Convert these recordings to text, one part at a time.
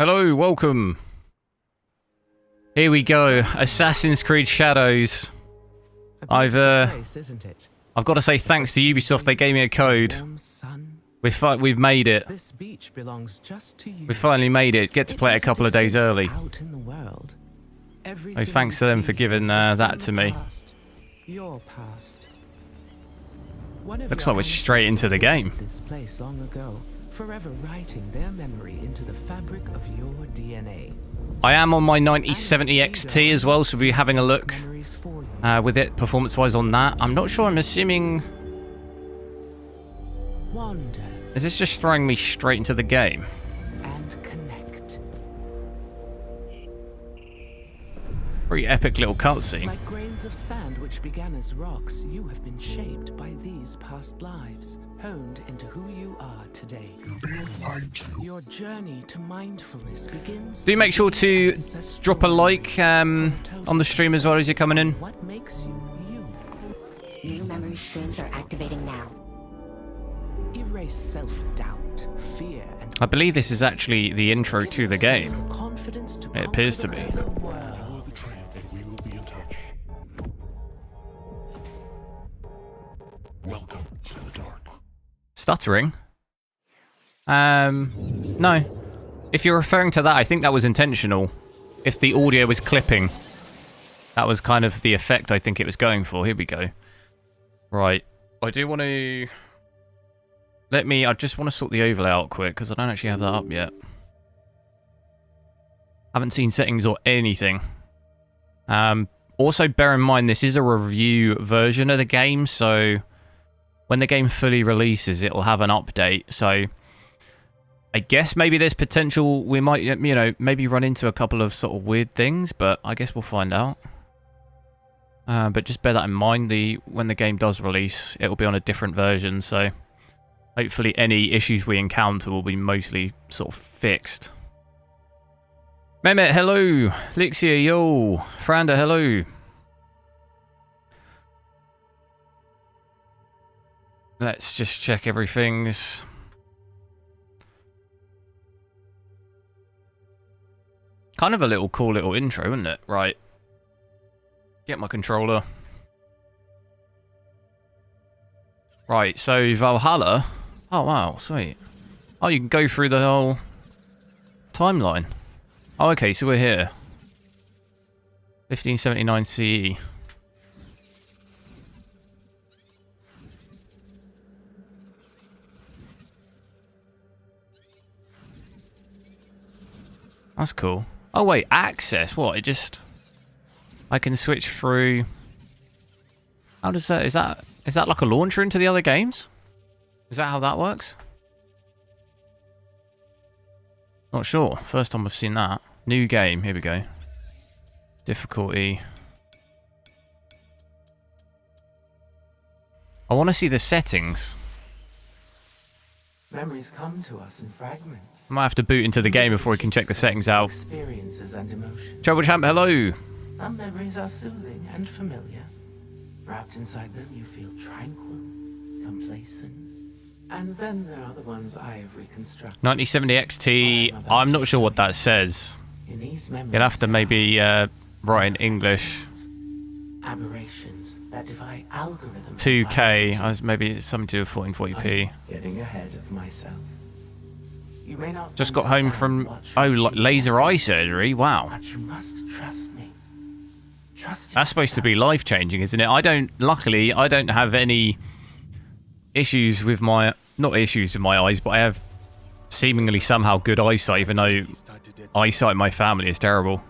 Hello, welcome. Here we go, Assassin's Creed Shadows. I've got to say thanks to Ubisoft. They gave me a code. We've made it. We finally made it. Get to play it a couple of days early. So thanks to them for giving that to me. Looks like we're straight into the game. Forever writing their memory into the fabric of your DNA. I am on my 9070 XT as well, so we'll be having a look with it performance-wise on that. I'm not sure. I'm assuming. Is this just throwing me straight into the game? And connect. Pretty epic little cutscene. Like grains of sand which began as rocks, you have been shaped by these past lives, honed into who you are today. Your journey to mindfulness begins. Do make sure to drop a like on the stream as well as you're coming in. What makes you you? New memory streams are activating now. Erase self-doubt, fear, and I believe this is actually the intro to the game. It appears to be. Welcome to the dark. Stuttering? No. If you're referring to that, I think that was intentional. If the audio was clipping, that was kind of the effect I think it was going for. Here we go. Right. I do want to... I just want to sort the overlay out quick, because I don't actually have that up yet. Haven't seen settings or anything. Also, bear in mind, this is a review version of the game, so... when the game fully releases, it'll have an update, so I guess maybe there's potential we might, you know, maybe run into a couple of sort of weird things, but I guess we'll find out. But just bear that in mind, when the game does release, it'll be on a different version, so hopefully any issues we encounter will be mostly sort of fixed. Mehmet, hello! Lixia, yo! Franda, hello! Let's just check everything's... kind of a cool little intro, isn't it? Right. Get my controller. Right, so Valhalla. Oh, wow, sweet. Oh, you can go through the whole timeline. Oh, okay, so we're here. 1579 CE. That's cool. Oh wait, access. What? It just... I can switch through... How does that... Is that like a launcher into the other games? Is that how that works? Not sure. First time I've seen that. New game. Here we go. Difficulty. I want to see the settings. Memories come to us in fragments. I might have to boot into the game before we can check the settings out. Experiences and emotions. Trouble Champ, hello. Some memories are soothing and familiar. Wrapped inside them, you feel tranquil, complacent. And then there are the ones I have reconstructed. 9070 XT. I'm not sure what that says. You'll have to maybe write in English. Aberrations that defy algorithm. 2K. Maybe it's something to do with 1440p. Getting ahead of myself. You may not just got home from laser eye surgery. Wow. But you must trust me. That's supposed to be life-changing, isn't it? Luckily, I don't have any issues with my... not issues with my eyes, but I have seemingly somehow good eyesight, even though eyesight in my family is terrible.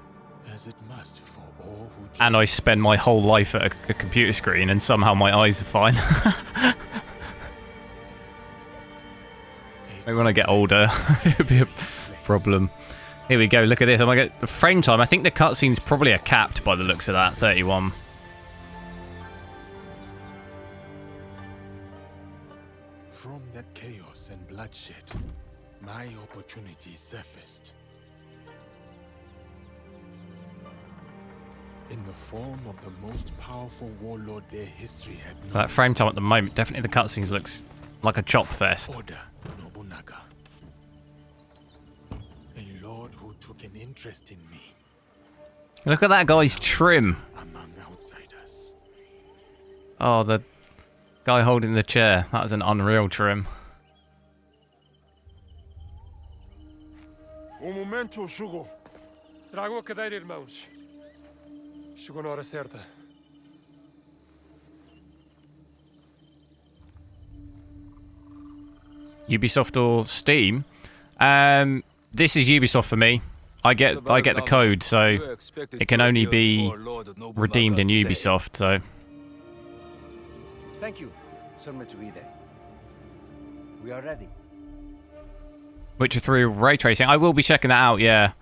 And I spend my whole life at a computer screen, and somehow my eyes are fine. Maybe when I get older, it'll be a problem. Here we go, look at this. I'm gonna get the frame time. I think the cutscenes probably are capped by the looks of that, 31. From that chaos and bloodshed, my opportunity surfaced. In the form of the most powerful warlord their history had known. That frame time at the moment, definitely the cutscenes looks like a chop fest. Order Nobunaga. A lord who an interest in me Look at that guy's trim. among outsiders. Oh, the guy holding the chair. That was an unreal trim. momento, Shugo. Trago a cadeira, irmãos. Chegou na hora certa. Ubisoft or Steam? This is Ubisoft for me. I get the code, so it can only be redeemed in Ubisoft. So. Thank you, Sir Mitsuhide. We are ready. Witcher 3 ray tracing. I will be checking that out. Yeah.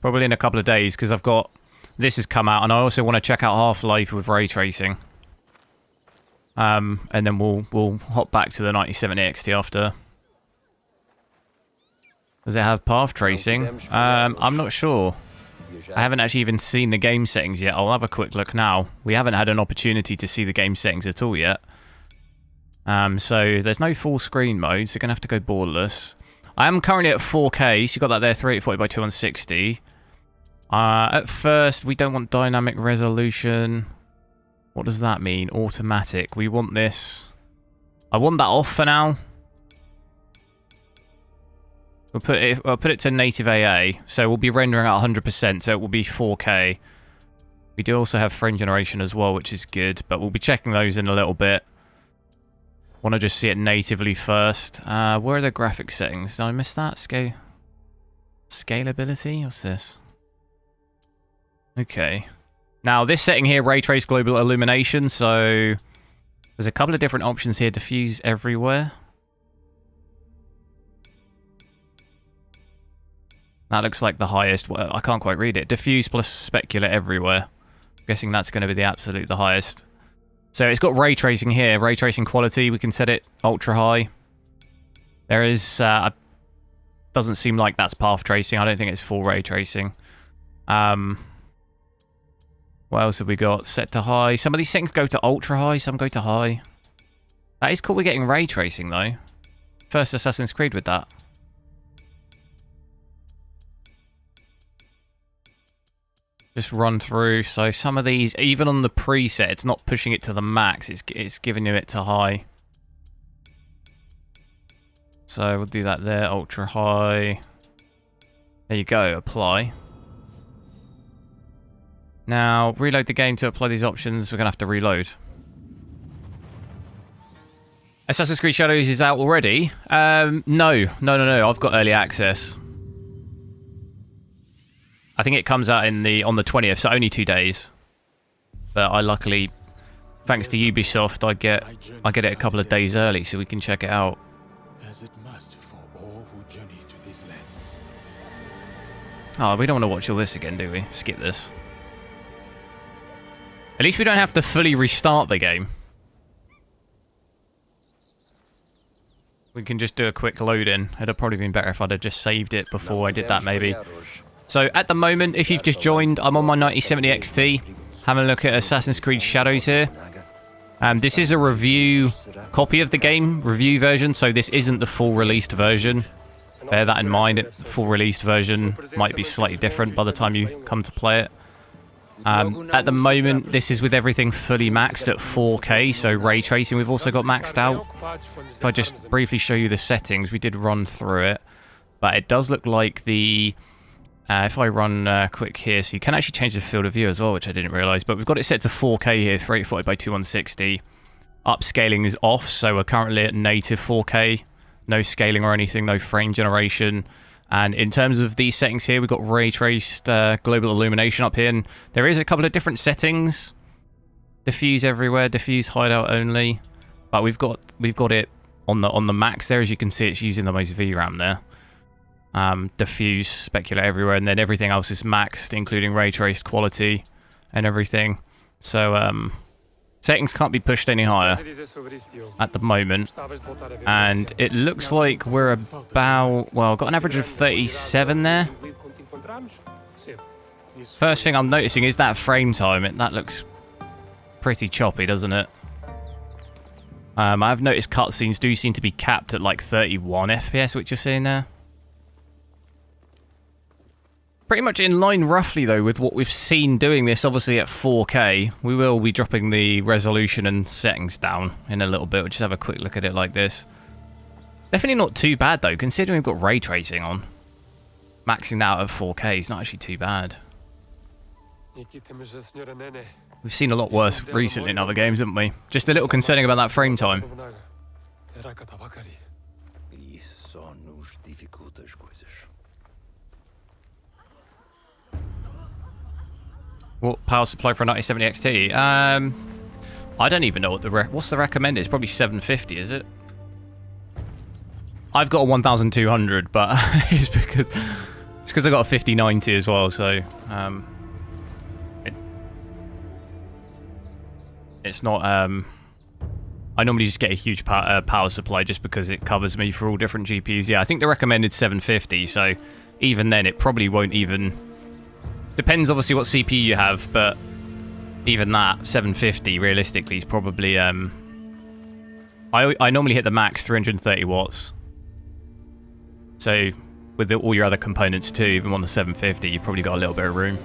Probably in a couple of days because I've got this has come out, and I also want to check out Half-Life with ray tracing. And then we'll hop back to the 9070 XT after. Does it have path tracing? I'm not sure. I haven't actually even seen the game settings yet. I'll have a quick look now. We haven't had an opportunity to see the game settings at all yet. So there's no full screen mode, so you're going to have to go borderless. I am currently at 4K, so you got that there, 3840 by 2160. At first, we don't want dynamic resolution. What does that mean? Automatic. We want this. I want that off for now. I'll put it to native AA, so we'll be rendering at 100%, so it will be 4K. We do also have frame generation as well, which is good, but we'll be checking those in a little bit. Want to just see it natively first. Where are the graphic settings? Did I miss that? Scalability? What's this? Okay. Now, this setting here, Ray Trace Global Illumination, so there's a couple of different options here. Diffuse everywhere. That looks like the highest. Well, I can't quite read it. Diffuse plus specular everywhere. I'm guessing that's going to be the highest. So it's got ray tracing here. Ray tracing quality. We can set it ultra high. There is... doesn't seem like that's path tracing. I don't think it's full ray tracing. What else have we got? Set to high. Some of these settings go to ultra high. Some go to high. That is cool. We're getting ray tracing though. First Assassin's Creed with that. Just run through. So some of these, even on the preset, it's not pushing it to the max. It's giving you it to high. So we'll do that there. Ultra high. There you go. Apply. Now reload the game to apply these options. We're gonna have to reload. Assassin's Creed Shadows is out already. No. I've got early access. I think it comes out on the 20th, so only 2 days. But I luckily, thanks to Ubisoft, I get it a couple of days early, so we can check it out. As it must for all who journey to these lands. Oh, we don't want to watch all this again, do we? Skip this. At least we don't have to fully restart the game. We can just do a quick load in. It'd have probably been better if I'd have just saved it before I did that, maybe. So at the moment, if you've just joined, I'm on my 9070 XT, having a look at Assassin's Creed Shadows here. This is a review copy of the game, review version, so this isn't the full released version. Bear that in mind, the full released version might be slightly different by the time you come to play it. At the moment, this is with everything fully maxed at 4K, so ray tracing we've also got maxed out. If I just briefly show you the settings, we did run through it, but it does look like the... if I run quick here, so you can actually change the field of view as well, which I didn't realise, but we've got it set to 4K here, 3840 by 2160. Upscaling is off, so we're currently at native 4K. No scaling or anything, no frame generation. And in terms of these settings here, we've got ray traced global illumination up here, and there is a couple of different settings. Diffuse everywhere, diffuse hideout only. But we've got it on the max there, as you can see. It's using the most VRAM there. Diffuse, specular everywhere, and then everything else is maxed, including ray traced quality and everything. So settings can't be pushed any higher at the moment, and it looks like we're about, well, got an average of 37 there. First thing I'm noticing is that frame time. That looks pretty choppy, doesn't it? I've noticed cutscenes do seem to be capped at like 31 FPS, which you're seeing there. Pretty much in line roughly though with what we've seen doing this, obviously at 4K. We will be dropping the resolution and settings down in a little bit. We'll just have a quick look at it like this. Definitely not too bad though, considering we've got ray tracing on. Maxing that out at 4K is not actually too bad. We've seen a lot worse recently in other games, haven't we? Just a little concerning about that frame time. What power supply for a 9070 XT? I don't even know what what's the recommended. It's probably 750, is it? I've got a 1200, but it's because I got a 5090 as well. So it's not. I normally just get a huge power supply just because it covers me for all different GPUs. Yeah, I think the recommended 750. So even then, it probably won't even. Depends obviously what CPU you have, but even that 750 realistically is probably I normally hit the max 330 watts. So with all your other components too, even on the 750, you've probably got a little bit of room.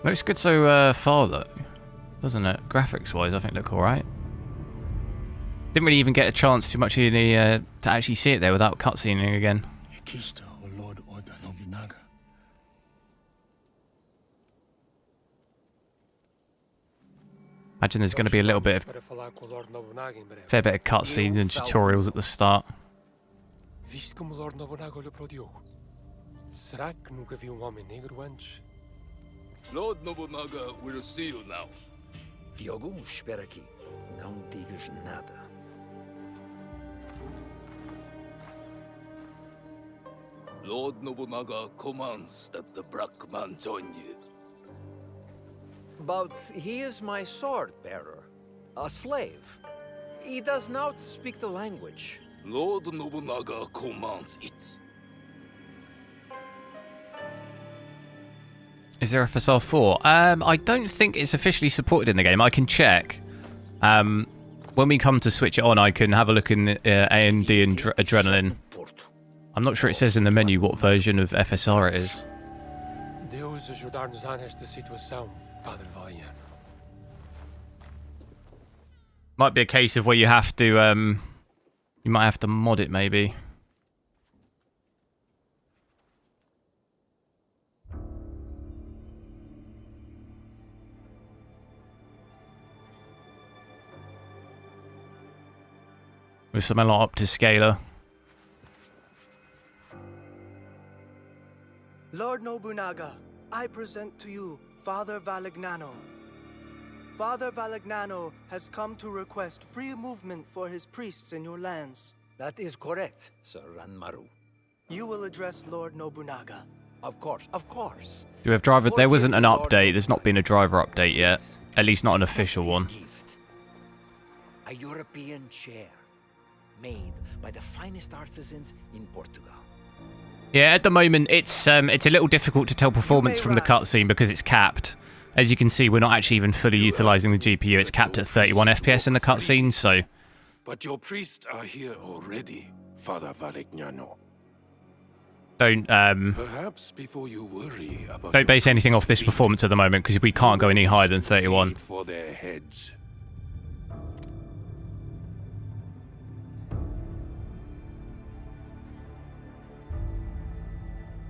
Looks good so far though, doesn't it? Graphics wise, I think look alright. Didn't really even get a chance too much in the, to actually see it there without cutscening again. Imagine there's going to be a little bit of fair bit of cutscenes and tutorials at the start. Lord Nobunaga will see you now. Diogo, espera aqui. Não digas nada. Lord Nobunaga commands that the black man join you. But he is my sword bearer, a slave. He does not speak the language. Lord Nobunaga commands it. Is there FSR 4? I don't think it's officially supported in the game. I can check. When we come to switch it on, I can have a look in AMD and Adrenaline. I'm not sure it says in the menu what version of FSR it is. Deus ajudar-nos nesta situação, Padre Valliano. Might be a case of where you have to, you might have to mod it maybe. With something like up to scaler. Lord Nobunaga, I present to you Father Valignano. Father Valignano has come to request free movement for his priests in your lands. That is correct, Sir Ranmaru. You will address Lord Nobunaga. Of course, of course. Do we have driver? There wasn't an update. There's not been a driver update yet. At least not an official one. A European chair, made by the finest artisans in Portugal. Yeah, at the moment it's a little difficult to tell performance from the cutscene because it's capped. As you can see, we're not actually even fully utilizing the GPU. It's capped at 31 FPS in the cutscene, so. But your priests are here already, Father Valignano. Don't Perhaps before you worry about don't base anything off this performance at the moment because we can't go any higher than 31. For their heads.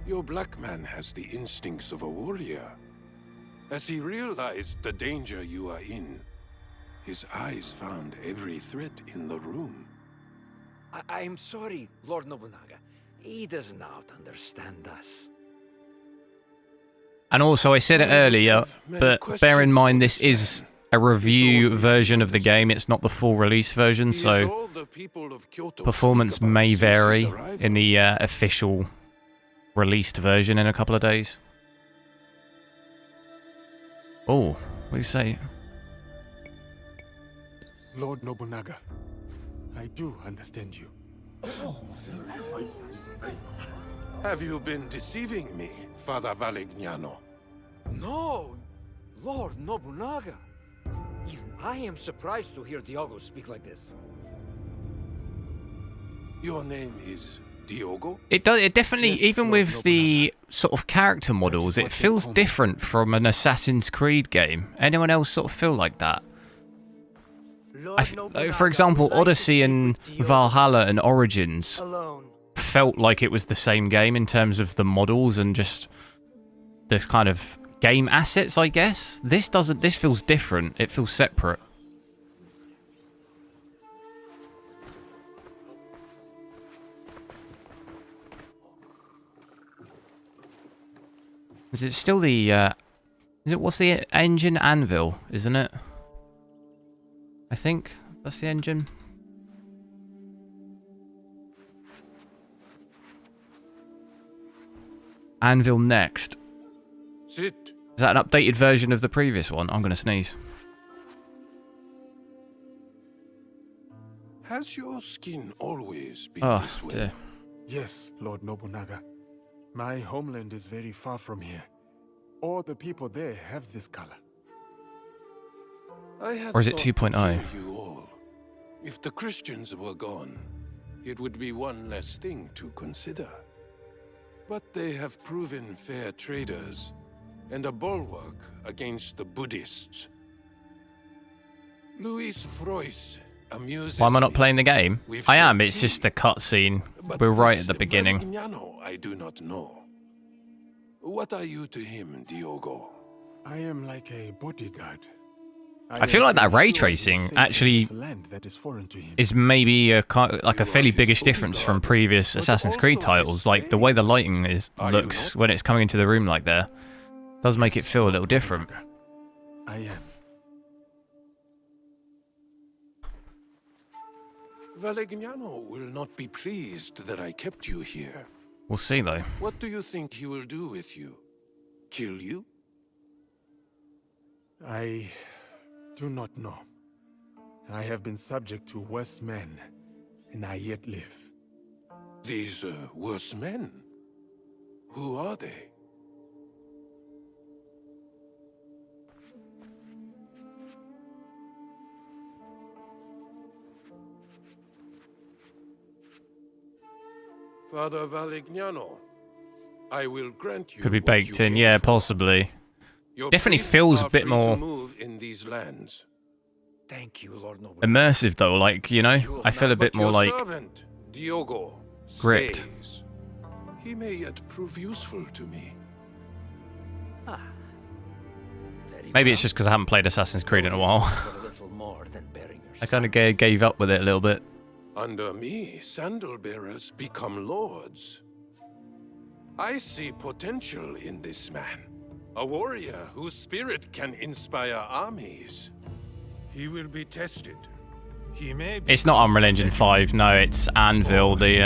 Your black man has the instincts of a warrior. As he realized the danger you are in, his eyes found every threat in the room. I am sorry, Lord Nobunaga. He does not understand us. And also, I said it earlier, but bear in mind this is a review version of the game. It's not the full release version, so performance may vary in the official released version in a couple of days. Oh, what do you say? Lord Nobunaga, I do understand you. Have you been deceiving me, Father Valignano? No, Lord Nobunaga. Even I am surprised to hear Diogo speak like this. Your name is Diogo? It does. It definitely, Yes, even Lord with Nobunaga. the sort of character models, it feels different from an Assassin's Creed game. Anyone else sort of feel like that? For example, Odyssey and Valhalla and Origins Alone. felt like it was the same game in terms of the models and just the kind of game assets, I guess. This doesn't. This feels different. It feels separate. Is it still the, is it, what's the engine? Anvil, isn't it? I think that's the engine. Anvil next. Sit. Is that an updated version of the previous one? I'm going to sneeze. Has your skin always been Oh, this way? dear. Yes, Lord Nobunaga. My homeland is very far from here. All the people there have this color. I had Or is it thought to 2.0? kill you all. If the Christians were gone, it would be one less thing to consider. But they have proven fair traders and a bulwark against the Buddhists. Luis Frois amuses Why am I not me. playing the game? We've I am. shared It's just tea, a cutscene. but We're right this at the beginning. Valerignano I do not know. What are you to him, Diogo? I am like a bodyguard. I feel like that ray tracing actually is maybe like a fairly biggish difference from previous Assassin's Creed titles. Like the way the lighting looks when it's coming into the room like there does make it feel a little different. I am. Valerignano will not be pleased that I kept you here. We'll see though. What do you think he will do with you? Kill you? I do not know. I have been subject to worse men, and I yet live. These worse men? Who are they? Father Valerignano, I will grant you Could be what baked you in, came yeah, for. possibly. Your Definitely priests feels are a bit free to more move in these lands. Thank you, Lord Nobunaga. Immersive though, like, you know? I feel a bit But more your like servant, Diogo, gripped. stays. He may yet prove useful to me. Ah, very Maybe well. it's just because I haven't played Assassin's Creed in a while. For a little more than bearing your I kind of sons. gave up with it a little bit. Under me, sandal bearers become lords. I see potential in this man. A warrior whose spirit can inspire armies. He will be tested. He may be It's not Unreal Engine 5, no, it's Anvil, the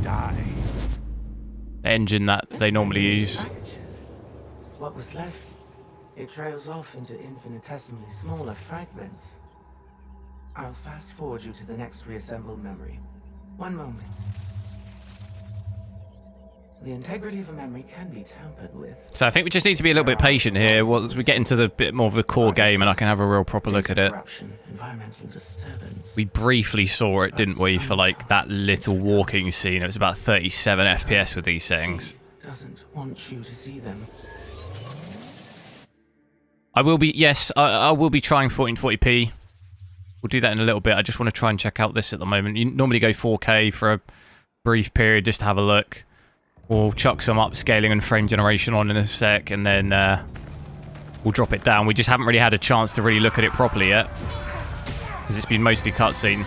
Die. engine that they normally use. What was left? It trails off into infinitesimally smaller fragments. I'll fast forward you to the next reassembled memory. One moment. The integrity of a memory can be tampered with. So I think we just need to be a little bit patient here once we get into the bit more of the core game and I can have a real proper look at it. Corruption, environmental disturbance. We briefly saw it, didn't we, for like that little walking scene. It was about 37 FPS with these settings. Doesn't want you to see them. I will be, yes, I will be trying 1440p. We'll do that in a little bit. I just want to try and check out this at the moment. You normally go 4K for a brief period just to have a look. We'll chuck some upscaling and frame generation on in a sec, and then we'll drop it down. We just haven't really had a chance to really look at it properly yet, because it's been mostly cutscene.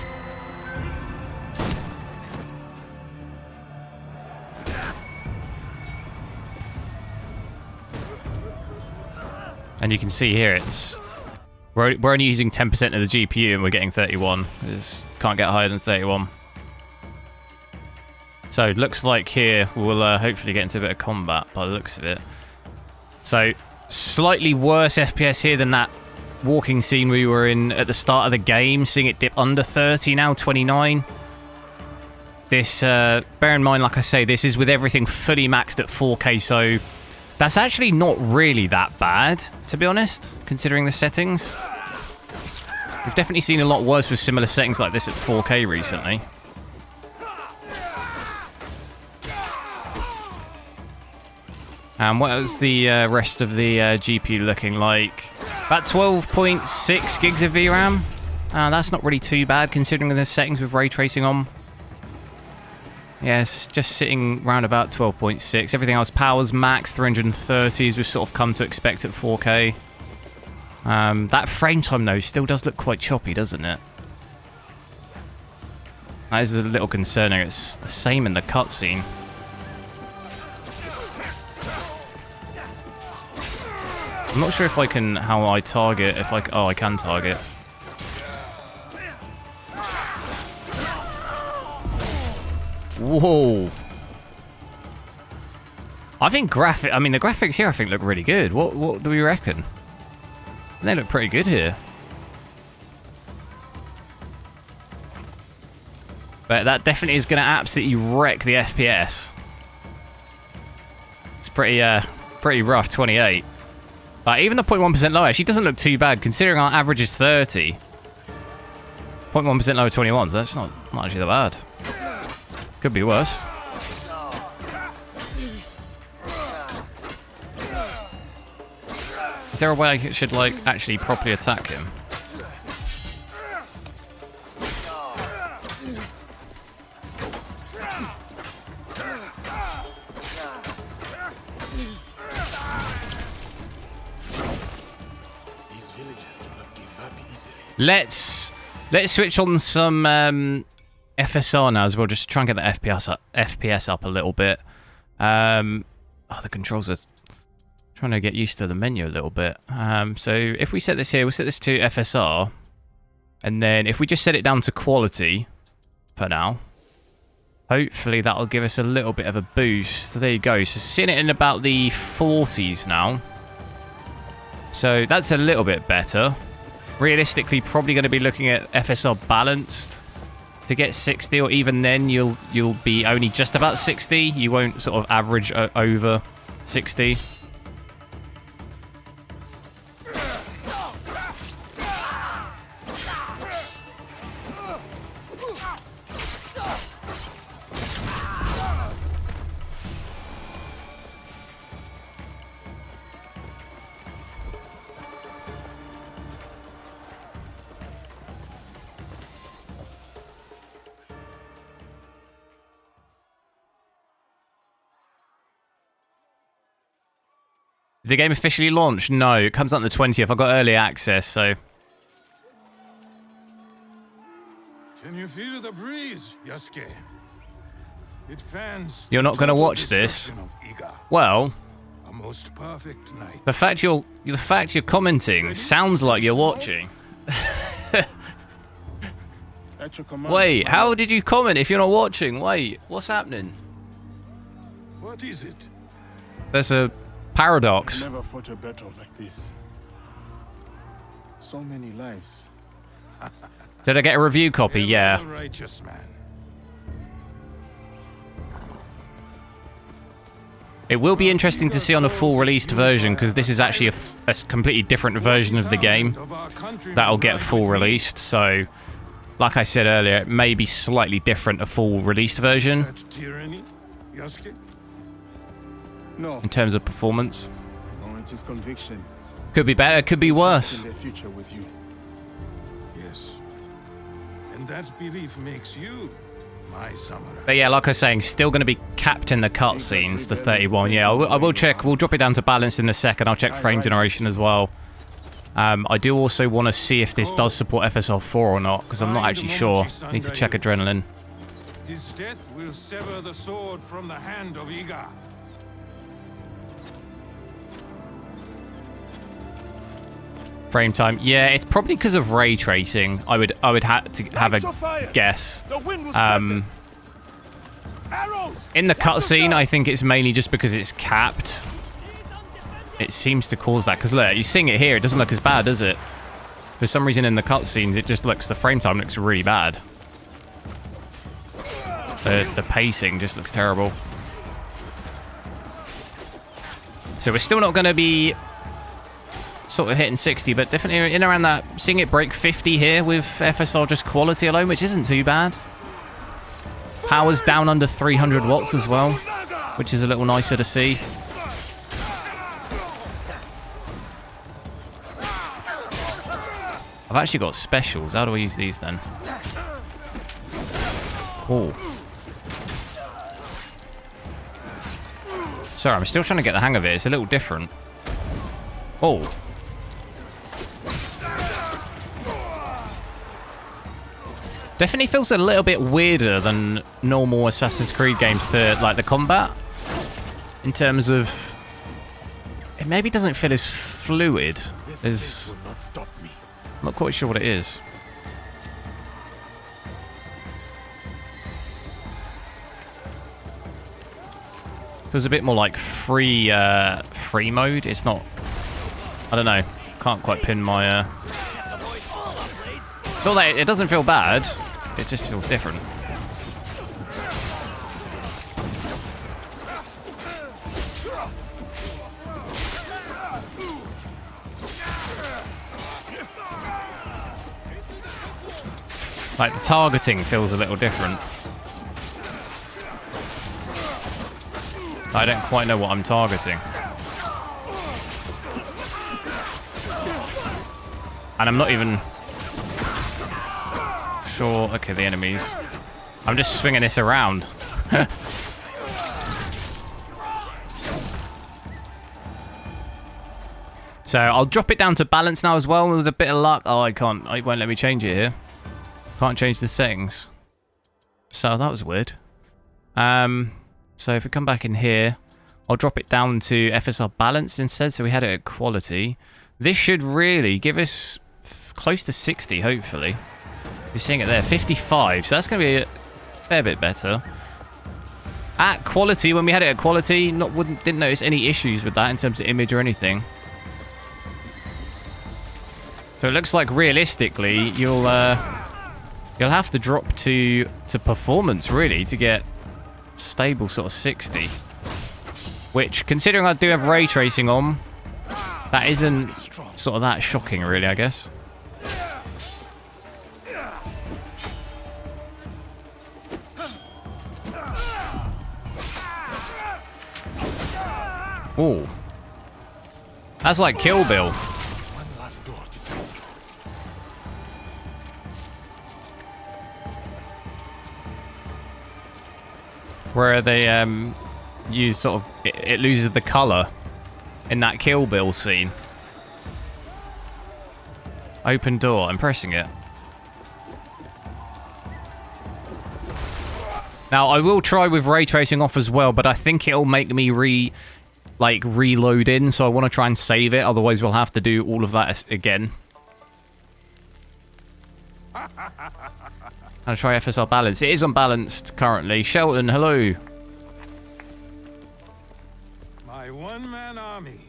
And you can see here, it's we're only using 10% of the GPU, and we're getting 31. Just can't get higher than 31. So it looks like here we'll hopefully get into a bit of combat by the looks of it. So slightly worse FPS here than that walking scene we were in at the start of the game. Seeing it dip under 30 now, 29. This, bear in mind, like I say, this is with everything fully maxed at 4K, so that's actually not really that bad, to be honest, considering the settings. We've definitely seen a lot worse with similar settings like this at 4K recently. And what was the rest of the GPU looking like? About 12.6 gigs of VRAM. That's not really too bad considering the settings with ray tracing on. Yes, just sitting around about 12.6. Everything else, power's max 330 as we've sort of come to expect at 4K. That frame time though still does look quite choppy, doesn't it? That is a little concerning. It's the same in the cutscene. I'm not sure if I can, how I target, if I, oh, I can target. Whoa. I think the graphics here I think look really good. What do we reckon? They look pretty good here. But that definitely is going to absolutely wreck the FPS. It's pretty rough, 28. But even the 0.1% lower actually doesn't look too bad, considering our average is 30. 0.1% lower 21, so that's not actually that bad. Could be worse. Is there a way I should, like, actually properly attack him? Let's switch on some FSR now as well, just to try and get the FPS up a little bit. The controls are trying to get used to the menu a little bit. So if we set this here, we'll set this to FSR, and then if we just set it down to quality for now, hopefully that'll give us a little bit of a boost. So there you go. So sitting it in about the 40s now. So that's a little bit better. Realistically, probably going to be looking at FSR balanced to get 60, or even then you'll be only just about 60. You won't sort of average over 60. Is the game officially launched? No, it comes out on the 20th. I got early access, so... Can you feel the breeze, Yasuke? It fans. You're not going to watch this? Well, a most perfect night. the fact you're commenting sounds like you're watching. Wait, how did you comment if you're not watching? Wait, what's happening? What is it? There's a paradox. I never fought a battle like this. So many lives. Did I get a review copy? Yeah. A righteous man. It will be interesting to see on a full released version, because this is actually a completely different version of the game that'll get full released. So, like I said earlier, it may be slightly different, a full released version. Tyranny, Yasuke? No. In terms of performance. No, it is conviction. Could be better, could be worse. In the future with you. Yes. And that belief makes you my samurai. But yeah, like I was saying, still going to be capped in the cutscenes to 31. Yeah, I will check. We'll drop it down to balance in a second. I'll check frame generation as well. I do also want to see if this does support FSR 4 or not, because I'm not actually sure. Need to check adrenaline. His death will sever the sword from the hand of Iga. Frame time. Yeah, it's probably because of ray tracing. I would have to have a guess. In the cutscene, I think it's mainly just because it's capped. It seems to cause that. Because look, you sing it here, it doesn't look as bad, does it? For some reason in the cutscenes, it just looks, the frame time looks really bad. The pacing just looks terrible. So we're still not going to be sort of hitting 60, but definitely in around that, seeing it break 50 here with FSR just quality alone, which isn't too bad. Power's down under 300 watts as well, which is a little nicer to see. I've actually got specials. How do I use these then? Oh. Sorry, I'm still trying to get the hang of it. It's a little different. Oh. Definitely feels a little bit weirder than normal Assassin's Creed games to, like, the combat. In terms of... It maybe doesn't feel as fluid as... I'm not quite sure what it is. Feels a bit more like free mode. It's not... I don't know. Can't quite pin my... Not that it doesn't feel bad. It just feels different. Like, the targeting feels a little different. I don't quite know what I'm targeting. And I'm not even sure... Okay, the enemies. I'm just swinging this around. So I'll drop it down to balance now as well with a bit of luck. Oh, I can't. It won't let me change it here. Can't change the settings. So that was weird. So if we come back in here, I'll drop it down to FSR balanced instead. So we had it at quality. This should really give us close to 60, hopefully. You're seeing it there, 55. So that's going to be a fair bit better. At quality, when we had it at quality, didn't notice any issues with that in terms of image or anything. So it looks like realistically, you'll have to drop to performance really to get stable sort of 60. Which, considering I do have ray tracing on, that isn't sort of that shocking really, I guess. Ooh. That's like Kill Bill. Where they use sort of... It loses the colour in that Kill Bill scene. Open door. I'm pressing it. Now, I will try with ray tracing off as well, but I think it'll make me reload in, so I want to try and save it. Otherwise, we'll have to do all of that again. I'll try FSR balance. It is unbalanced currently. Shelton, hello. My one-man army.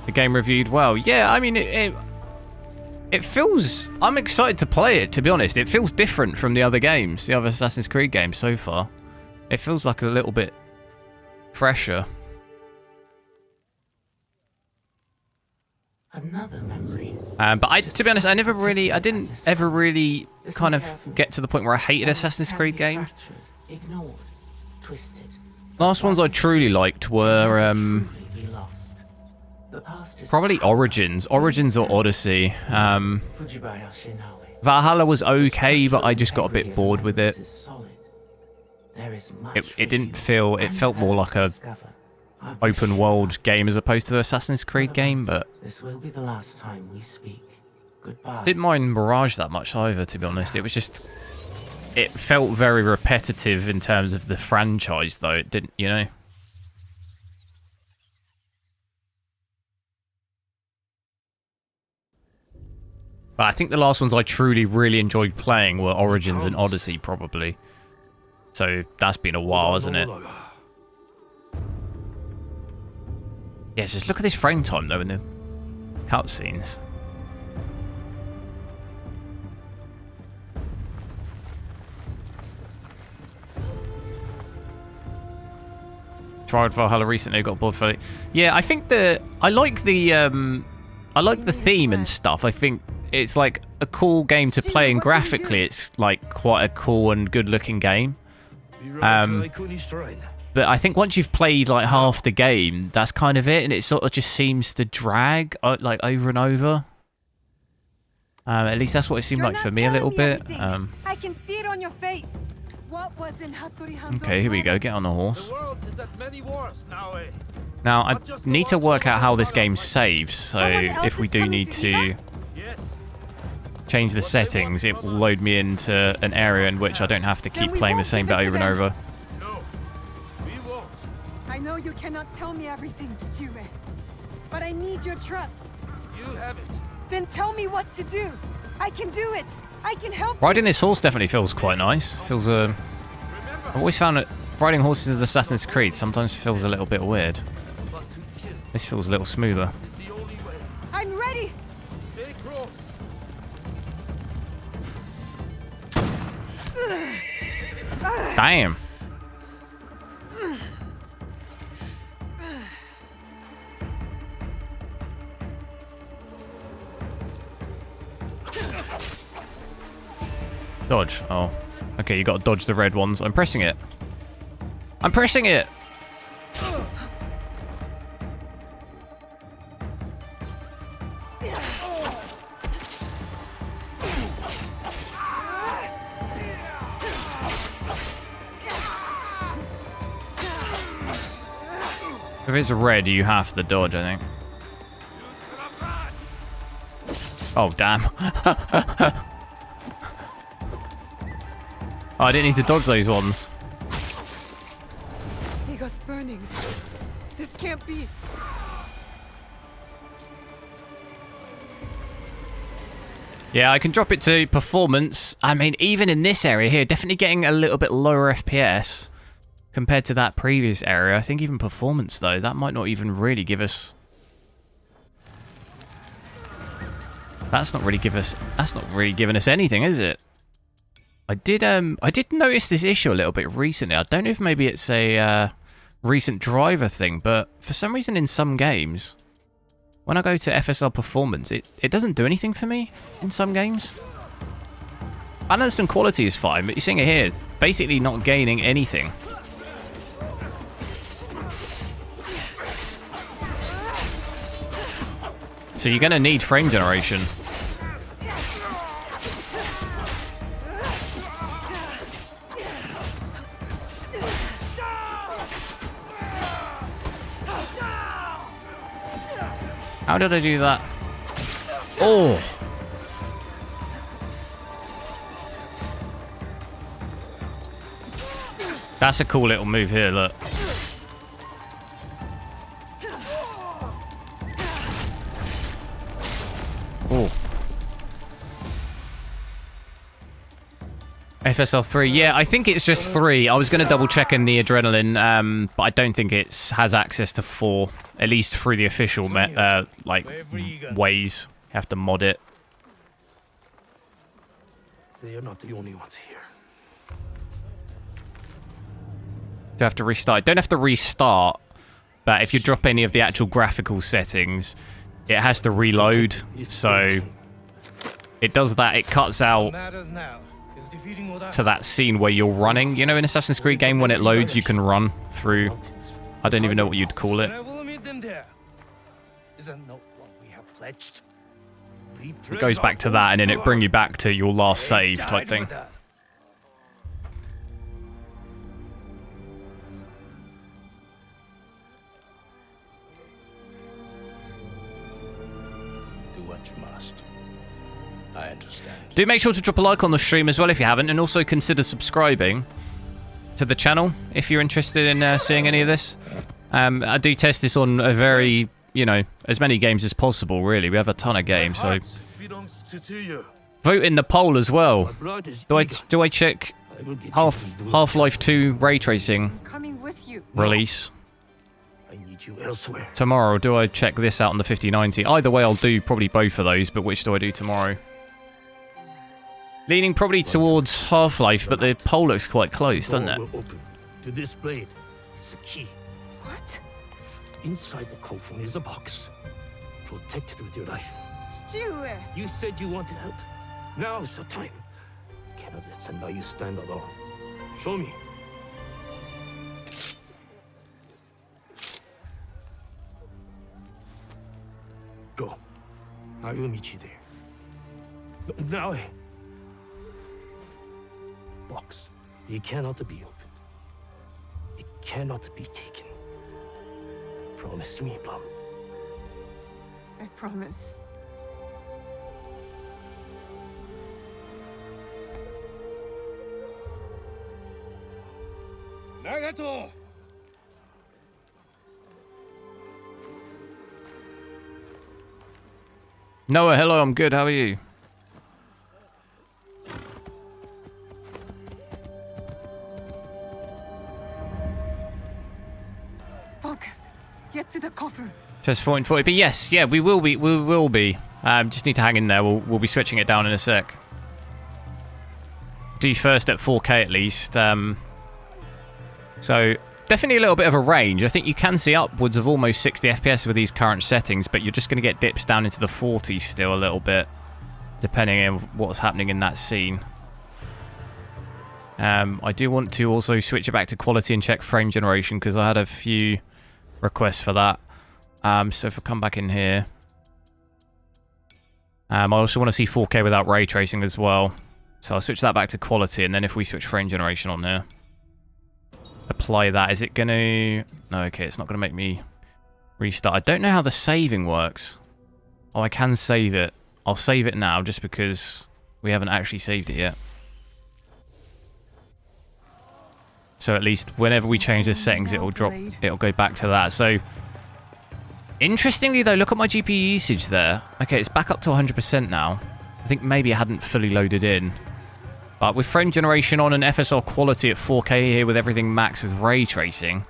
The game reviewed well. Yeah, I mean, it feels... I'm excited to play it, to be honest. It feels different from the other games, the other Assassin's Creed games so far. It feels like a little bit fresher. Another memory. But to be honest, I didn't ever really kind of get to the point where I hated Assassin's Creed game. Ignored, twisted. Last ones I truly liked were probably Origins or Odyssey. Valhalla was okay, but I just got a bit bored with it. It didn't feel... It felt more like a open world game as opposed to an Assassin's Creed game, but this will be the last time we speak. Goodbye. Didn't mind Mirage that much either, to be honest. It was just... It felt very repetitive in terms of the franchise, though. It didn't, you know? But I think the last ones I truly, really enjoyed playing were Origins and Odyssey, probably. So that's been a while, hasn't it? Yeah, just look at this frame time, though, in the cutscenes. Tried Valhalla recently, got bored for it. Yeah, I think I like the theme and stuff. I think it's like a cool game to play, and graphically it's like quite a cool and good looking game. But I think once you've played like half the game, that's kind of it, and it sort of just seems to drag like over and over. At least that's what it seemed like for me a little bit. I can see it on your face. What was in Hattori Hanzo's Okay, here we go. Get on the horse. The world is at many wars now, eh? Now, I need to work out how this game saves, so if we do need to change the settings, it will load me into an area in which I don't have to keep playing the same bit over and over. No, we won't. I know you cannot tell me everything, Chichime, but I need your trust. You have it. Then tell me what to do. I can do it. I can help. Riding this horse definitely feels quite nice. Feels I've always found that riding horses in Assassin's Creed sometimes feels a little bit weird. This feels a little smoother. I'm ready. Stay close. Damn. Dodge. Oh. Okay, you got to dodge the red ones. I'm pressing it. I'm pressing it! If it's red, you have to dodge, I think. Oh, damn. Oh, I didn't need to dodge those ones. Ego's burning. This can't be. Yeah, I can drop it to performance. I mean, even in this area here, definitely getting a little bit lower FPS compared to that previous area. I think even performance, though, that might not even really give us... That's not really giving us anything, is it? I did notice this issue a little bit recently. I don't know if maybe it's a recent driver thing, but for some reason in some games, when I go to FSR performance, it doesn't do anything for me in some games. Balanced and quality is fine, but you're seeing it here, basically not gaining anything. So you're going to need frame generation. How did I do that? Oh! That's a cool little move here, look. Oh. FSL 3. Yeah, I think it's just 3. I was going to double check in the Adrenaline, but I don't think it has access to 4. At least through the official ways. You have to mod it. They are not the only ones here. Do have to restart? Don't have to restart, but if you drop any of the actual graphical settings, it has to reload. So it does that. It cuts out to that scene where you're running. You know, in Assassin's Creed game, when it loads, you can run through. I don't even know what you'd call it. It goes back to that, and then it brings you back to your last save type thing. Do what you must. I understand. Do make sure to drop a like on the stream as well if you haven't, and also consider subscribing to the channel if you're interested in seeing any of this. I do test this on a very, you know, as many games as possible, really. We have a ton of games, so... Vote in the poll as well. Do I check Half-Life 2 ray tracing release tomorrow, or do I check this out on the 5090? Either way, I'll do probably both of those, but which do I do tomorrow? Leaning probably towards Half-Life, but the poll looks quite close, doesn't it? To this blade is a key. What? Inside the coffin is a box, protected with your life. Stewie! You said you wanted help. Now's the time. Cannot let Sendai stand alone. Show me. Go. I will meet you there. Now. Box. It cannot be opened. It cannot be taken. Promise me, Plum. I promise. Nagato! Noah, hello, I'm good. How are you? Focus. Get to the copper. Just 40, but yes, yeah, we will be. We will be. Just need to hang in there. We'll be switching it down in a sec. Do first at 4K at least. So definitely a little bit of a range. I think you can see upwards of almost 60 FPS with these current settings, but you're just going to get dips down into the 40s still a little bit, depending on what's happening in that scene. I do want to also switch it back to quality and check frame generation because I had a few requests for that. So if I come back in here, I also want to see 4K without ray tracing as well. So I'll switch that back to quality, and then if we switch frame generation on here, apply that. Is it going to... No, okay, it's not going to make me restart. I don't know how the saving works. Oh, I can save it. I'll save it now just because we haven't actually saved it yet. So at least whenever we change the settings, it'll go back to that. So interestingly though, look at my GPU usage there. Okay, it's back up to 100% now. I think maybe I hadn't fully loaded in. But with frame generation on and FSR quality at 4K here with everything max with ray tracing,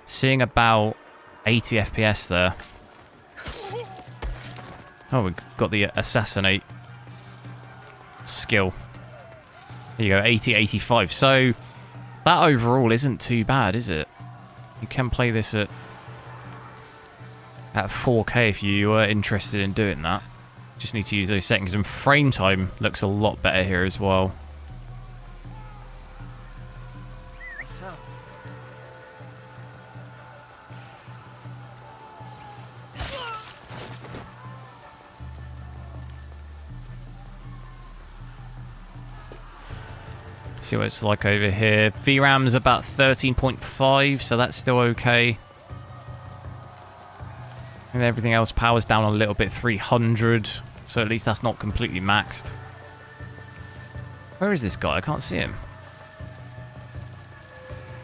seeing about 80 FPS there. Oh, we've got the assassinate skill. There you go, 80, 85. So that overall isn't too bad, is it? You can play this at 4K if you are interested in doing that. Just need to use those settings, and frame time looks a lot better here as well. See what it's like over here. VRAM's about 13.5, so that's still okay. And everything else powers down a little bit, 300. So at least that's not completely maxed. Where is this guy? I can't see him.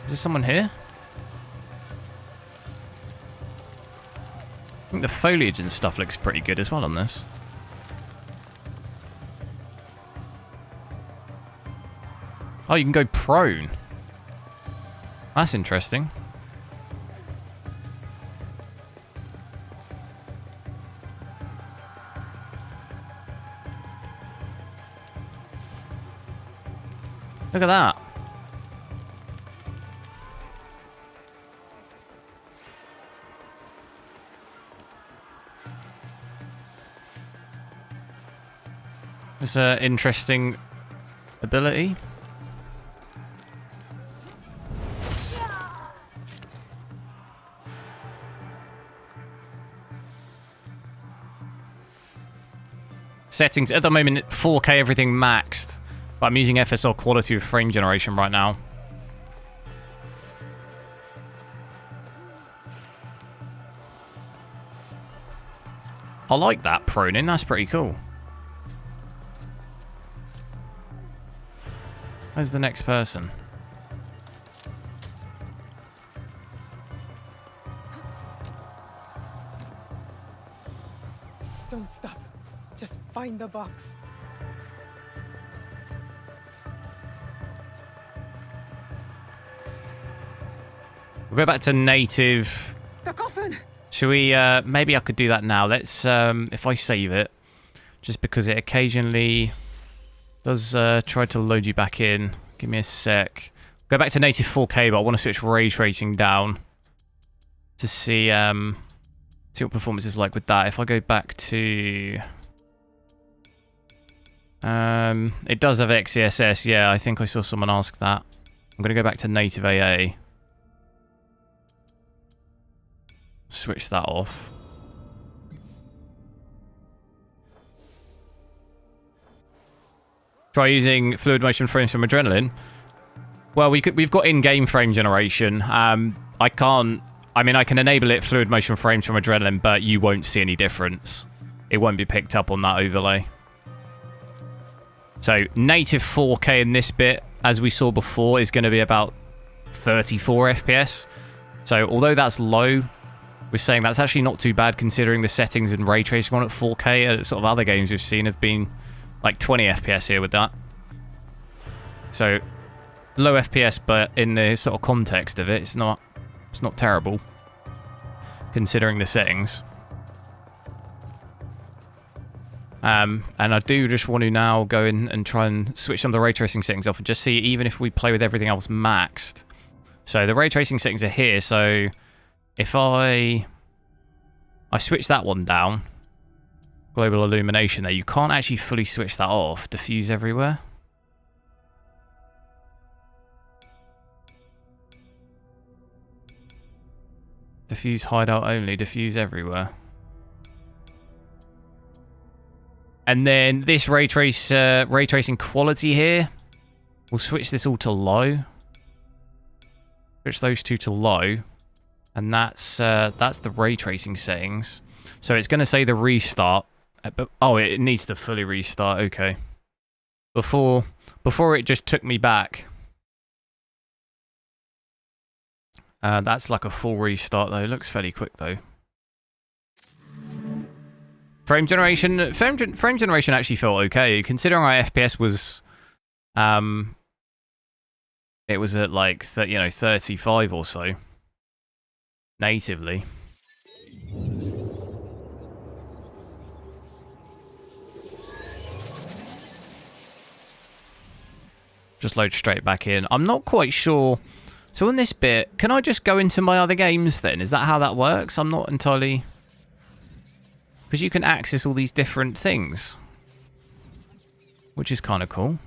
Is there someone here? I think the foliage and stuff looks pretty good as well on this. Oh, you can go prone. That's interesting. Look at that. It's an interesting ability. Settings at the moment, 4K, everything maxed. But I'm using FSR quality with frame generation right now. I like that proning, that's pretty cool. Where's the next person? Don't stop. Just find the box. We'll go back to native. The coffin. Should we, maybe I could do that now. Let's, if I save it, just because it occasionally does try to load you back in. Give me a sec. Go back to native 4K, but I want to switch ray tracing down. to see what performance is like with that. If I go back to... it does have XeSS, yeah, I think I saw someone ask that. I'm going to go back to native AA. Switch that off. Try using fluid motion frames from Adrenaline. Well, we've got in-game frame generation. I can enable it fluid motion frames from Adrenaline, but you won't see any difference. It won't be picked up on that overlay. So native 4K in this bit, as we saw before, is going to be about 34 FPS. So although that's low, we're saying that's actually not too bad considering the settings and ray tracing on at 4K. Sort of other games we've seen have been like 20 FPS here with that. So low FPS, but in the sort of context of it, it's not terrible considering the settings. And I do just want to now go in and try and switch some of the ray tracing settings off and just see even if we play with everything else maxed. So the ray tracing settings are here, so if I switch that one down, global illumination there, you can't actually fully switch that off. Diffuse everywhere. Diffuse hideout only, diffuse everywhere. And then this ray tracing quality here, we'll switch this all to low. Switch those two to low, and that's the ray tracing settings. So it's going to say the restart. Oh, it needs to fully restart. Okay. Before it just took me back. That's like a full restart though. It looks fairly quick though. Frame generation actually felt okay considering our FPS was, it was at like 35 or so natively. Just load straight back in. I'm not quite sure. So in this bit, can I just go into my other games then? Is that how that works? I'm not entirely... Because you can access all these different things, which is kind of cool.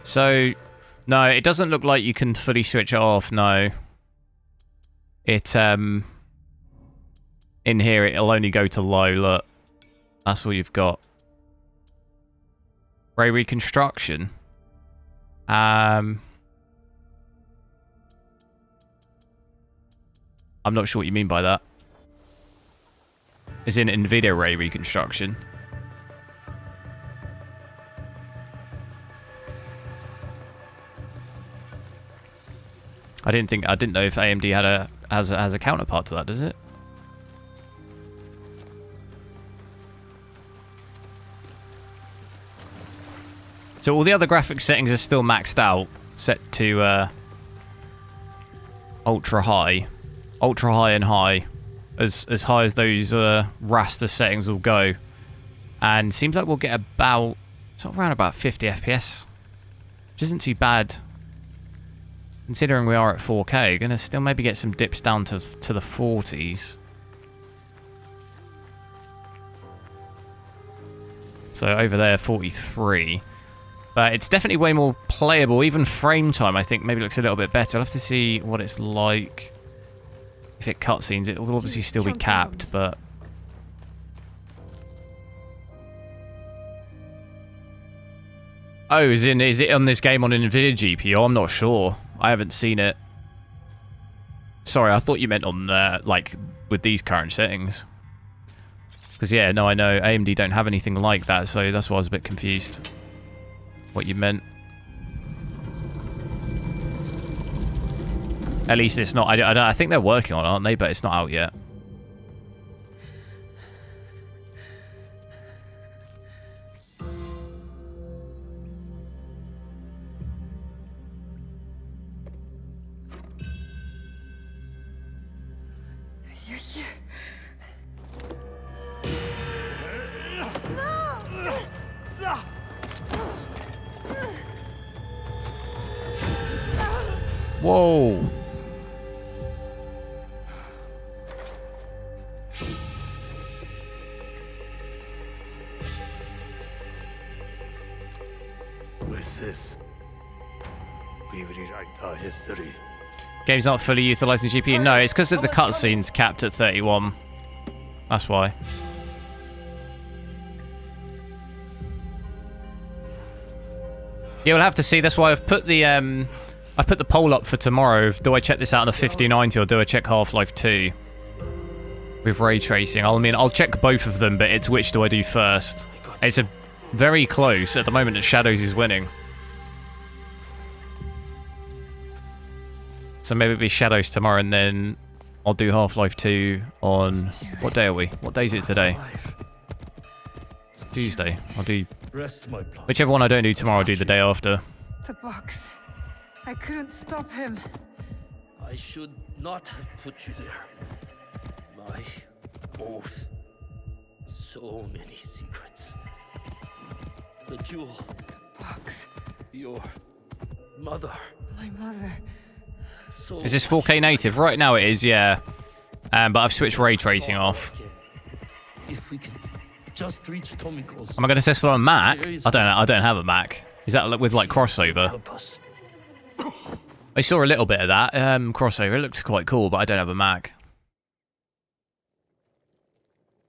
So, no, it doesn't look like you can fully switch it off, no. It, in here, it'll only go to low, look. That's all you've got. Ray reconstruction. I'm not sure what you mean by that. As in NVIDIA ray reconstruction. I didn't know if AMD has a counterpart to that, does it? So all the other graphics settings are still maxed out, set to ultra high and high, as high as those raster settings will go, and seems like we'll get about around about 50 FPS, which isn't too bad. Considering we are at 4K, gonna still maybe get some dips down to the 40s. So over there, 43. But it's definitely way more playable. Even frame time, I think, maybe looks a little bit better. I'll have to see what it's like. If it cutscenes, it will obviously still be capped, but... Oh, is it on this game on an NVIDIA GPU? I'm not sure. I haven't seen it. Sorry, I thought you meant on, like, with these current settings. Because, yeah, no, I know AMD don't have anything like that, so that's why I was a bit confused. What you meant. At least it's not... I think they're working on it, aren't they? But it's not out yet. Whoa. With this, we rewrite our history. Game's not fully utilising GPU. No, it's because of the cutscenes capped at 31. That's why. Yeah, we'll have to see. That's why I've put the poll up for tomorrow. Do I check this out on a 5090 or do I check Half-Life 2 with ray tracing? I mean, I'll check both of them, but it's which do I do first? It's a very close at the moment that Shadows is winning. So maybe it'll be Shadows tomorrow, and then I'll do Half-Life 2 on... What day are we? What day is it today? It's Tuesday. I'll do... Whichever one I don't do tomorrow, I'll do the day after. The box. I couldn't stop him. I should not have put you there. My oath. So many secrets. The jewel. The box. Your mother. My mother. So is this 4K native? Right now it is, yeah. But I've switched ray tracing off. If we can just reach Tomiko's. Am I going to test it on a Mac? I don't have a Mac. Is that with like crossover? I saw a little bit of that crossover. It looks quite cool, but I don't have a Mac.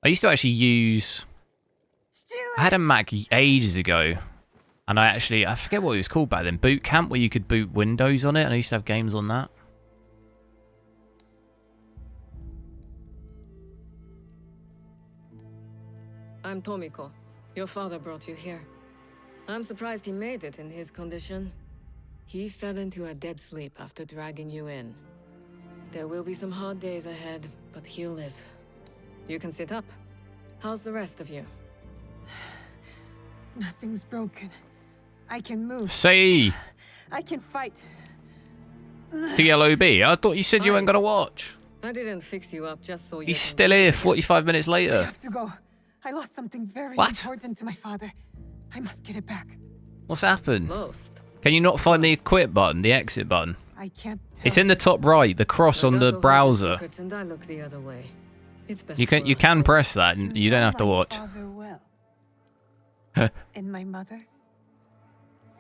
I used to actually use... I had a Mac ages ago, and I forget what it was called back then. Boot Camp, where you could boot Windows on it, and I used to have games on that. I'm Tomiko. Your father brought you here. I'm surprised he made it in his condition. He fell into a dead sleep after dragging you in. There will be some hard days ahead, but he'll live. You can sit up. How's the rest of you? Nothing's broken. I can move. Say. I can fight. DLOB. I thought you said you weren't gonna watch. I didn't fix you up just so you. He's still here 45 minutes I later. have to go. I lost something very What? important to my father. I must get it back. What's happened? Lost. Can you not find the quit button, the exit button? I can't tell. It's in the top right, the cross on the browser. And I look the other way. It's best You can press that, and you don't have to watch. Father well. And my mother?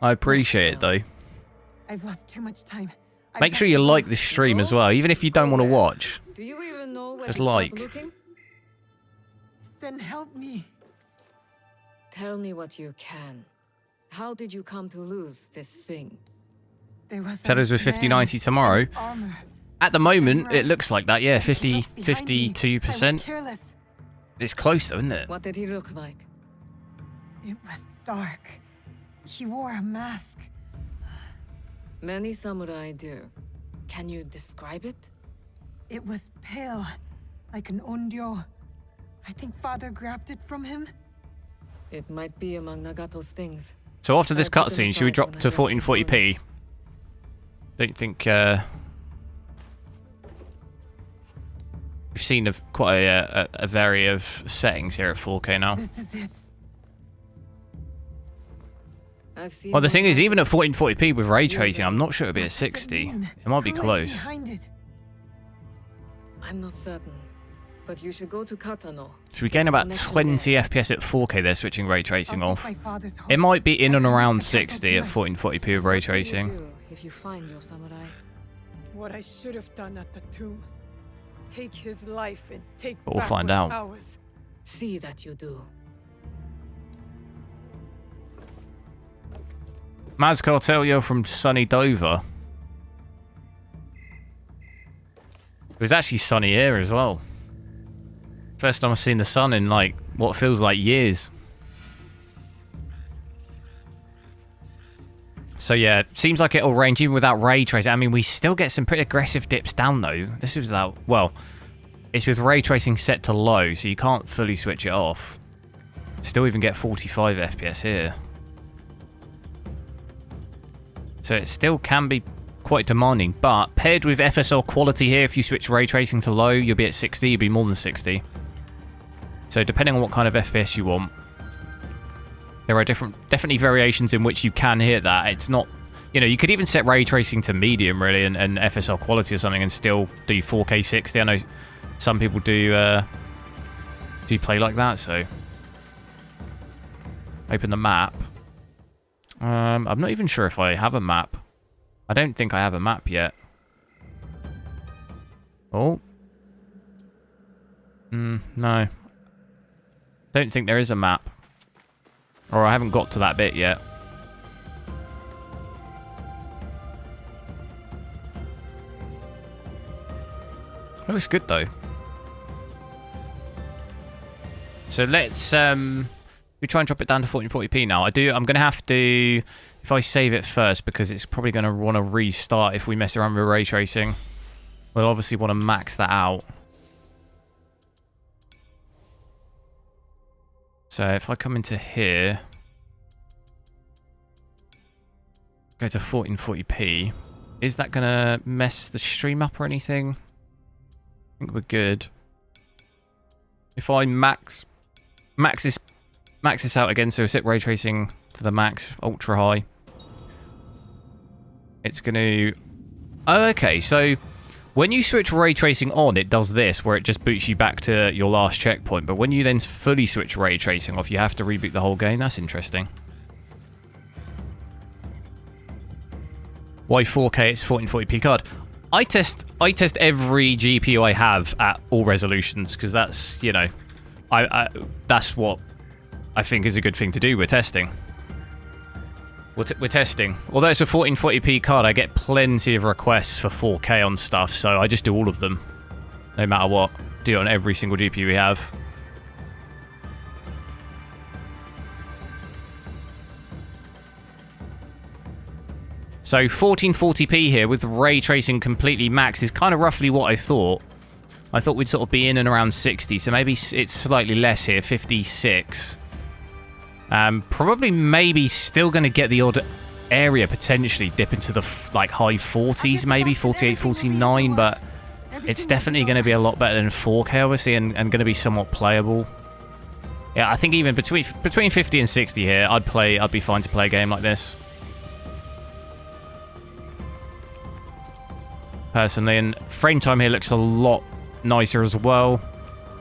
I appreciate it though. I've lost too much time. Make sure you like this stream as well, even if you don't want to watch. Do you even know where Just to start like. looking? Then help me. Tell me what you can. How did you come to lose this thing? There was Shadows with 5090 tomorrow. At the moment, it looks like that, yeah, 52%. It's close though, isn't it? What did he look like? It was dark. He wore a mask. Many samurai do. Can you describe it? It was pale, like an onryo. I think father grabbed it from him. It might be among Nagato's things. So after this cutscene, should we drop to 1440p? Don't think we've seen quite a vary of settings here at 4K now. This is it. I've seen Well, the thing is, even at 1440p with ray tracing, I'm not sure it'll be at 60. It might be close. I'm not certain, but you should go to Katano. So we gain about 20 FPS at 4K there, switching ray tracing off. It might be in and around 60 at 1440p with ray tracing. If you find your samurai. What I should have done at the tomb. Take his life and take But we'll back find what's out. ours. See that you do. Maz Cartel, you're from sunny Dover. It was actually sunny here as well. First time I've seen the sun in like what feels like years. So yeah, seems like it'll range even without ray tracing. I mean, we still get some pretty aggressive dips down though. This is without, well, it's with ray tracing set to low, so you can't fully switch it off. Still even get 45 FPS here. So it still can be quite demanding, but paired with FSR quality here, if you switch ray tracing to low, you'll be at 60, you'll be more than 60. So depending on what kind of FPS you want, There are definitely variations in which you can hit that. It's not, you know, you could even set ray tracing to medium really and FSR quality or something and still do 4K 60. I know some people do play like that. So open the map. I'm not even sure if I have a map. I don't think I have a map yet. Oh. No. Don't think there is a map. Or I haven't got to that bit yet. Looks good though. So let's we try and drop it down to 1440p now. I'm gonna have to, if I save it first, because it's probably gonna want to restart if we mess around with ray tracing. We'll obviously want to max that out. So if I come into here, go to 1440p, is that gonna mess the stream up or anything? I think we're good. If I max this out again, so set ray tracing to the max, ultra high. It's gonna... Oh, okay, so when you switch ray tracing on, it does this, where it just boots you back to your last checkpoint. But when you then fully switch ray tracing off, you have to reboot the whole game. That's interesting. Why 4K? It's 1440p card. I test every GPU I have at all resolutions, because that's, you know, that's what I think is a good thing to do. We're testing. We're testing. Although it's a 1440p card, I get plenty of requests for 4K on stuff, so I just do all of them, no matter what. Do it on every single GPU we have. So 1440p here with ray tracing completely maxed is kind of roughly what I thought. I thought we'd sort of be in and around 60, so maybe it's slightly less here, 56. Probably maybe still going to get the odd area potentially dip into the like high 40s, maybe 48, 49, but it's definitely going to be a lot better than 4K obviously, and going to be somewhat playable. Yeah, I think even between 50 and 60 here, I'd be fine to play a game like this. Personally, and frame time here looks a lot nicer as well.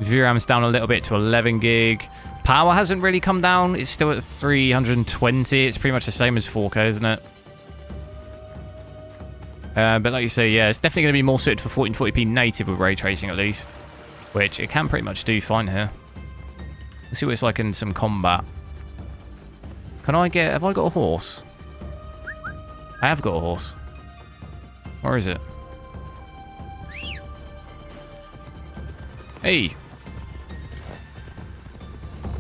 VRAM's down a little bit to 11 gig. Power hasn't really come down. It's still at 320. It's pretty much the same as 4K, isn't it? But like you say, yeah, it's definitely going to be more suited for 1440p native with ray tracing at least, which it can pretty much do fine here. Let's see what it's like in some combat. Have I got a horse? I have got a horse. Where is it? Hey!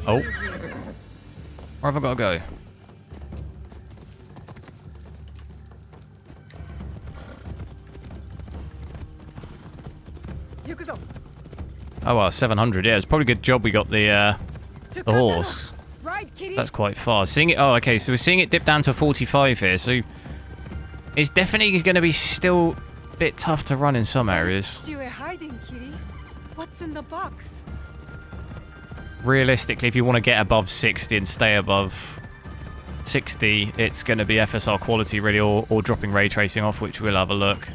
Oh. Where have I got to go? Oh well, 700. Yeah, it's probably a good job we got the horse. That's quite far. Seeing it. Oh, okay. So we're seeing it dip down to 45 here. So it's definitely going to be still a bit tough to run in some areas. What's in the box? Realistically, if you want to get above 60 and stay above 60, it's going to be FSR quality really, or dropping ray tracing off, which we'll have a look.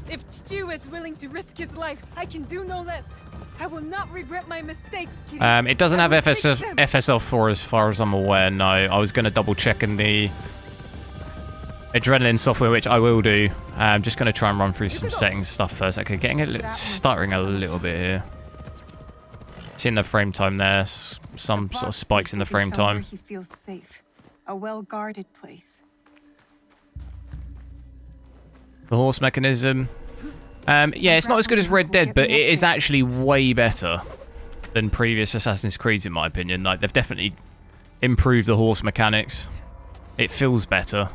If Stu is willing to risk his life, I can do no less. I will not regret my mistakes, Kitty. It doesn't have FSL4 as far as I'm aware, no. I was going to double check in the Adrenaline software, which I will do. I'm just going to try and run through some settings stuff first. Okay, stuttering a little bit here. Seeing the frame time there, some sort of spikes in the frame time. He feels safe. A well-guarded place. The horse mechanism. Yeah, it's not as good as Red Dead, but it is actually way better than previous Assassin's Creeds, in my opinion. Like, they've definitely improved the horse mechanics. It feels better.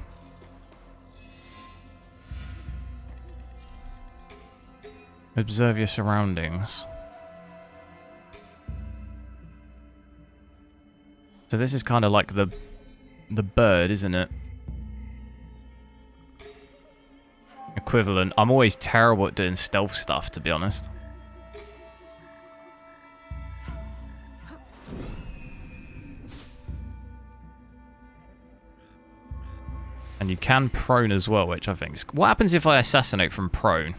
Observe your surroundings. So this is kind of like the bird, isn't it? Equivalent. I'm always terrible at doing stealth stuff, to be honest. And you can prone as well, which I think is... What happens if I assassinate from prone?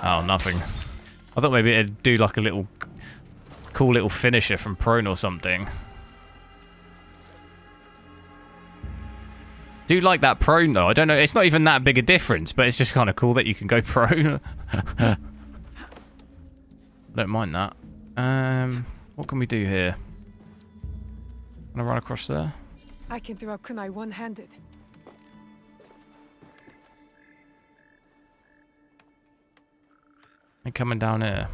Oh, nothing. I thought maybe it'd do like a little... cool little finisher from prone or something. Do like that prone though. I don't know. It's not even that big a difference, but it's just kind of cool that you can go prone. I don't mind that. What can we do here? Can I run across there? I can throw kunai one-handed. They're coming down here.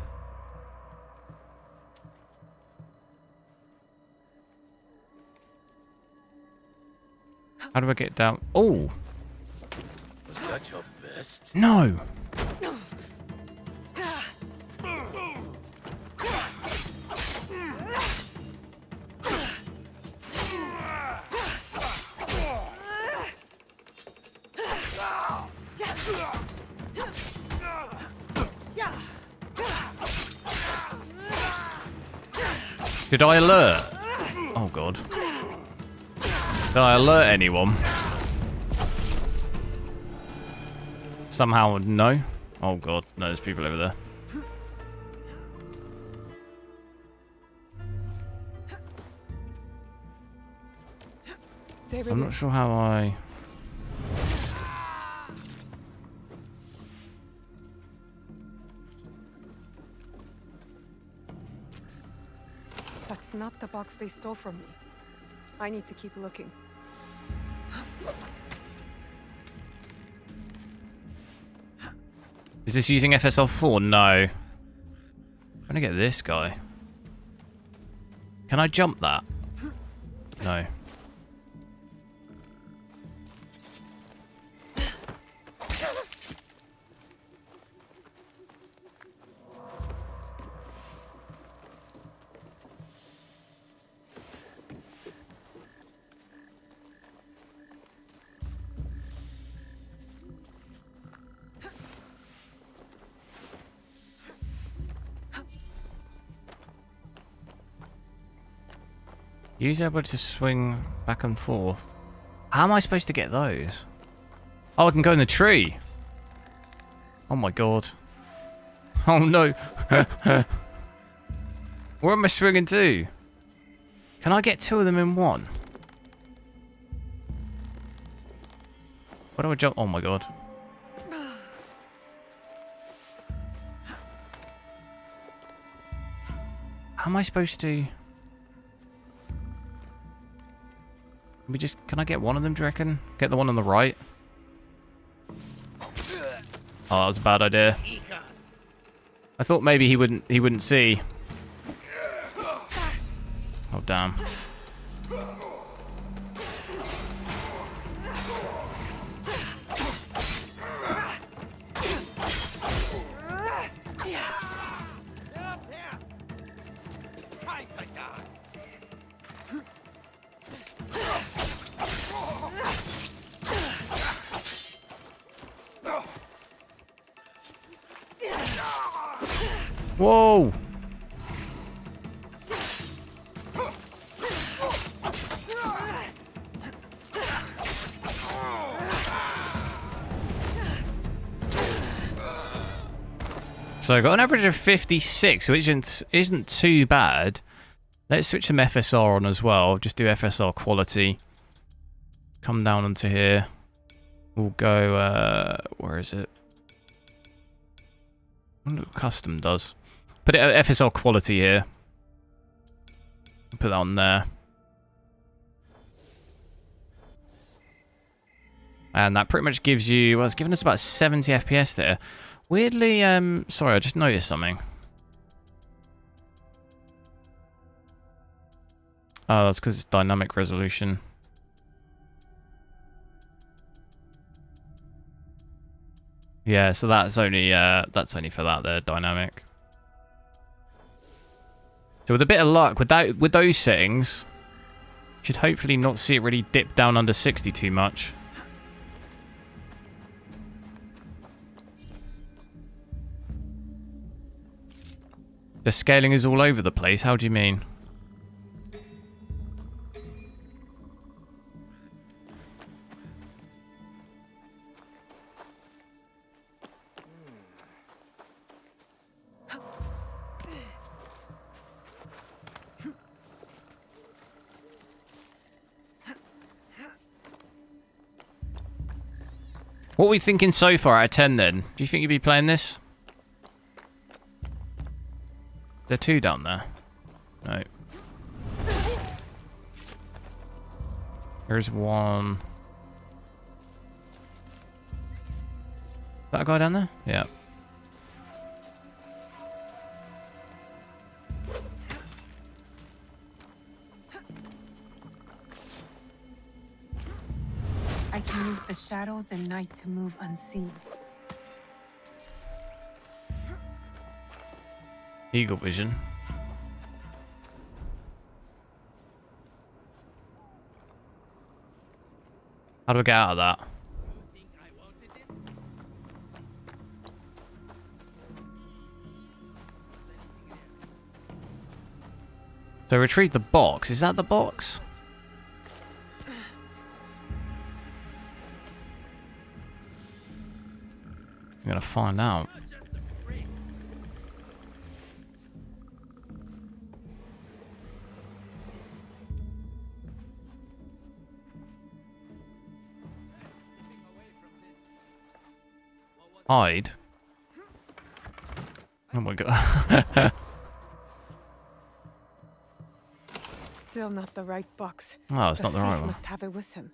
How do I get down? Oh! Was that your best? No! Did I alert? Oh god. Did I alert anyone? Somehow, no. Oh god, no, there's people over there. I'm not sure how I... That's not the box they stole from me. I need to keep looking. Is this using FSL4? No. I'm gonna get this guy. Can I jump that? No. Use able to swing back and forth. How am I supposed to get those? Oh, I can go in the tree. Oh my god. Oh no. Where am I swinging to? Can I get two of them in one? Where do I jump? Oh my god. How am I supposed to... Can I get one of them, do you reckon? Get the one on the right? Oh, that was a bad idea. I thought maybe he wouldn't see. Oh damn. Whoa! So I got an average of 56, which isn't too bad. Let's switch some FSR on as well. Just do FSR quality. Come down onto here. We'll go, where is it? I wonder what custom does. Put it at FSR quality here. Put that on there. And that pretty much gives you... Well, it's giving us about 70 FPS there. Weirdly, sorry, I just noticed something. Oh, that's because it's dynamic resolution. Yeah, so that's only for that there, dynamic. So with a bit of luck, with those settings, should hopefully not see it really dip down under 60 too much. The scaling is all over the place. How do you mean? What are we thinking so far out of 10 then? Do you think you'd be playing this? There are 2 down there. No. There's 1. That guy down there? Yeah. I can use the shadows and night to move unseen. Eagle vision. How do I get out of that? So retrieve the box. Is that the box? I'm gonna find out. Hide. Oh my god. Still not the right box. Oh, it's not the right thief one. Must have it with him.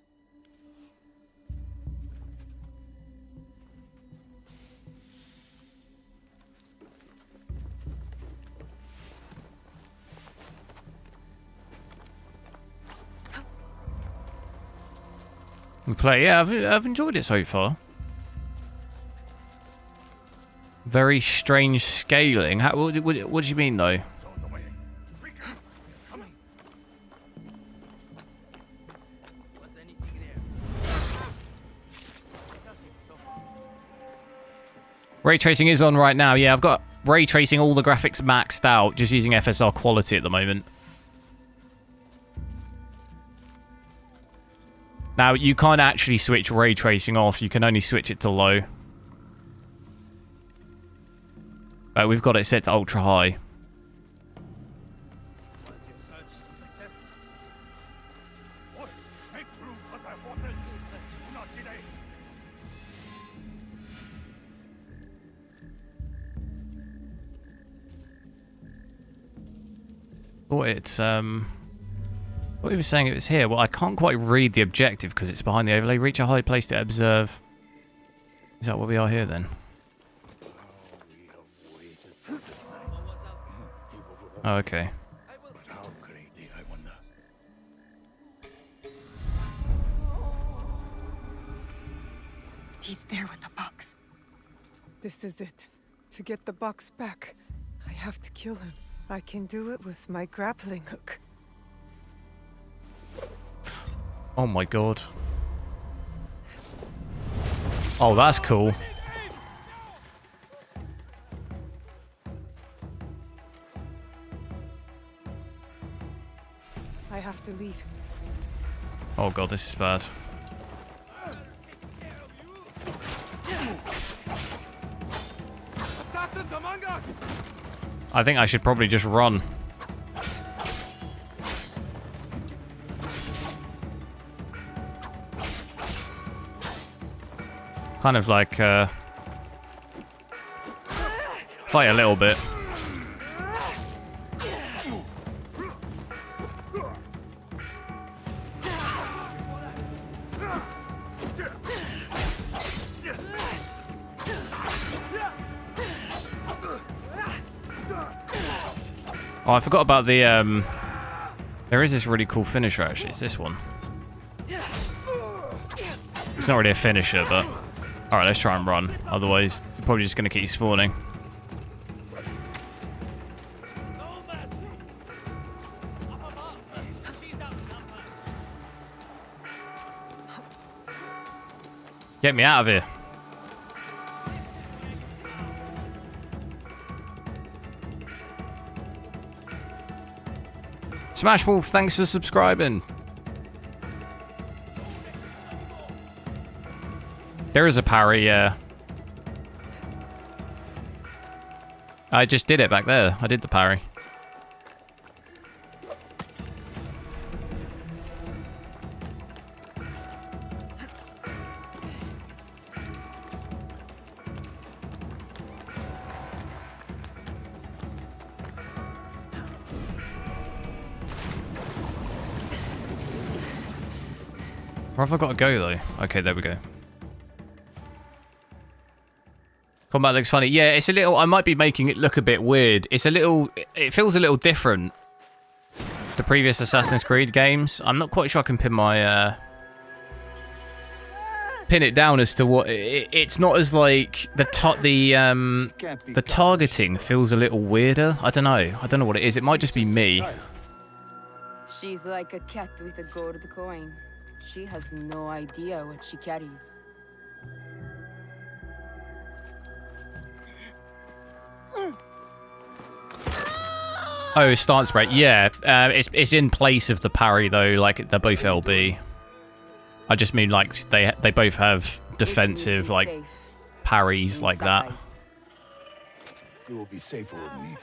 Play, yeah, I've enjoyed it so far. Very strange scaling. What do you mean though? Ray tracing is on right now. Yeah, I've got ray tracing all the graphics maxed out, just using FSR quality at the moment. Now, you can't actually switch ray tracing off. You can only switch it to low. We've got it set to ultra high. Oh, it's what he was saying, it was here. Well, I can't quite read the objective because it's behind the overlay. Reach a high place to observe. Is that what we are here then? Oh, okay. He's there with the box. This is it. To get the box back, I have to kill him. I can do it with my grappling hook. Oh my god. Oh, that's cool. I have to leave. Oh god, this is bad. Assassins among us! I think I should probably just run. Kind of like, fight a little bit. Oh, I forgot about the, there is this really cool finisher, actually. It's this one. It's not really a finisher, but... Alright, let's try and run. Otherwise, they're probably just going to keep spawning. Get me out of here. Smash Wolf, thanks for subscribing. There is a parry, yeah. I just did it back there. I did the parry. Where have I got to go, though? Okay, there we go. Combat looks funny. Yeah, it's a little... I might be making it look a bit weird. It's a little... It feels a little different to the previous Assassin's Creed games. I'm not quite sure I can pin my... pin it down as to what... It's not as, like... The targeting feels a little weirder. I don't know. I don't know what it is. It might just be me. She's like a cat with a gold coin. She has no idea what she carries. Oh, stance break. Yeah, it's in place of the parry though. Like they're both LB. I just mean like they both have defensive like parries like that. You will be safer with me.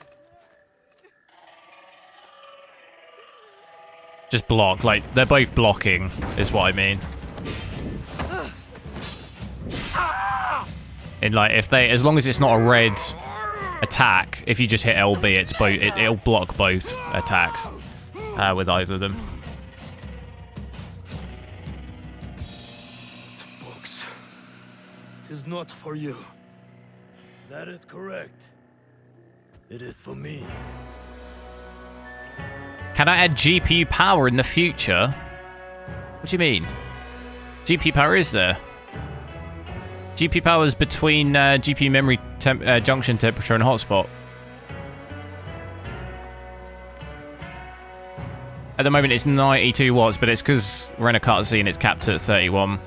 Just block, like they're both blocking, is what I mean. And like if they, as long as it's not a red attack, if you just hit LB, it's both. It'll block both attacks with either of them. The box is not for you. That is correct. It is for me. Can I add GPU power in the future? What do you mean? GPU power is there. GPU power is between GPU memory junction temperature and hotspot. At the moment it's 92 watts, but it's because we're in a cutscene, it's capped at 31.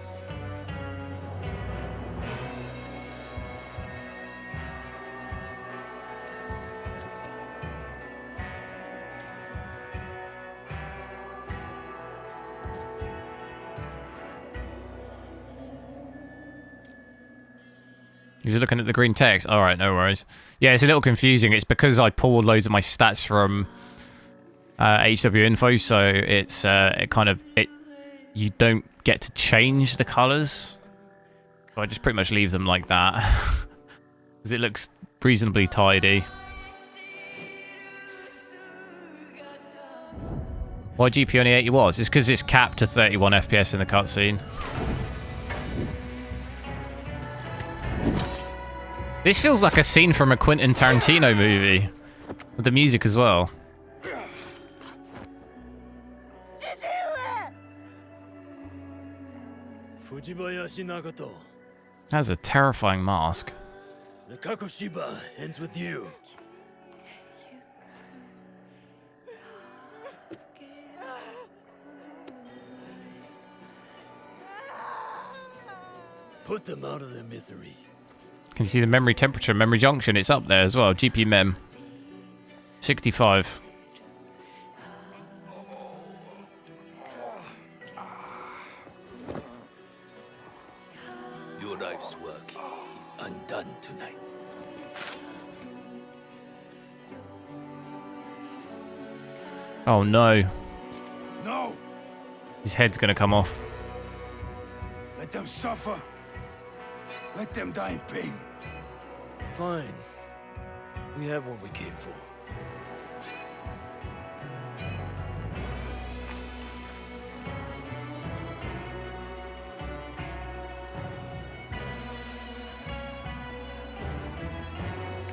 You're looking at the green text. All right, no worries. Yeah, it's a little confusing. It's because I pulled loads of my stats from HW Info, so it's you don't get to change the colors. So I just pretty much leave them like that because it looks reasonably tidy. Why GPU only 80 watts? It's because it's capped to 31 FPS in the cutscene. This feels like a scene from a Quentin Tarantino movie. With the music as well. That's a terrifying mask. The Kakushiba ends with you. Put them out of their misery. Can you see the memory temperature, memory junction? It's up there as well. GPU mem. 65. Your life's work is undone tonight. Oh no. No! His head's gonna come off. Let them suffer. Let them die in pain. Fine. We have what we came for.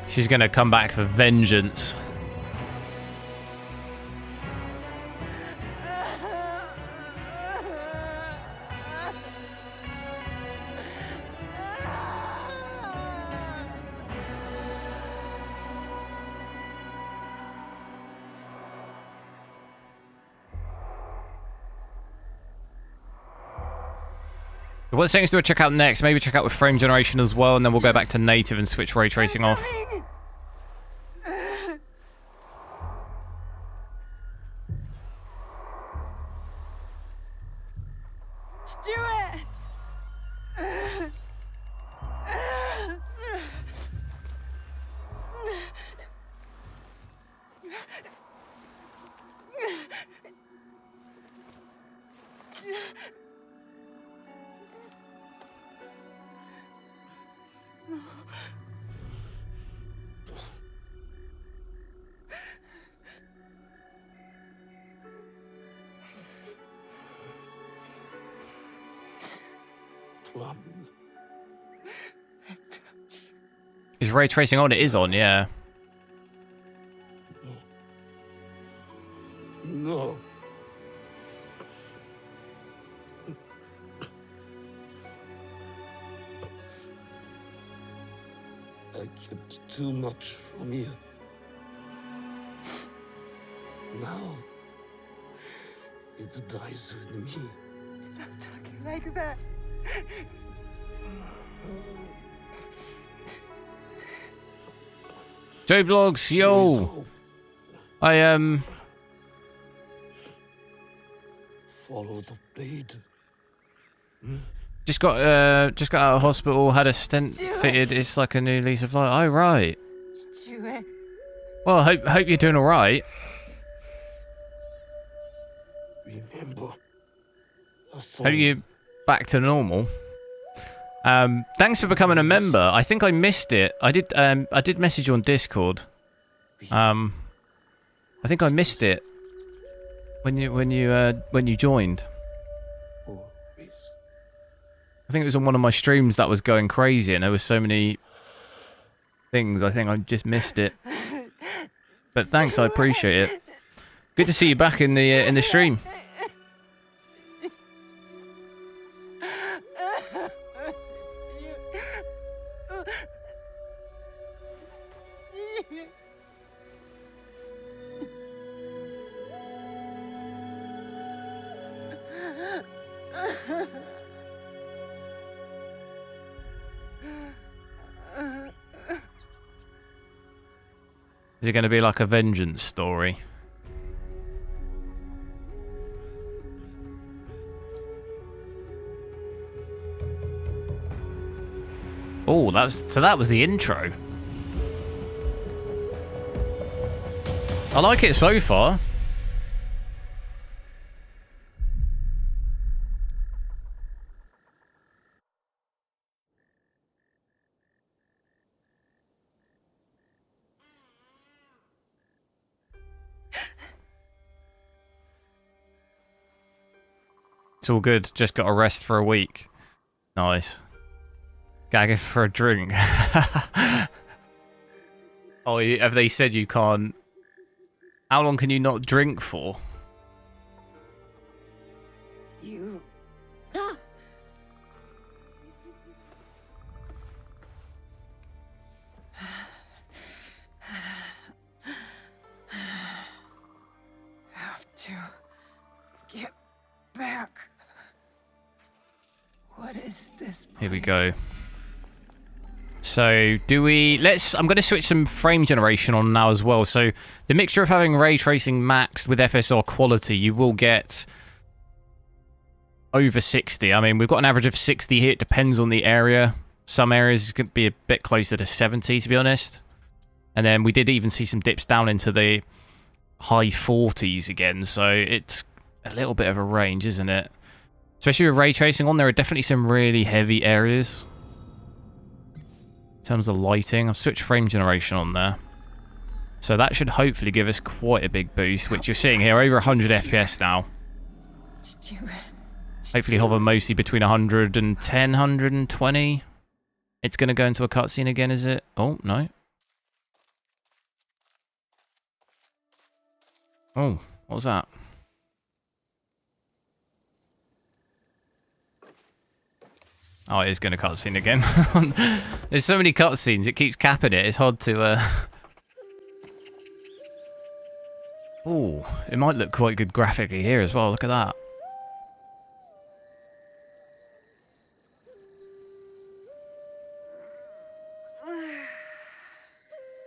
She's gonna come back for vengeance. What settings do I check out next? Maybe check out with frame generation as well, and then we'll go back to native and switch ray tracing off. Stuart! Is ray tracing on? It is on, yeah. No. I kept too much from you. Now, it dies with me. Stop talking like that. Joe Blogs, yo! I Follow the blade. just got out of hospital, had a stent fitted. It's like a new lease of life. Oh right. Stuart. Well, hope you're doing all right. Remember. Hope you're back to normal. Thanks for becoming a member. I think I missed it. I did message you on Discord. I think I missed it when you joined. I think it was on one of my streams that was going crazy, and there were so many things. I think I just missed it. But thanks, I appreciate it. Good to see you back in the stream. Is it going to be like a vengeance story? Oh, that was the intro. I like it so far. It's all good. Just got a rest for a week. Nice. Gagging for a drink. Oh, have they said you can't? How long can you not drink for? You. Have to get back. What is this place? Here we go. So I'm going to switch some frame generation on now as well. So the mixture of having ray tracing maxed with FSR quality, you will get over 60. I mean, we've got an average of 60 here. It depends on the area. Some areas could be a bit closer to 70, to be honest. And then we did even see some dips down into the high 40s again. So it's a little bit of a range, isn't it? Especially with ray tracing on, there are definitely some really heavy areas. In terms of lighting, I've switched frame generation on there. So that should hopefully give us quite a big boost, which you're seeing here, over 100 FPS now. Hopefully hover mostly between 110, 120. It's going to go into a cutscene again, is it? Oh, no. Oh, what was that? Oh, it is going to cutscene again. There's so many cutscenes, it keeps capping it. It's hard to... Oh, it might look quite good graphically here as well. Look at that.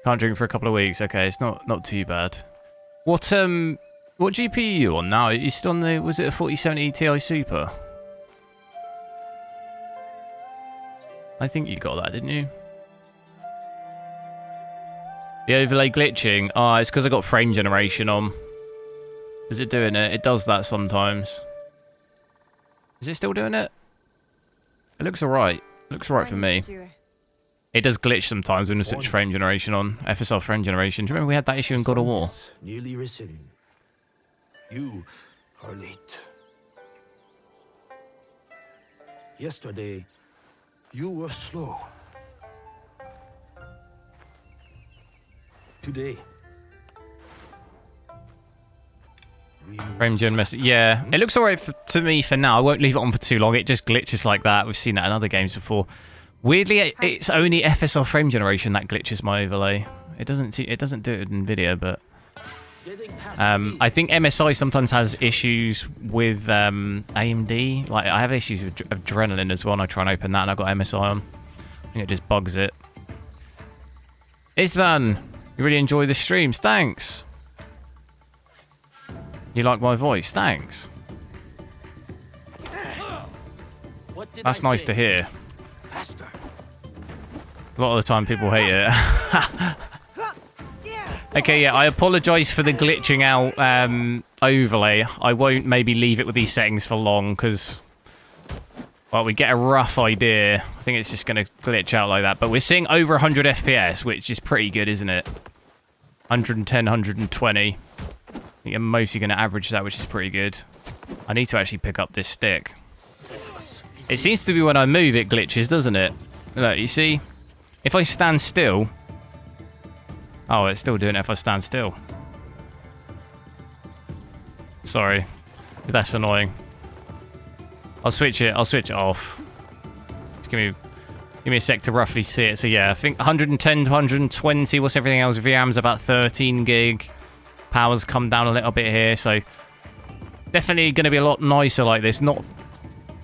Can't drink for a couple of weeks. Okay, it's not too bad. What GPU are you on now? Are you still on the... Was it a 4070 Ti Super? I think you got that, didn't you? The overlay glitching. Oh, it's because I got frame generation on. Is it doing it? It does that sometimes. Is it still doing it? It looks alright. Looks alright for me. It does glitch sometimes when we switch frame generation on. FSR frame generation. Do you remember we had that issue in God of War? Nearly risen. You are late. Yesterday, you were slow. Today. Frame gen message. Yeah, it looks alright to me for now. I won't leave it on for too long. It just glitches like that. We've seen that in other games before. Weirdly, it's only FSR frame generation that glitches my overlay. It doesn't do it in Nvidia, but I think MSI sometimes has issues with AMD. Like I have issues with Adrenaline as well, and I try and open that, and I've got MSI on. I think it just bugs it. Isvan, you really enjoy the streams. Thanks. You like my voice? Thanks. That's nice to hear. A lot of the time people hate it. Okay, yeah, I apologise for the glitching out overlay. I won't maybe leave it with these settings for long because, well, we get a rough idea. I think it's just going to glitch out like that. But we're seeing over 100 FPS, which is pretty good, isn't it? 110, 120. I think I'm mostly going to average that, which is pretty good. I need to actually pick up this stick. It seems to be when I move it glitches, doesn't it? Look, you see? If I stand still... Oh, it's still doing it if I stand still. Sorry. That's annoying. I'll switch it off. Just give me a sec to roughly see it. So yeah, I think 110 to 120. What's everything else? VRAM's about 13 gig. Power's come down a little bit here, so definitely going to be a lot nicer like this.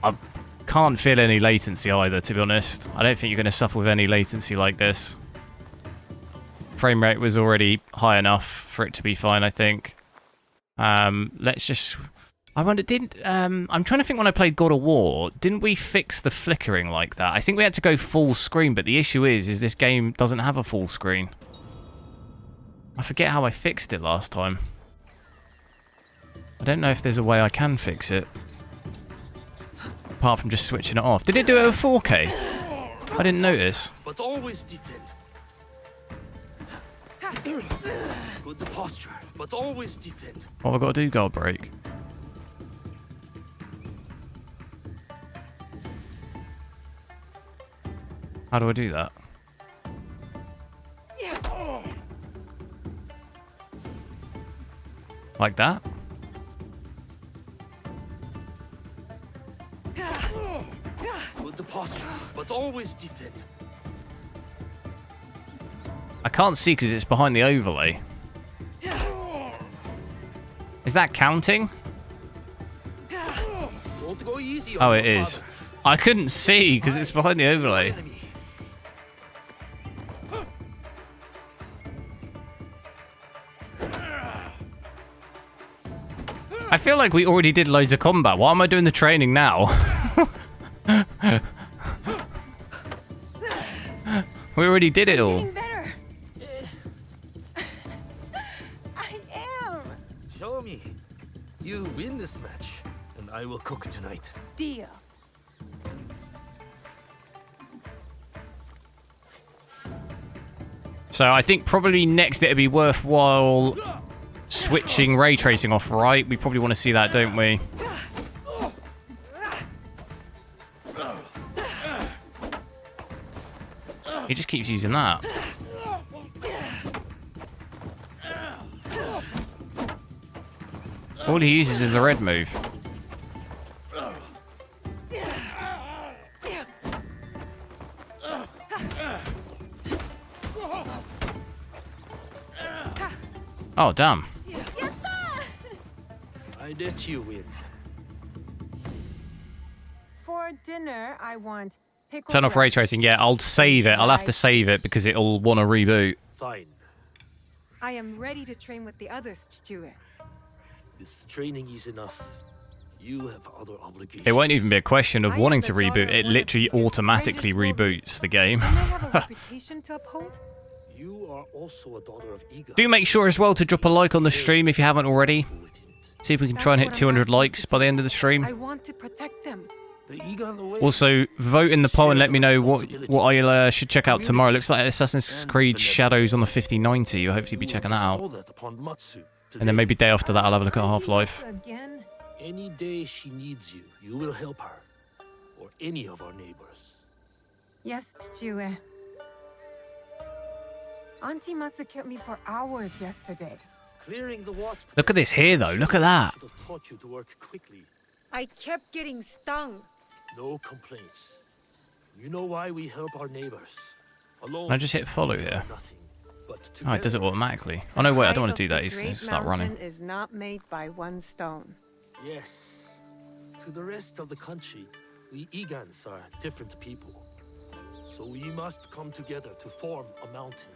I can't feel any latency either, to be honest. I don't think you're going to suffer with any latency like this. Frame rate was already high enough for it to be fine, I think. Let's just... I wonder, I'm trying to think when I played God of War, didn't we fix the flickering like that? I think we had to go full screen, but the issue is this game doesn't have a full screen. I forget how I fixed it last time. I don't know if there's a way I can fix it. Apart from just switching it off. Did it do it at 4K? I didn't notice. But always defend. Good posture, but always defend. What have I got to do, guard break? How do I do that? Like that? Good posture, but always defend. I can't see because it's behind the overlay. Is that counting? Oh, it is. I couldn't see because it's behind the overlay. I feel like we already did loads of combat. Why am I doing the training now? We already did it all. I am. Show me. You win this match, and I will cook tonight. Deal. So I think probably next it'd be worthwhile switching ray tracing off, right? We probably want to see that, don't we? He just keeps using that. All he uses is the red move. Oh, damn. I let you win. For dinner, I want pickled Turn off ray tracing. Yeah, I'll save it. I'll have to save it because it'll want to reboot. Fine. I am ready to train with the others, Stuart. This training is enough. You have other obligations. It won't even be a question of wanting to reboot. It literally automatically reboots the game. And I have a reputation to uphold. You are also a daughter of Egon. Do make sure as well to drop a like on the stream if you haven't already. See if we can try and hit 200 likes by the end of the stream. I want to protect them. Also, vote in the poll and let me know what I should check out tomorrow. Looks like Assassin's Creed Shadows on the 5090. You'll hopefully be checking that out. And then maybe day after that I'll have a look at Half-Life. Again? Any day she needs you, you will help her. Or any of our neighbors. Yes, Chichue. Auntie Matsu kept me for hours yesterday. Clearing the wasp. Look at this here though, look at that. Taught you to work quickly. I kept getting stung. No complaints. You know why we help our neighbors. Alone. Can I just hit follow here? Oh, it does it automatically. Oh no, wait, I don't want to do that. He's going to start running. Is not made by one stone. Yes. To the rest of the country, we Egans are different people. So we must come together to form a mountain.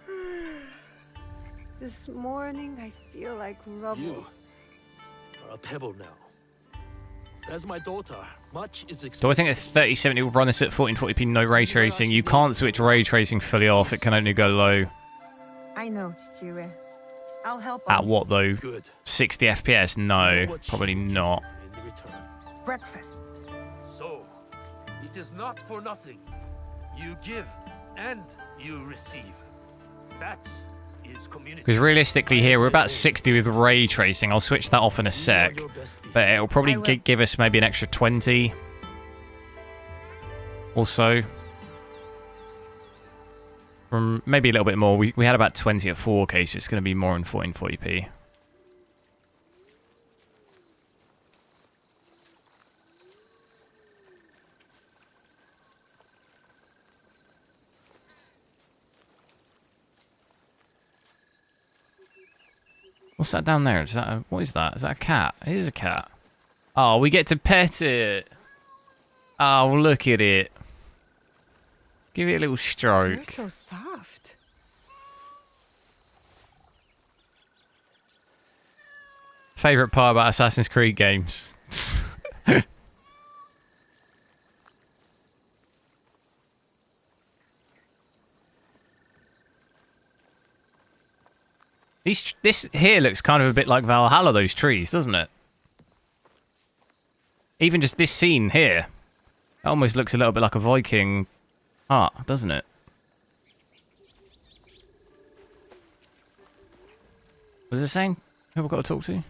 This morning, I feel like rubble. You are a pebble now. As my daughter, much is expected. Do I think at 3070 will run this at 1440p no ray tracing? You can't switch ray tracing fully off. It can only go low. I know, Chichue. I'll help. At what though? 60 FPS? No, probably not. Breakfast. So, it is not for nothing. You give and you receive. That is community. Because realistically here, we're about 60 with ray tracing. I'll switch that off in a sec. But it'll probably give us maybe an extra 20 or so. From maybe a little bit more. We had about 20 at 4K, so it's going to be more in 1440p. What's that down there? Is that what is that? Is that a cat? It is a cat. Oh, we get to pet it. Oh, look at it. Give it a little stroke. You're so soft. Favorite part about Assassin's Creed games. This here looks kind of a bit like Valhalla, those trees, doesn't it? Even just this scene here. It almost looks a little bit like a Viking art, doesn't it? Was it saying who we've got to talk to?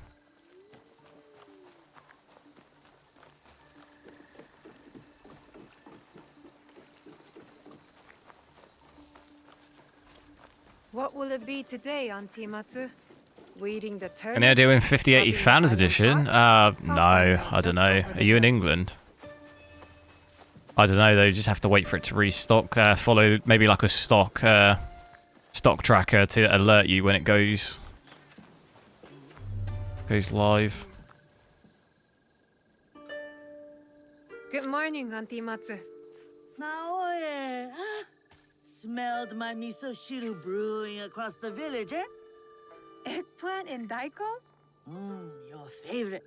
What will it be today, Auntie Matsu? Weeding the turnips? Any idea when 5080 Founders Edition? No, I don't know. Are you in England? I don't know, though. You just have to wait for it to restock. Follow maybe like a stock tracker to alert you when it goes live. Good morning, Auntie Matsu. Naoe, smelled my miso shiru brewing across the village, eh? Eggplant and daiko? Your favorite,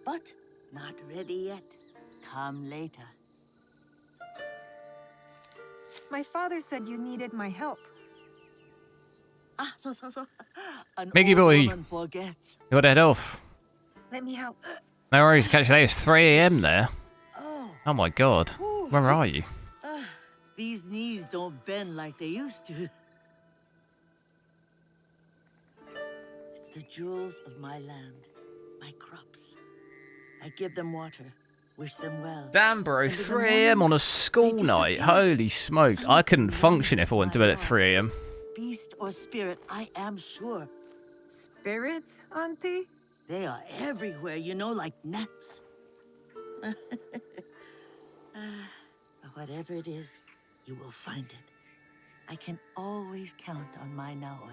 but not ready yet. Come later. My father said you needed my help. So. An Miggy old boy, woman forgets. you got to head off. Let me help. No worries, catch you later. It's 3 AM there. Oh my god. Where are you? These knees don't bend like they used to. It's the jewels of my land, my crops. I give them water, wish them well. Damn, bro, 3 AM on a school night. Holy smokes. I couldn't function if I went to bed at 3 AM. Beast or spirit, I am sure. Spirits, Auntie? They are everywhere, you know, like gnats. Whatever it is, you will find it. I can always count on my Naoe.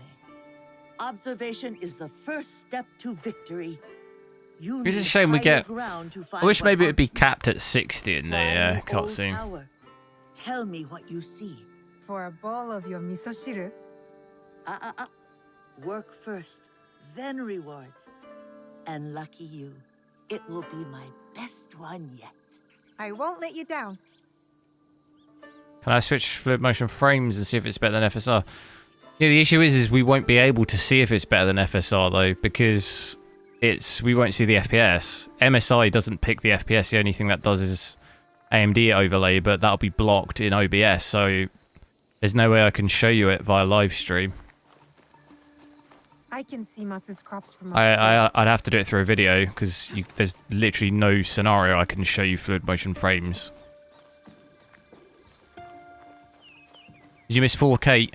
Observation is the first step to victory. It's a shame we get... I wish maybe it would be capped at 60 in the cutscene. Tell me what you see. For a bowl of your miso shiru? Work first, then rewards. And lucky you, It will be my best one yet. I won't let you down. Can I switch fluid motion frames and see if it's better than FSR? Yeah, the issue is we won't be able to see if it's better than FSR though, because we won't see the FPS. MSI doesn't pick the FPS. The only thing that does is AMD overlay, but that'll be blocked in OBS, so there's no way I can show you it via live stream. I can see Matsu's crops from I'd have to do it through a video, because there's literally no scenario I can show you fluid motion frames. Did you miss 4K?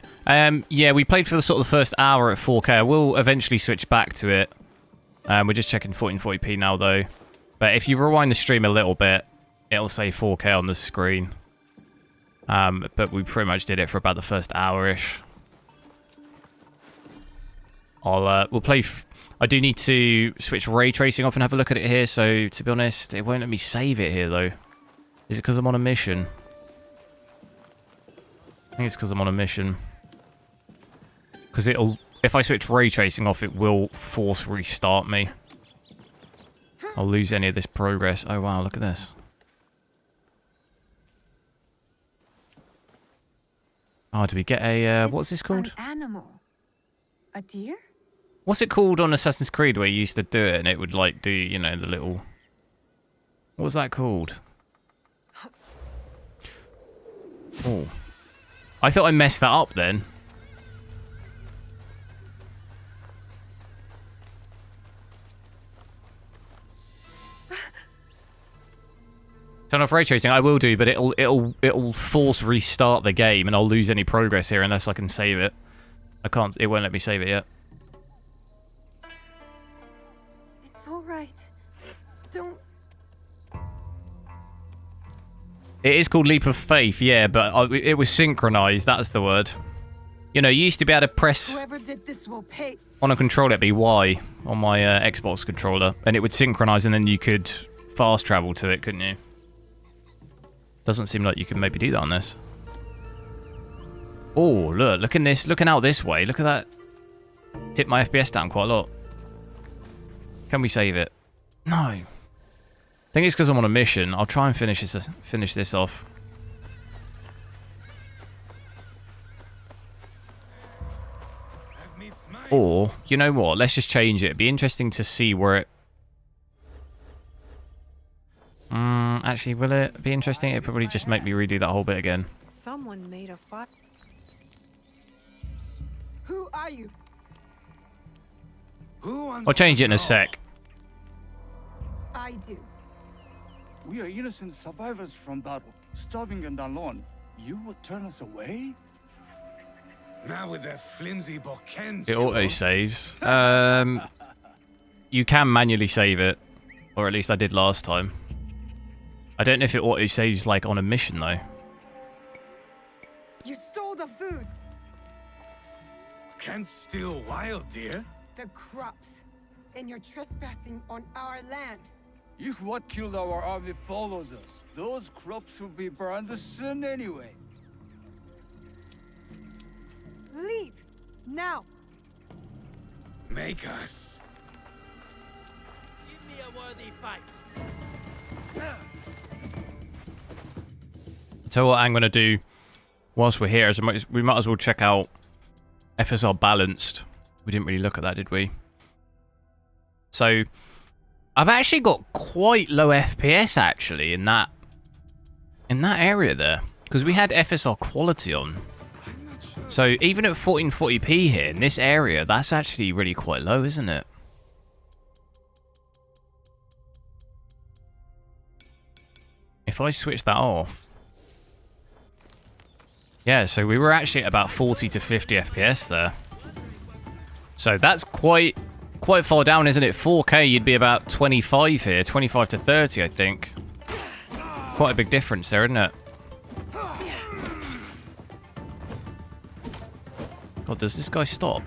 Yeah, we played for the sort of the first hour at 4K. I will eventually switch back to it. We're just checking 1440p now, though. But if you rewind the stream a little bit, it'll say 4K on the screen. But we pretty much did it for about the first hour-ish. We'll play... I do need to switch ray tracing off and have a look at it here, so to be honest, it won't let me save it here, though. Is it because I'm on a mission? I think it's because I'm on a mission. Because it'll... If I switch ray tracing off, it will force restart me. I'll lose any of this progress. Oh, wow, look at this. Oh, do we get a... what's this called? An animal. A deer? What's it called on Assassin's Creed where you used to do it and it would, like, do, you know, the little... What was that called? Oh. I thought I messed that up then. Turn off ray tracing. I will do, but it'll force restart the game, and I'll lose any progress here unless I can save it. I can't. It won't let me save it yet. It's all right. Don't. It is called Leap of Faith, yeah, but it was synchronized. That's the word. You know, you used to be able to press Whoever did this will pay. on a controller. It'd be Y on my Xbox controller, and it would synchronize, and then you could fast travel to it, couldn't you? Doesn't seem like you can maybe do that on this. Oh, look at this. Looking out this way. Look at that. Tip my FPS down quite a lot. Can we save it? No. I think it's because I'm on a mission. I'll try and finish this off. Or, you know what? Let's just change it. It'd be interesting to see where it... Actually, will it be interesting? It'd probably just make me redo that whole bit again. Someone made a fire. Who are you? I'll change it in a sec. I do. We are innocent survivors from battle, starving and alone. You would turn us away? Now with their flimsy Bokens. It auto saves. You can manually save it, or at least I did last time. I don't know if it auto saves like on a mission though. You stole the food. Can't steal wild deer. The crops. And you're trespassing on our land. If what killed our army follows us, those crops will be burned soon anyway. Leave! Now! Make us. Give me a worthy fight. So what I'm going to do whilst we're here is we might as well check out FSR balanced. We didn't really look at that, did we? So I've actually got quite low FPS actually in that area there, because we had FSR quality on. So even at 1440p here in this area, that's actually really quite low, isn't it? If I switch that off, yeah, so we were actually at about 40 to 50 FPS there. So that's quite far down, isn't it? 4K, you'd be about 25 here, 25 to 30, I think. Quite a big difference there, isn't it? God, does this guy stop?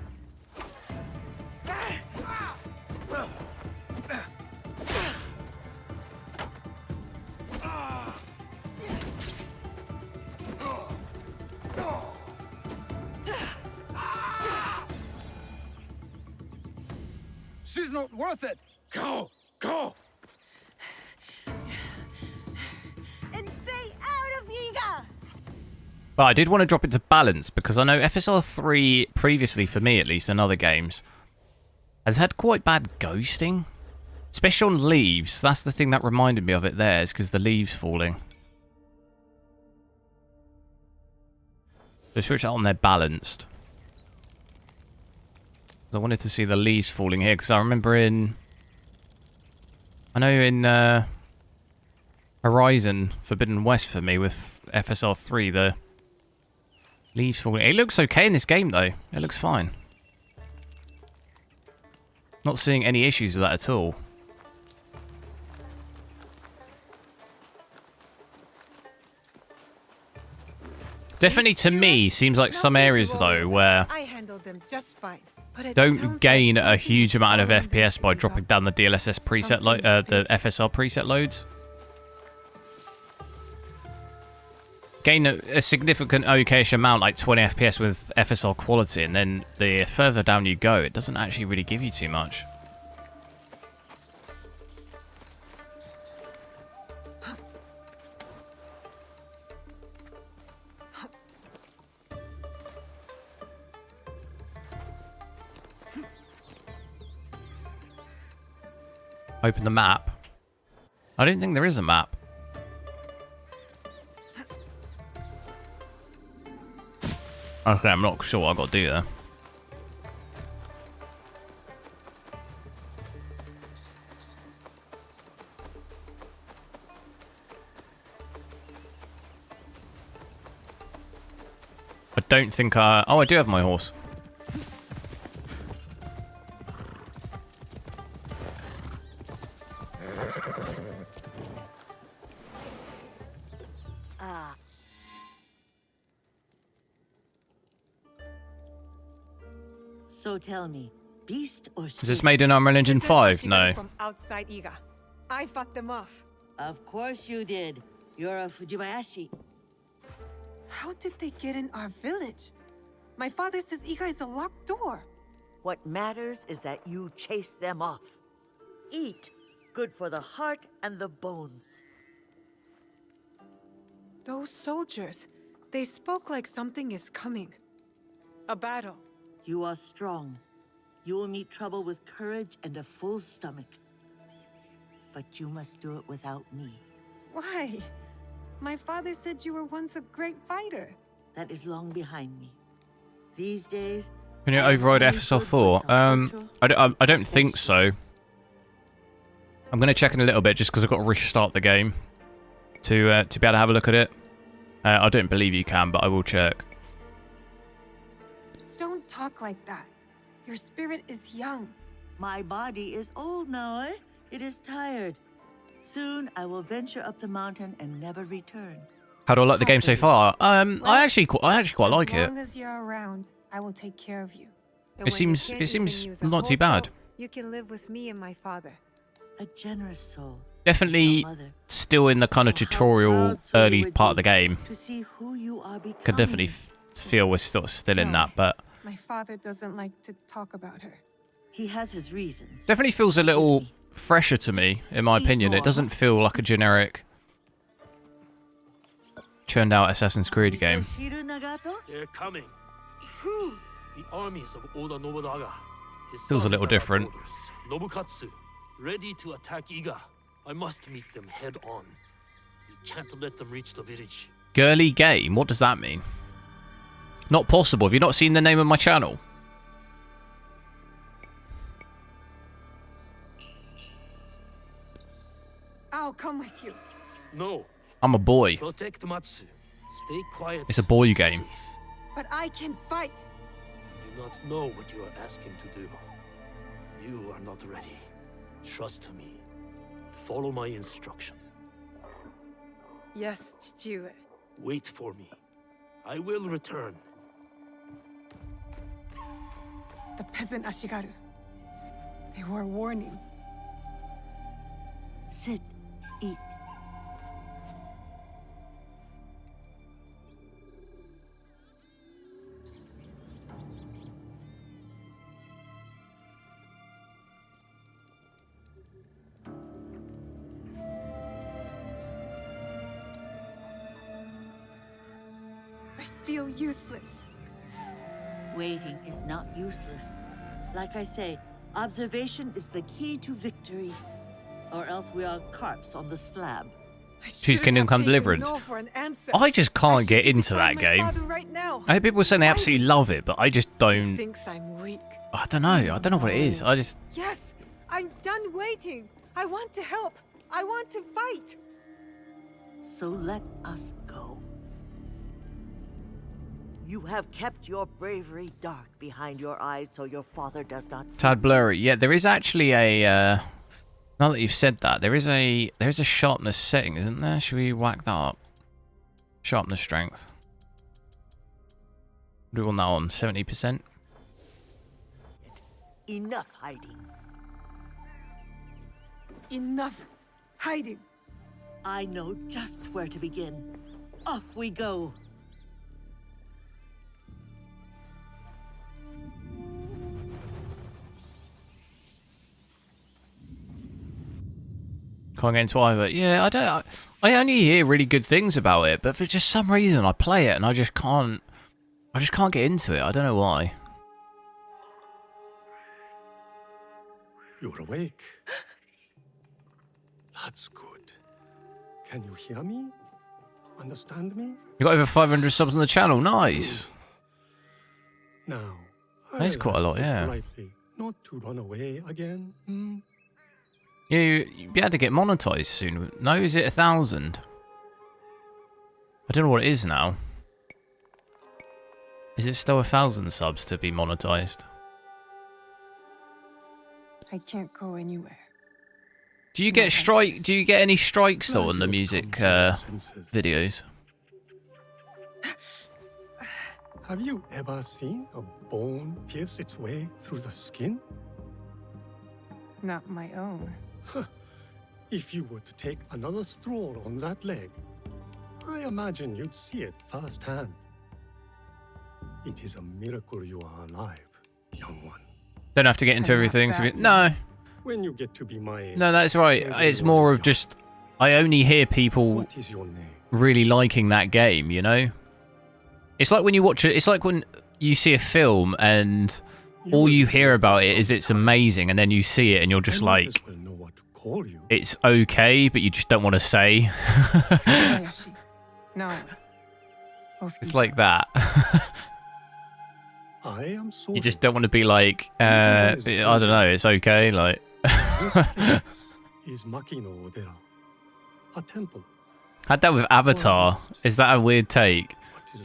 She's not worth it. Go! Go! But I did want to drop it to balance because I know FSR 3 previously, for me at least, in other games, has had quite bad ghosting. Especially on leaves. That's the thing that reminded me of it there, is because the leaves falling. So switch that on there balanced. I wanted to see the leaves falling here because I remember in... I know in Horizon Forbidden West for me with FSR 3, the leaves falling. It looks okay in this game though. It looks fine. Not seeing any issues with that at all. Definitely to me seems like some areas though where I handled them just fine. don't gain a huge amount of FPS by dropping down the DLSS preset the FSR preset loads. Gain a significant okayish amount, like 20 FPS with FSR quality, and then the further down you go, it doesn't actually really give you too much. Open the map. I don't think there is a map. Okay, I'm not sure what I've got to do there. I don't think I... Oh, I do have my horse. So tell me, beast or Is this made in Unreal Engine 5? No. From outside Iga. I fought them off. Of course you did. You're a Fujibayashi. How did they get in our village? My father says Iga is a locked door. What matters is that you chase them off. Eat. Good for the heart and the bones. Those soldiers, they spoke like something is coming. A battle. You are strong. You will meet trouble with courage and a full stomach. But you must do it without me. Why? My father said you were once a great fighter. That is long behind me. These days... Can you override FSR 4? I don't think so. I'm going to check in a little bit just because I've got to restart the game to be able to have a look at it. I don't believe you can, but I will check. Don't talk like that. Your spirit is young. My body is old now, eh? It is tired. Soon I will venture up the mountain and never return. How do I like the game so far? I actually quite like it. As long as you're around, I will take care of you. And It when you seems can't even use a not too hojo, bad. You can live with me and my father. A generous soul. Definitely still in the kind of tutorial early part of the game. To see who you are becoming. Could definitely feel we're sort of still in that, but My father doesn't like to talk about her. He has his reasons. definitely feels a little fresher to me, in my opinion. It doesn't feel like a generic churned out Assassin's Creed game. They're coming. The armies of Oda Nobunaga. His Feels a sons little are our different. orders. Nobukatsu, ready to attack Iga. I must meet them head on. We can't let them reach the village. Girly game? What does that mean? Not possible. Have you not seen the name of my channel? I'll come with you. No. I'm a boy. Protect Matsu. Stay quiet. It's a boy game. But I can fight. You do not know what you are asking to do. You are not ready. Trust me. Follow my instruction. Yes, Chichiue. Wait for me. I will return. The peasant Ashigaru. They were a warning. Sit. Eat. I feel useless. Waiting is not useless. Like I say, observation is the key to victory. Or else we are carps on the slab. Cheese Kingdom Come Deliverance. I just can't get into that game. Right now. I hear people saying they absolutely love it, but I just He don't. thinks I'm weak. I don't know. I don't know what it is. I just. Yes, I'm done waiting. I want to help. I want to fight. So let us go. You have kept your bravery dark behind your eyes so your father does not see. Tad blurry. Yeah, there is actually a. Now that you've said that, there is a sharpness setting, isn't there? Should we whack that up? Sharpness strength. What do we want that on? 70%. Enough hiding. Enough hiding. I know just where to begin. Off we go. Can't get into either. Yeah, I only hear really good things about it, but for just some reason I play it and I just can't get into it. I don't know why. You're awake. That's good. Can you hear me? Understand me? You got over 500 subs on the channel. Nice. Now, That's quite a lot, yeah. Politely, not to run away again. Yeah, you'd be able to get monetized soon. No, is it 1,000? I don't know what it is now. Is it still 1,000 subs to be monetized? I can't go anywhere. Do you get Do you get any strikes though on the music videos? Have you ever seen a bone pierce its way through the skin? Not my own. If you were to take another stroll on that leg, I imagine you'd see it firsthand. It is a miracle you are alive, young one. Don't have to get into everything. No. When you get to be my age, No, that's right. It's more of just I only hear people what is your name? really liking that game, you know? It's like when you watch it, it's like when you see a film and all you hear about it is it's amazing, and then you see it and you're just like, it's okay, but you just don't want to say. No. It's like that. I am sorry. You just don't want to be like, I don't know, it's okay, like. This place is Makino Odera, a temple. Had that with Avatar. Is that a weird take?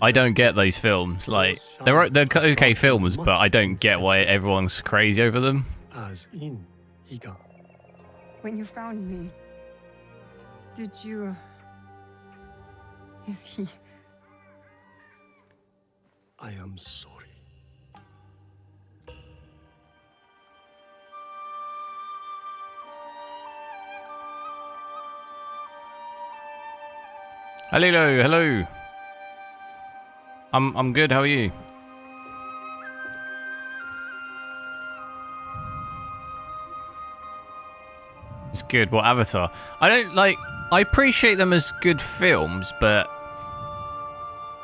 I don't get those films. Like, they're okay films, but I don't get why everyone's crazy over them. As in Iga. When you found me, did you... Is he... I am sorry. Hello, hello. I'm good. How are you? It's good. What Avatar? I don't like. I appreciate them as good films, but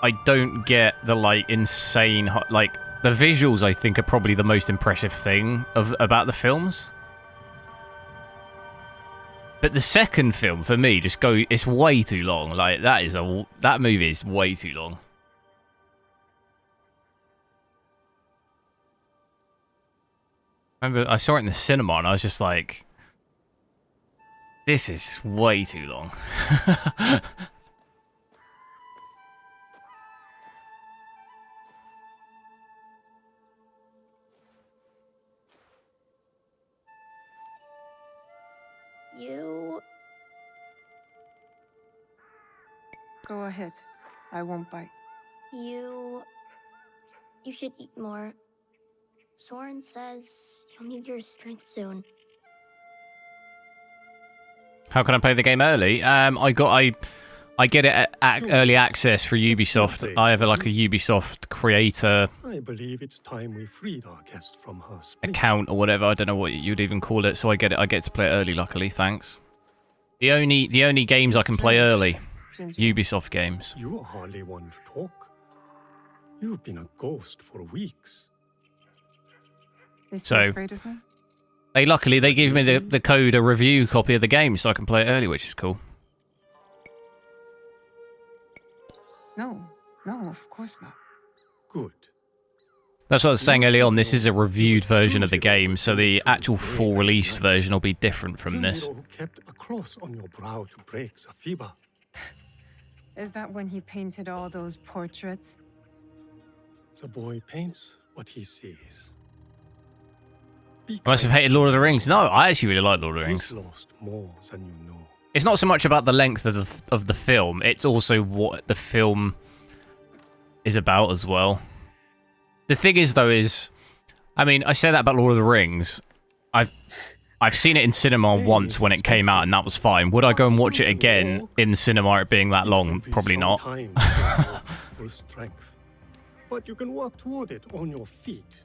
I don't get the like insane like the visuals. I think are probably the most impressive thing about the films. But the second film for me it's way too long. Like that movie is way too long. I remember I saw it in the cinema and I was just like, this is way too long. You... Go ahead. I won't bite. You should eat more. Soren says you'll need your strength soon. How can I play the game early? I get it at early access for Ubisoft. I have like a Ubisoft creator I believe it's time we freed our guest from her account or whatever. I don't know what you'd even call it. So I get to play it early. Luckily, thanks. The only games I can play early, Ubisoft games. You are hardly one to talk. You've been a ghost for weeks. Is he So afraid of me? luckily they gave me the code, a review copy of the game, so I can play it early, which is cool. No, of course not. Good. That's what I was saying early on. This is a reviewed version of the game, so the actual full released version will be different from this. Junjiro kept a cross on your brow to break Safiba. Is that when he painted all those portraits? The boy paints what he sees. I must have hated Lord of the Rings. No, I actually really like Lord of the Rings. He's lost more than you know. It's not so much about the length of the film. It's also what the film is about as well. The thing is, though, I mean, I say that about Lord of the Rings. I've seen it in cinema once when it came out, and that was fine. Would I go and watch it again in the cinema, it being that long? Probably not. Full strength, but you can walk toward it on your feet,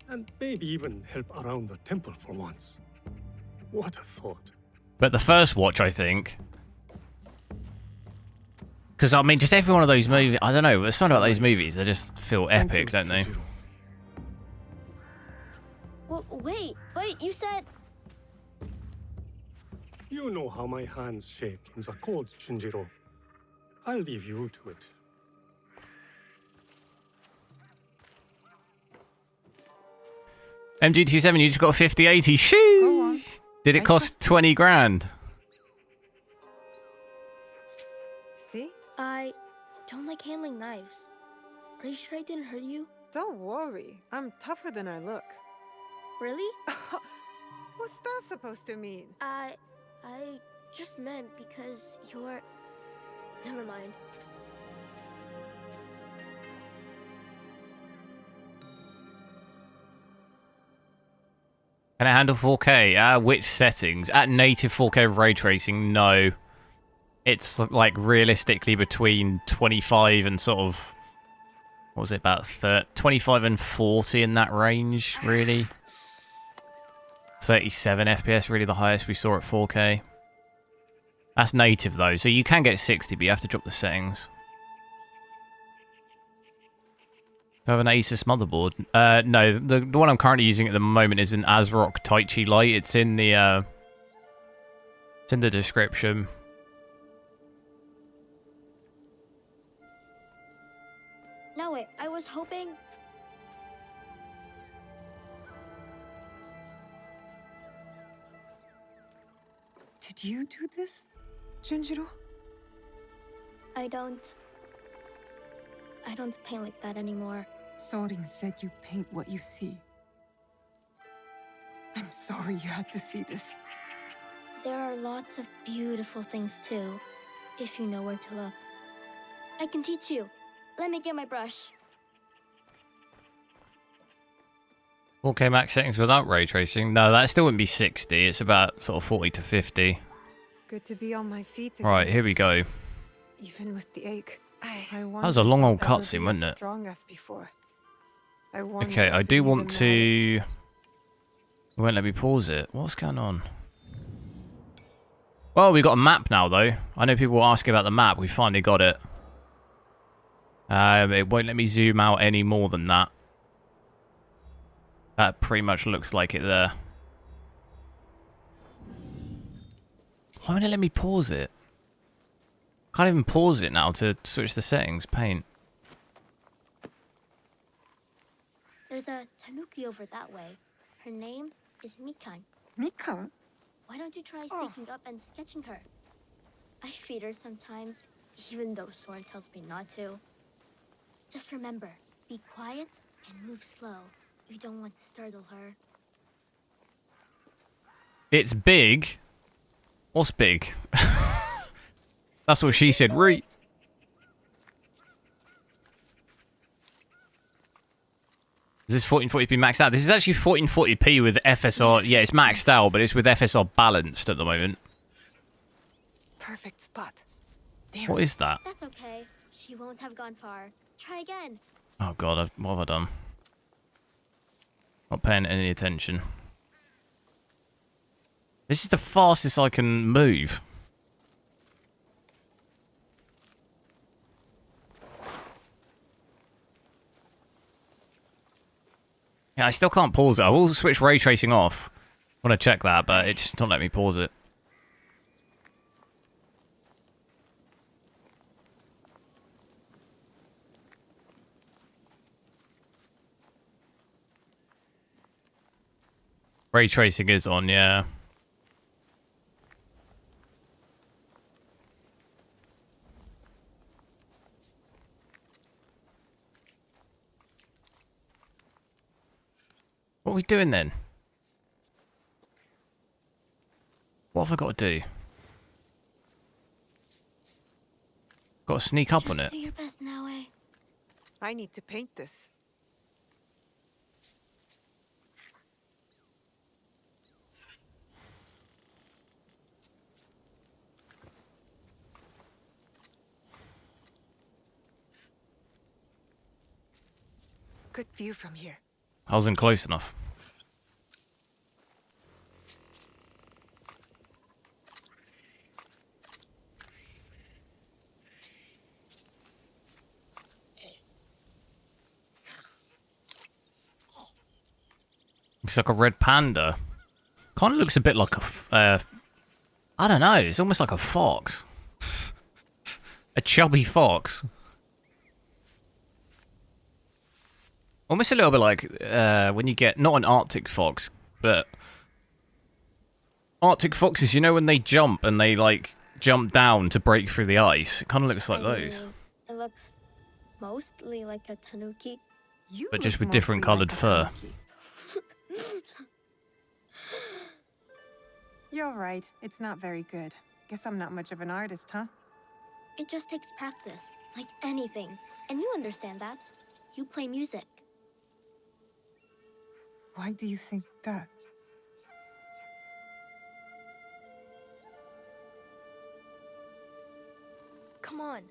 and maybe even help around the temple for once. What a thought! But the first watch, I think, because I mean, just every one of those movies. I don't know. There's something about those movies. They just feel epic, don't they? Well, wait, you said... You know how my hands shake in the cold, Junjiro. I'll leave you to it. MG27, you just got a 5080. Sheesh! Did it cost 20 grand? See? I don't like handling knives. Are you sure I didn't hurt you? Don't worry. I'm tougher than I look. Really? What's that supposed to mean? I just meant because you're... Never mind. Can it handle 4K? Which settings? At native 4K ray tracing, no. It's like realistically between 25 and sort of... What was it, about 25 and 40 in that range, really? 37 FPS, really the highest we saw at 4K. That's native though, so you can get 60, but you have to drop the settings. Do I have an Asus motherboard? No, the one I'm currently using at the moment is an ASRock Taichi Lite. It's in the description. No, wait, I was hoping... Did you do this, Junjiro? I don't paint like that anymore. Sorin said you paint what you see. I'm sorry you had to see this. There are lots of beautiful things too, if you know where to look. I can teach you. Let me get my brush. 4K max settings without ray tracing? No, that still wouldn't be 60. It's about sort of 40 to 50. Good to be on my feet again. Right, here we go. Even with the ache. That was a long old cutscene, wasn't it? Strong as before. Okay, I do want to... It won't let me pause it. What's going on? Well, we've got a map now, though. I know people were asking about the map. We finally got it. It won't let me zoom out any more than that. That pretty much looks like it there. Why won't it let me pause it? Can't even pause it now to switch the settings. Paint. There's a tanuki over that way. Her name is Mikan. Mikan? Why don't you try sneaking up and sketching her? I feed her sometimes, even though Soren tells me not to. Just remember, be quiet and move slow. You don't want to startle her. It's big. What's big? That's what she said. Right. Is this 1440p maxed out? This is actually 1440p with FSR. Yeah, it's maxed out, but it's with FSR balanced at the moment. Perfect spot. Damn. What is that? That's okay. She won't have gone far. Try again. Oh god, what have I done? Not paying any attention. This is the fastest I can move. Yeah, I still can't pause it. I will switch ray tracing off. I want to check that, but it just don't let me pause it. Ray tracing is on, yeah. What are we doing then? What have I got to do? Got to sneak up on it. Do your best now, eh? I need to paint this. Good view from here. I wasn't close enough. Looks like a red panda. Kind of looks a bit like a... I don't know. It's almost like a fox. A chubby fox. Almost a little bit like when you get... Not an Arctic fox, but... Arctic foxes, you know when they jump and they, like, jump down to break through the ice? It kind of looks like those. It looks mostly like a tanuki. But just with different coloured fur. You're right. It's not very good. Guess I'm not much of an artist, huh? It just takes practice, like anything. And you understand that. You play music. Why do you think that? Come on.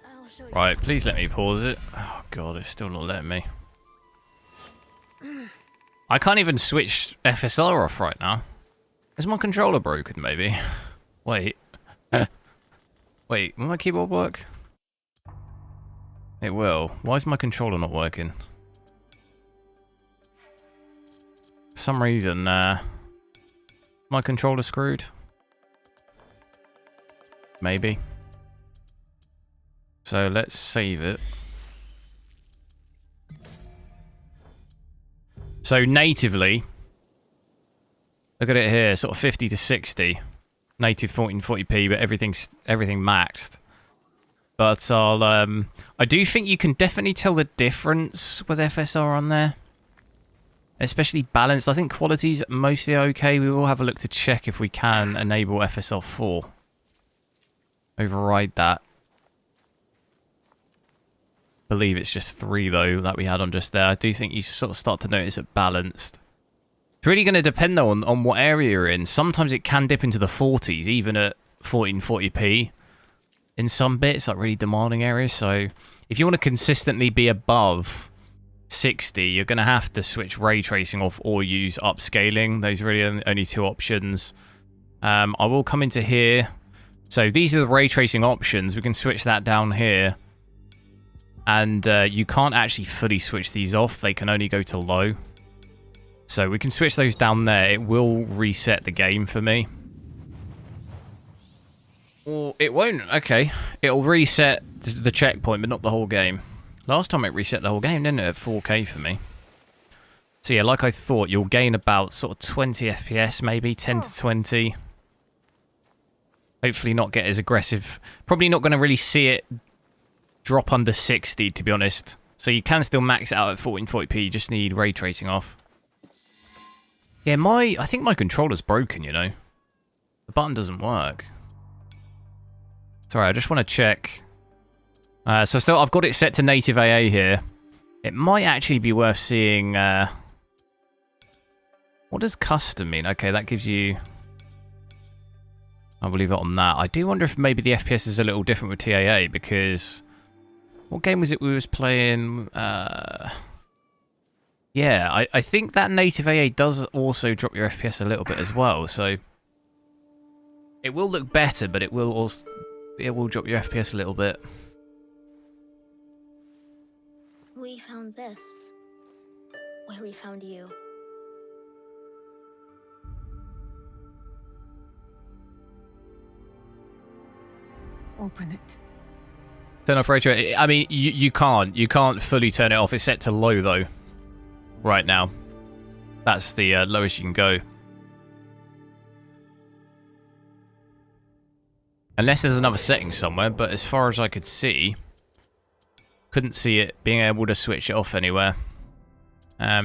I'll show you. Right, please let me pause it. Oh god, it's still not letting me. I can't even switch FSR off right now. Is my controller broken, maybe? Wait. Wait, will my keyboard work? It will. Why is my controller not working? For some reason, my controller screwed. Maybe. So let's save it. So natively, look at it here, sort of 50 to 60, native 1440p, but everything maxed. But I do think you can definitely tell the difference with FSR on there, especially balanced. I think quality's mostly okay. We will have a look to check if we can enable FSR 4. Override that. Believe it's just 3 though that we had on just there. I do think you sort of start to notice it balanced. It's really going to depend though on what area you're in. Sometimes it can dip into the 40s even at 1440p in some bits, like really demanding areas. So if you want to consistently be above 60, you're going to have to switch ray tracing off or use upscaling. Those are really only 2 options. I will come into here. So these are the ray tracing options. We can switch that down here. And you can't actually fully switch these off. They can only go to low. So we can switch those down there. It will reset the game for me. Or it won't. Okay. It'll reset the checkpoint, but not the whole game. Last time it reset the whole game, didn't it? At 4K for me. So yeah, like I thought, you'll gain about sort of 20 FPS, maybe 10 to 20. Hopefully not get as aggressive. Probably not going to really see it drop under 60, to be honest. So you can still max it out at 1440p. You just need ray tracing off. Yeah, I think my controller's broken, you know. The button doesn't work. Sorry, I just want to check. So still, I've got it set to native AA here. It might actually be worth seeing... what does custom mean? Okay, that gives you... I'll leave it on that. I do wonder if maybe the FPS is a little different with TAA, because... What game was it we was playing? Yeah, I think that native AA does also drop your FPS a little bit as well, so... It will look better, but it will also... It will drop your FPS a little bit. We found this. where we found you. Open it. Turn off ray tracing. I mean, you can't fully turn it off. It's set to low though. Right now, that's the lowest you can go. Unless there's another setting somewhere, but as far as I could see, couldn't see it being able to switch it off anywhere.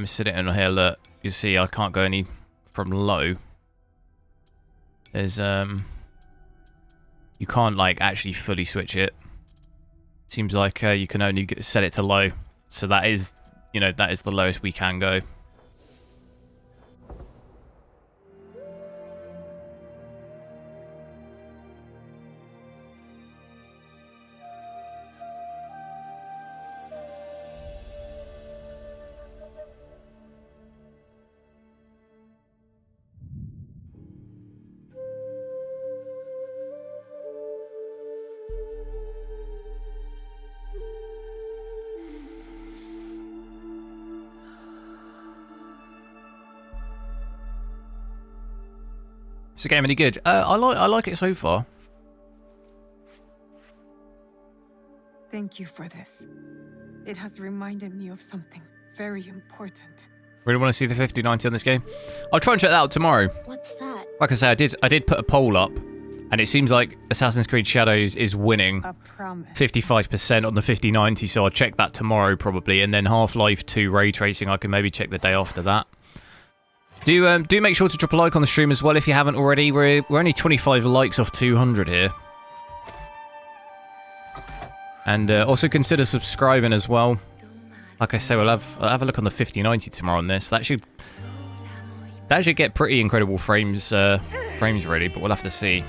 Sitting in here, look, you see I can't go any from low. There's you can't like actually fully switch it. Seems like you can only set it to low, so that is, you know, that is the lowest we can go. Is the game any good? I like it so far. Thank you for this. It has reminded me of something very important. Really want to see the 5090 on this game? I'll try and check that out tomorrow. What's that? Like I say, I did put a poll up, and it seems like Assassin's Creed Shadows is winning 55% on the 5090, so I'll check that tomorrow probably, and then Half-Life 2 ray tracing I can maybe check the day after that. Do make sure to drop a like on the stream as well if you haven't already. We're only 25 likes off 200 here. And also consider subscribing as well. Like I say, I'll have a look on the 5090 tomorrow on this. That should get pretty incredible frames ready, but we'll have to see.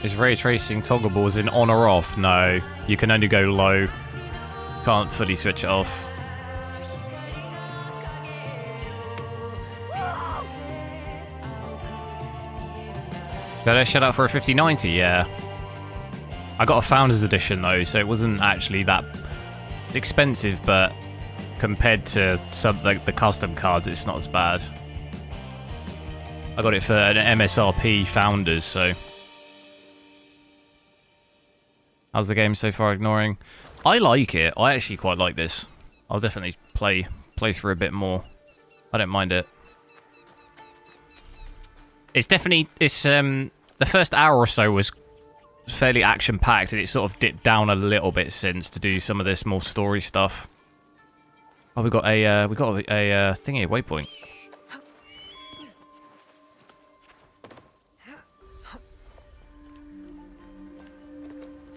Is ray tracing toggleable as in on or off? No, you can only go low. Can't fully switch it off. Did I shut out for a 5090? Yeah. I got a Founders Edition though, so it wasn't actually that expensive, but compared to some like the custom cards, it's not as bad. I got it for an MSRP Founders, so. How's the game so far? Ignoring. I like it. I actually quite like this. I'll definitely play through a bit more. I don't mind it. It's definitely the first hour or so was fairly action packed, and it sort of dipped down a little bit since to do some of this more story stuff. Oh, we got a thingy, a waypoint.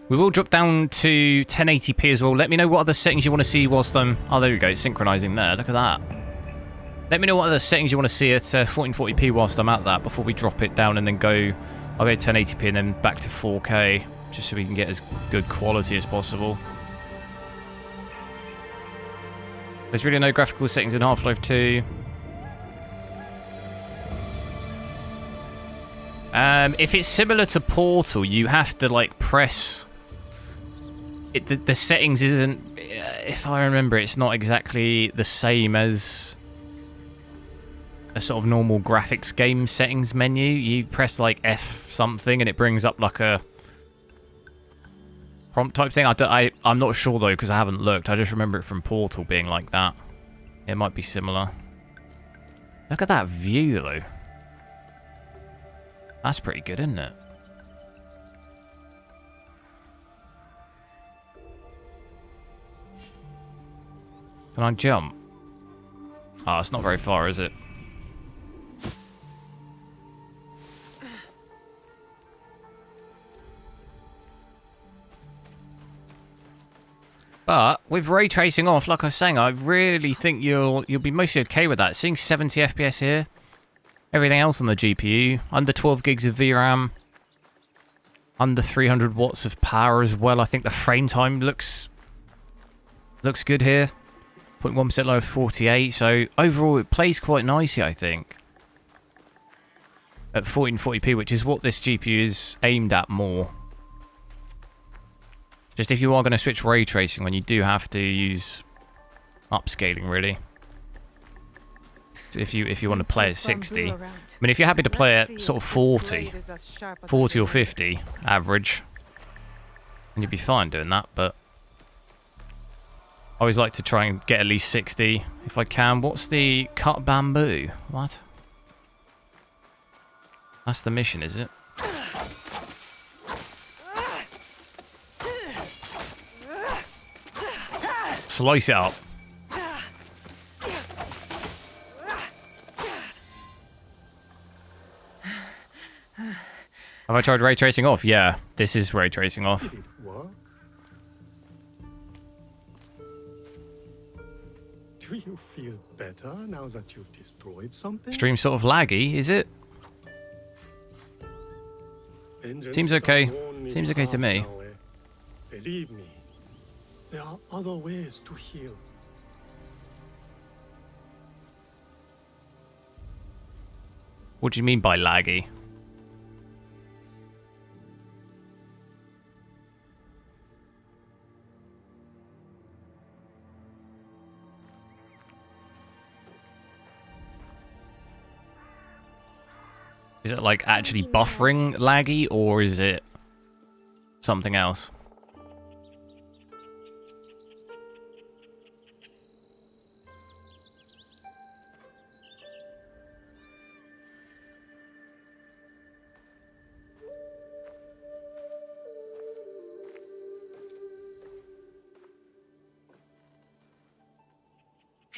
We will drop down to 1080p as well. Let me know what other settings you want to see whilst I'm... Oh, there we go. It's synchronizing there. Look at that. Let me know what other settings you want to see at 1440p whilst I'm at that before we drop it down and then go... I'll go 1080p and then back to 4K just so we can get as good quality as possible. There's really no graphical settings in Half-Life 2. If it's similar to Portal, you have to, like, press... The settings isn't... If I remember, it's not exactly the same as a sort of normal graphics game settings menu. You press, like, F something and it brings up, like, a prompt type thing. I'm not sure, though, because I haven't looked. I just remember it from Portal being like that. It might be similar. Look at that view, though. That's pretty good, isn't it? Can I jump? Oh, it's not very far, is it? But with ray tracing off, like I was saying, I really think you'll be mostly okay with that. Seeing 70 FPS here, everything else on the GPU, under 12 gigs of VRAM, under 300 watts of power as well. I think the frame time looks good here. 0.1% low of 48, so overall it plays quite nicely, I think. At 1440p, which is what this GPU is aimed at more. Just if you are going to switch ray tracing, when you do have to use upscaling, really. So if you want to play at 60. I mean, if you're happy to play at sort of 40 or 50 average, then you'd be fine doing that, but I always like to try and get at least 60 if I can. What's the cut bamboo? What? That's the mission, is it? Slice it up. Have I tried ray tracing off? Yeah, this is ray tracing off. Did it work? Do you feel better now that you've destroyed something? Stream sort of laggy, is it? Seems okay. Seems okay to me. Believe me, there are other ways to heal. What do you mean by laggy? Is it like actually buffering laggy, or is it something else?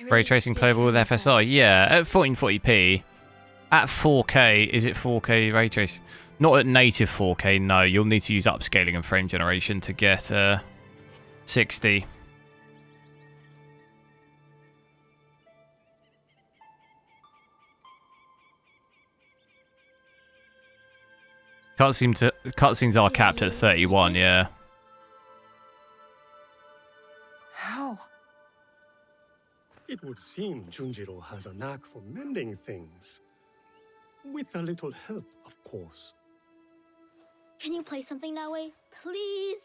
Ray tracing playable with FSR? Yeah, at 1440p. At 4K, is it 4K ray tracing? Not at native 4K, no. You'll need to use upscaling and frame generation to get 60. Cutscenes are capped at 31, yeah. How? It would seem Junjiro has a knack for mending things. With a little help, of course. Can you play something that way, please?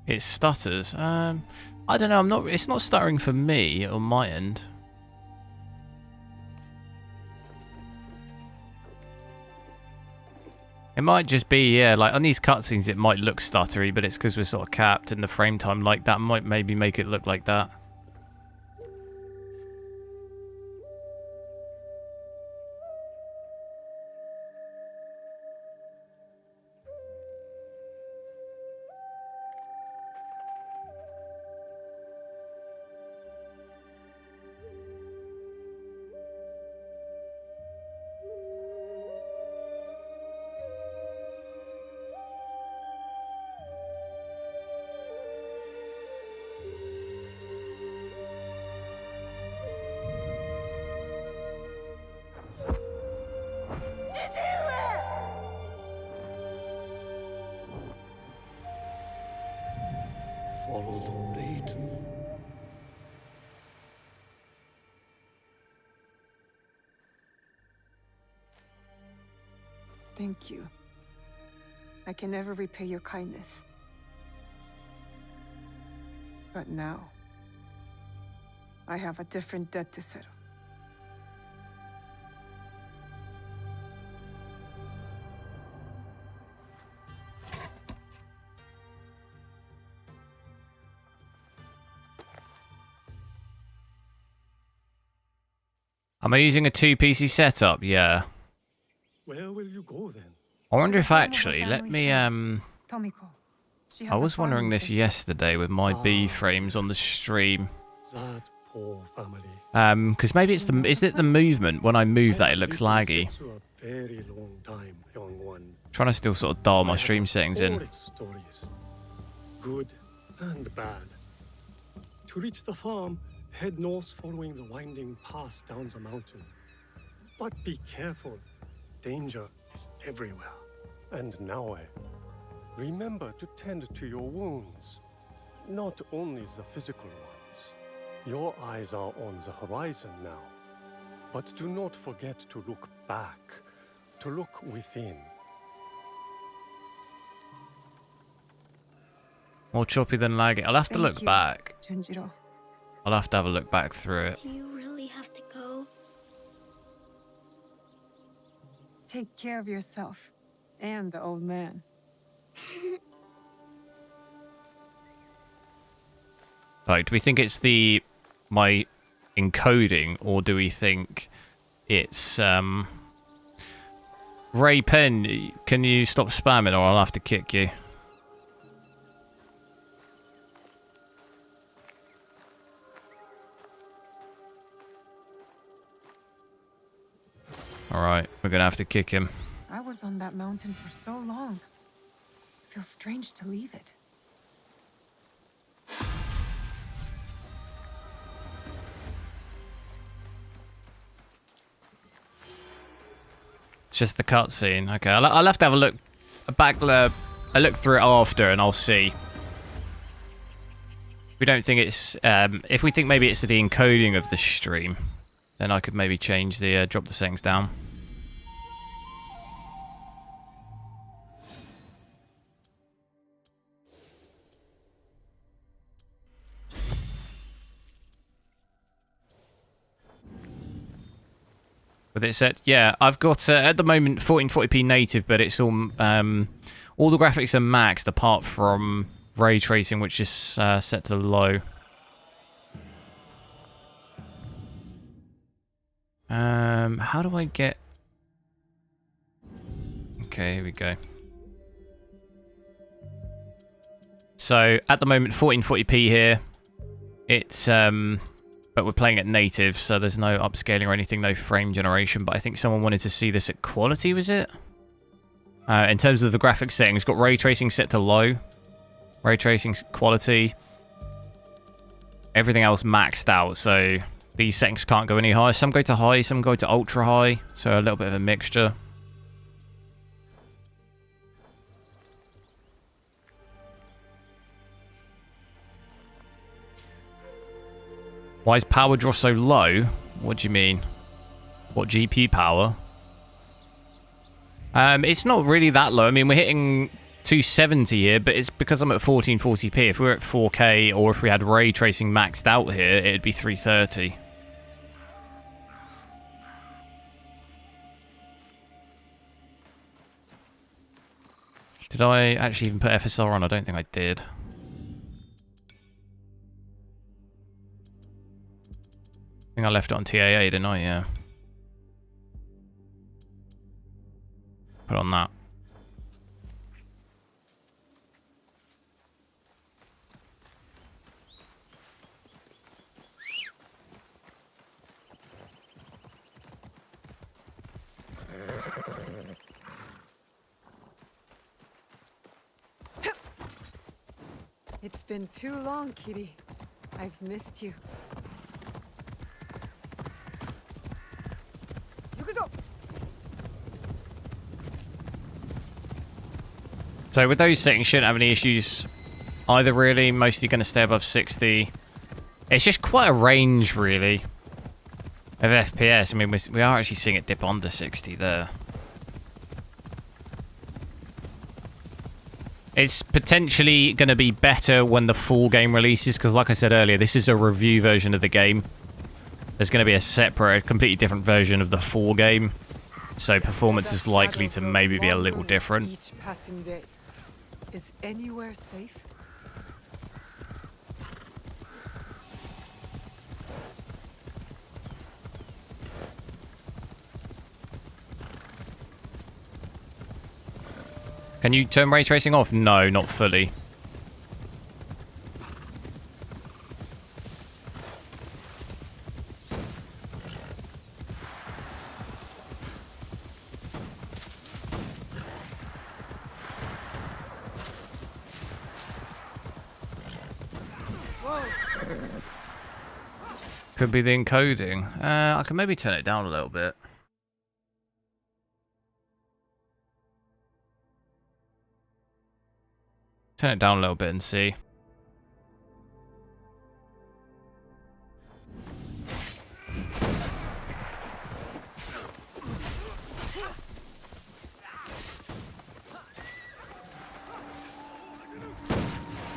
It stutters. I don't know. It's not stuttering for me on my end. It might just be, yeah, like on these cutscenes it might look stuttery, but it's because we're sort of capped and the frame time like that might maybe make it look like that. Follow the blade. Thank you. I can never repay your kindness. But now, I have a different debt to settle. Am I using a 2-PC setup? Yeah. Where will you go then? I wonder if actually, let me, Tomiko. She I has a was wondering farming this center. yesterday with my B frames on the stream. That poor family. Because maybe it's the... Is it the movement? When I move that, it looks laggy. Very long time, young one. Trying to still sort of dial my stream settings in. All its stories, good and bad. To reach the farm, head north following the winding path down the mountain. But be careful. Danger is everywhere. And now, remember to tend to your wounds. Not only the physical ones. Your eyes are on the horizon now. But do not forget to look back. To look within. More choppy than laggy. I'll have to look back. Junjiro. I'll have to have a look back through it. Do you really have to go? Take care of yourself. And the old man. Like, do we think it's my encoding, or do we think it's Ray Penn, can you stop spamming or I'll have to kick you? Alright, we're gonna have to kick him. I was on that mountain for so long. It feels strange to leave it. It's just the cutscene. Okay, I'll have to have a look, a look through it after, and I'll see. We don't think it's if we think maybe it's the encoding of the stream, then I could maybe change the drop the settings down. With it set, yeah, I've got at the moment 1440p native, but it's all the graphics are maxed apart from ray tracing, which is set to low. How do I get? Okay, here we go. So at the moment 1440p here. It's but we're playing at native, so there's no upscaling or anything, no frame generation. But I think someone wanted to see this at quality, was it? In terms of the graphics settings, got ray tracing set to low. Ray tracing quality. Everything else maxed out, so these settings can't go any higher. Some go to high, some go to ultra high, so a little bit of a mixture. Why is power draw so low? What do you mean? What, GPU power? It's not really that low. I mean, we're hitting 270 here, but it's because I'm at 1440p. If we were at 4K, or if we had ray tracing maxed out here, it'd be 330. Did I actually even put FSR on? I don't think I did. I think I left it on TAA, didn't I? Yeah. Put on that. It's been too long, Kitty. I've missed you. So with those settings, shouldn't have any issues either, really. Mostly going to stay above 60. It's just quite a range, really, of FPS. I mean, we are actually seeing it dip under 60 there. It's potentially going to be better when the full game releases, because like I said earlier, this is a review version of the game. There's going to be a separate, completely different version of the full game. So performance is likely to maybe be a little different. Each passing day. Is anywhere safe? Can you turn ray tracing off? No, not fully. Could be the encoding. I can maybe turn it down a little bit. Turn it down a little bit and see.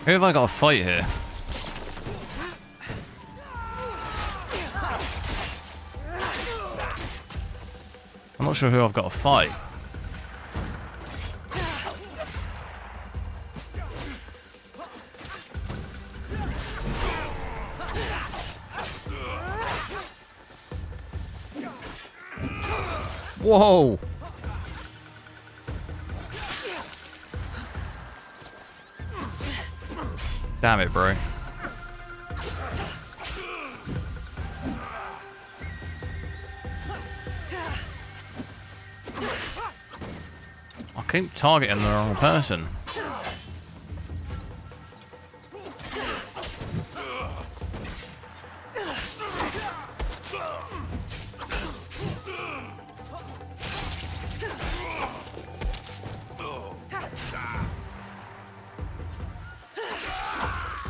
Who have I got to fight here? I'm not sure who I've got to fight. Whoa! Damn it, bro. I keep targeting the wrong person.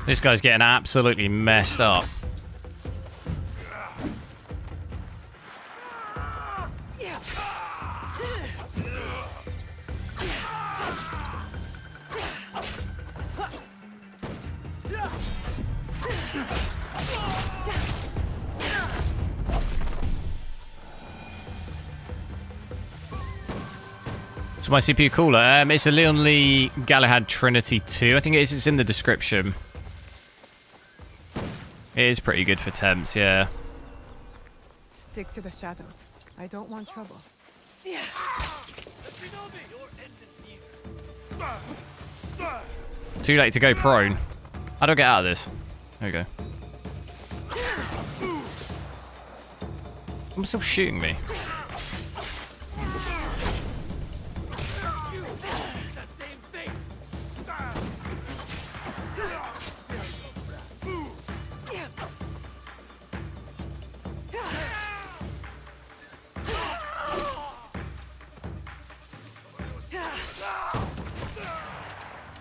This guy's getting absolutely messed up. So my CPU cooler, it's a Leon Lee Galahad Trinity 2. I think it is. It's in the description. It is pretty good for temps, yeah. Stick to the shadows. I don't want trouble. Too late to go prone. How do I get out of this? There we go. I'm still shooting me.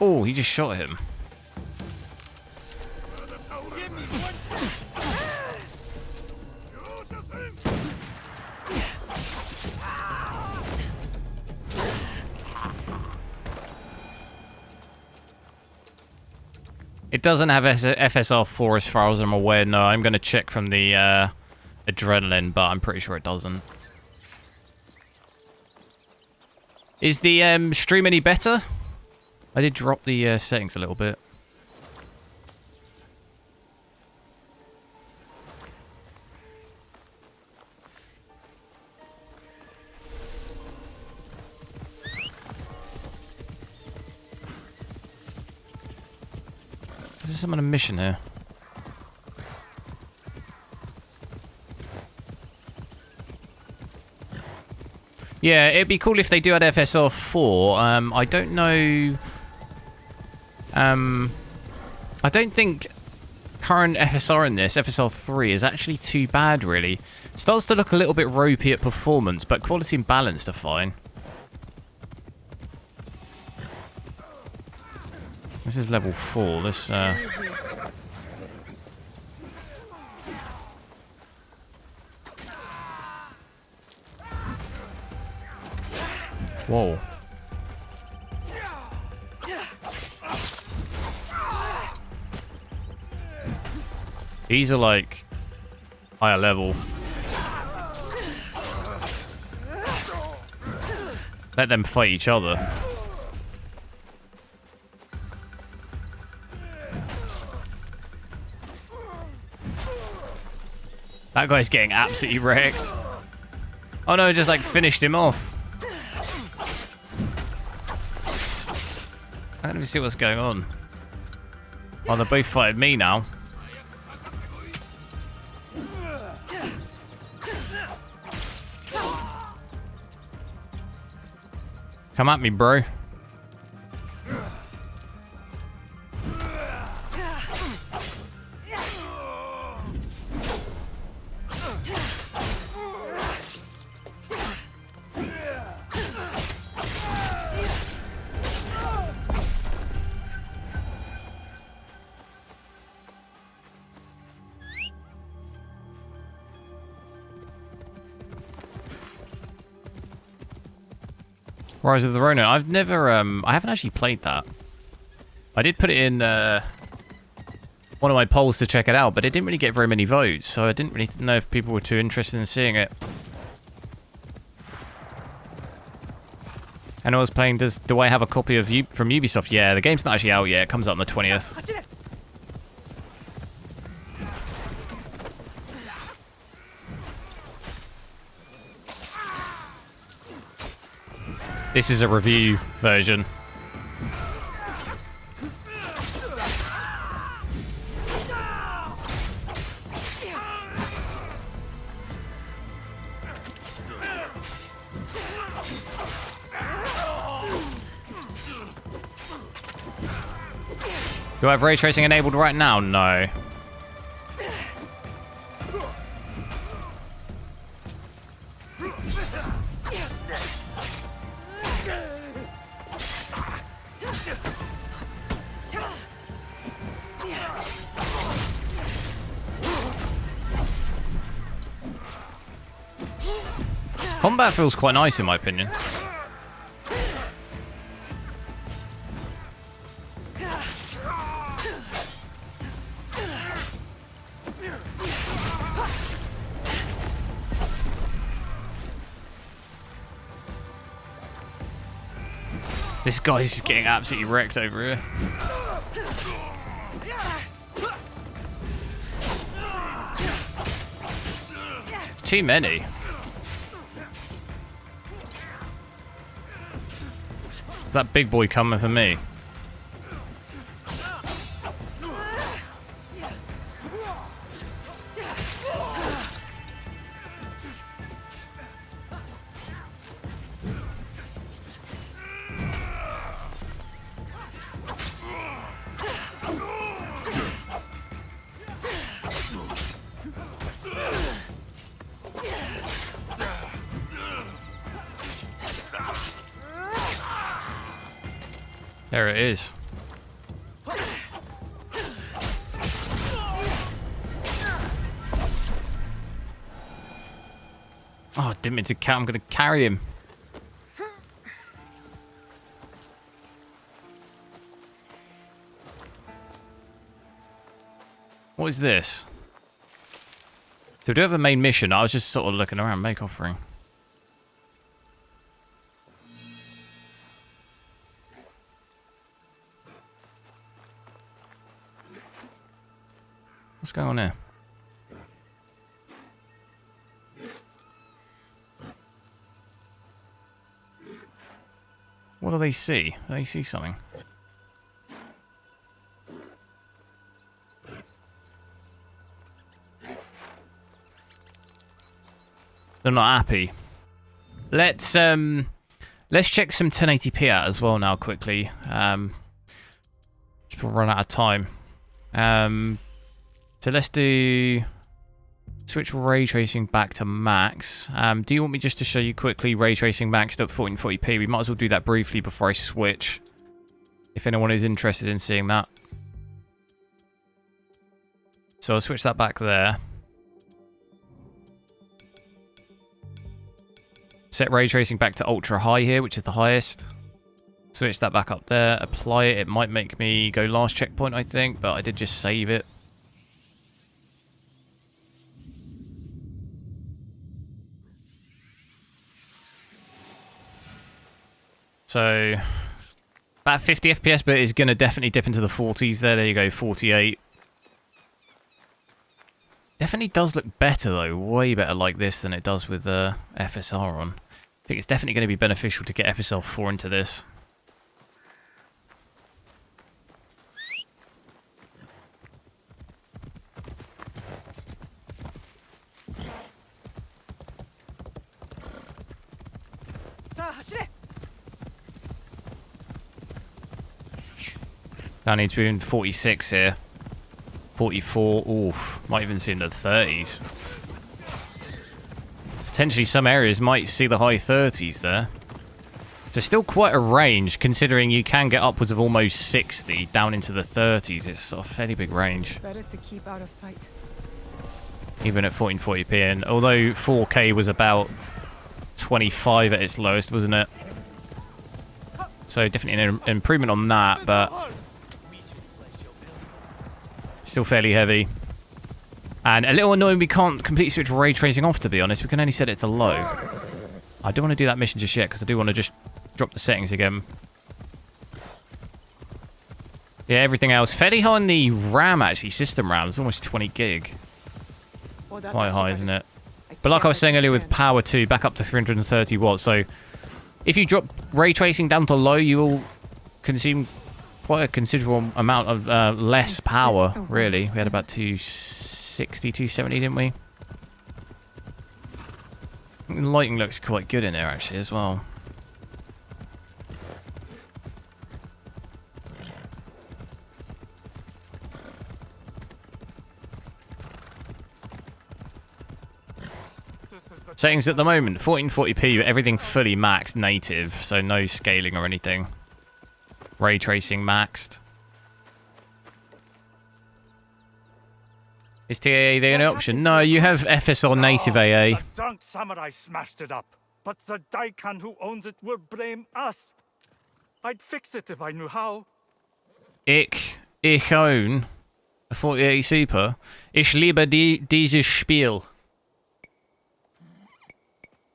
Oh, he just shot him. It doesn't have FSR4 as far as I'm aware. No, I'm going to check from the adrenaline, but I'm pretty sure it doesn't. Is the stream any better? I did drop the settings a little bit. Is there some on a mission here? Yeah, it'd be cool if they do add FSR 4. I don't know. I don't think current FSR in this, FSR 3, is actually too bad, really. Starts to look a little bit ropey at performance, but quality and balance are fine. This is level 4. This, Whoa. These are like higher level. Let them fight each other. That guy's getting absolutely wrecked. Oh no, just like finished him off. I don't even see what's going on. Oh, they're both fighting me now. Come at me, bro. Rise of the Ronin. I've never, I haven't actually played that. I did put it in one of my polls to check it out, but it didn't really get very many votes, so I didn't really know if people were too interested in seeing it. And I was playing, do I have a copy of from Ubisoft? Yeah, the game's not actually out yet. It comes out on the 20th. This is a review version. Do I have ray tracing enabled right now? No. Combat feels quite nice in my opinion. This guy's just getting absolutely wrecked over here. It's too many. Is that big boy coming for me? There it is. Oh, I didn't mean to I'm going to carry him. What is this? So we do have a main mission. I was just sort of looking around. Make offering. What's going on here? What do they see? Do they see something? They're not happy. Let's check some 1080p out as well now quickly. Just run out of time. So let's switch ray tracing back to max. Do you want me just to show you quickly ray tracing maxed at 1440p? We might as well do that briefly before I switch, if anyone is interested in seeing that. So I'll switch that back there. Set ray tracing back to ultra high here, which is the highest. Switch that back up there. Apply it. It might make me go last checkpoint, I think, but I did just save it. So, about 50 FPS, but it's going to definitely dip into the 40s there. There you go, 48. Definitely does look better, though. Way better like this than it does with FSR on. I think it's definitely going to be beneficial to get FSR 4 into this. I need to be in 46 here. 44. Oof. Might even see into the 30s. Potentially some areas might see the high 30s there. So still quite a range, considering you can get upwards of almost 60 down into the 30s. It's a fairly big range. Better to keep out of sight. Even at 1440p. And although 4K was about 25 at its lowest, wasn't it? So definitely an improvement on that, but still fairly heavy. And a little annoying we can't completely switch ray tracing off, to be honest. We can only set it to low. I don't want to do that mission just yet, because I do want to just drop the settings again. Yeah, everything else. Fairly high on the RAM, actually. System RAM. It's almost 20 gig. Quite high, isn't it? But like I was saying earlier with power 2, back up to 330 watts. So if you drop ray tracing down to low, you will consume quite a considerable amount of less power, really. We had about 260, 270, didn't we? The lighting looks quite good in there, actually, as well. Settings at the moment, 1440p, but everything fully maxed native, so no scaling or anything. Ray tracing maxed. Is TAA the only option? No, you have FSR native AA. The drunk samurai smashed it up, but the Daikan who owns it will blame us. I'd fix it if I knew how. Ich own a 4080 Super. Ich liebe dieses Spiel.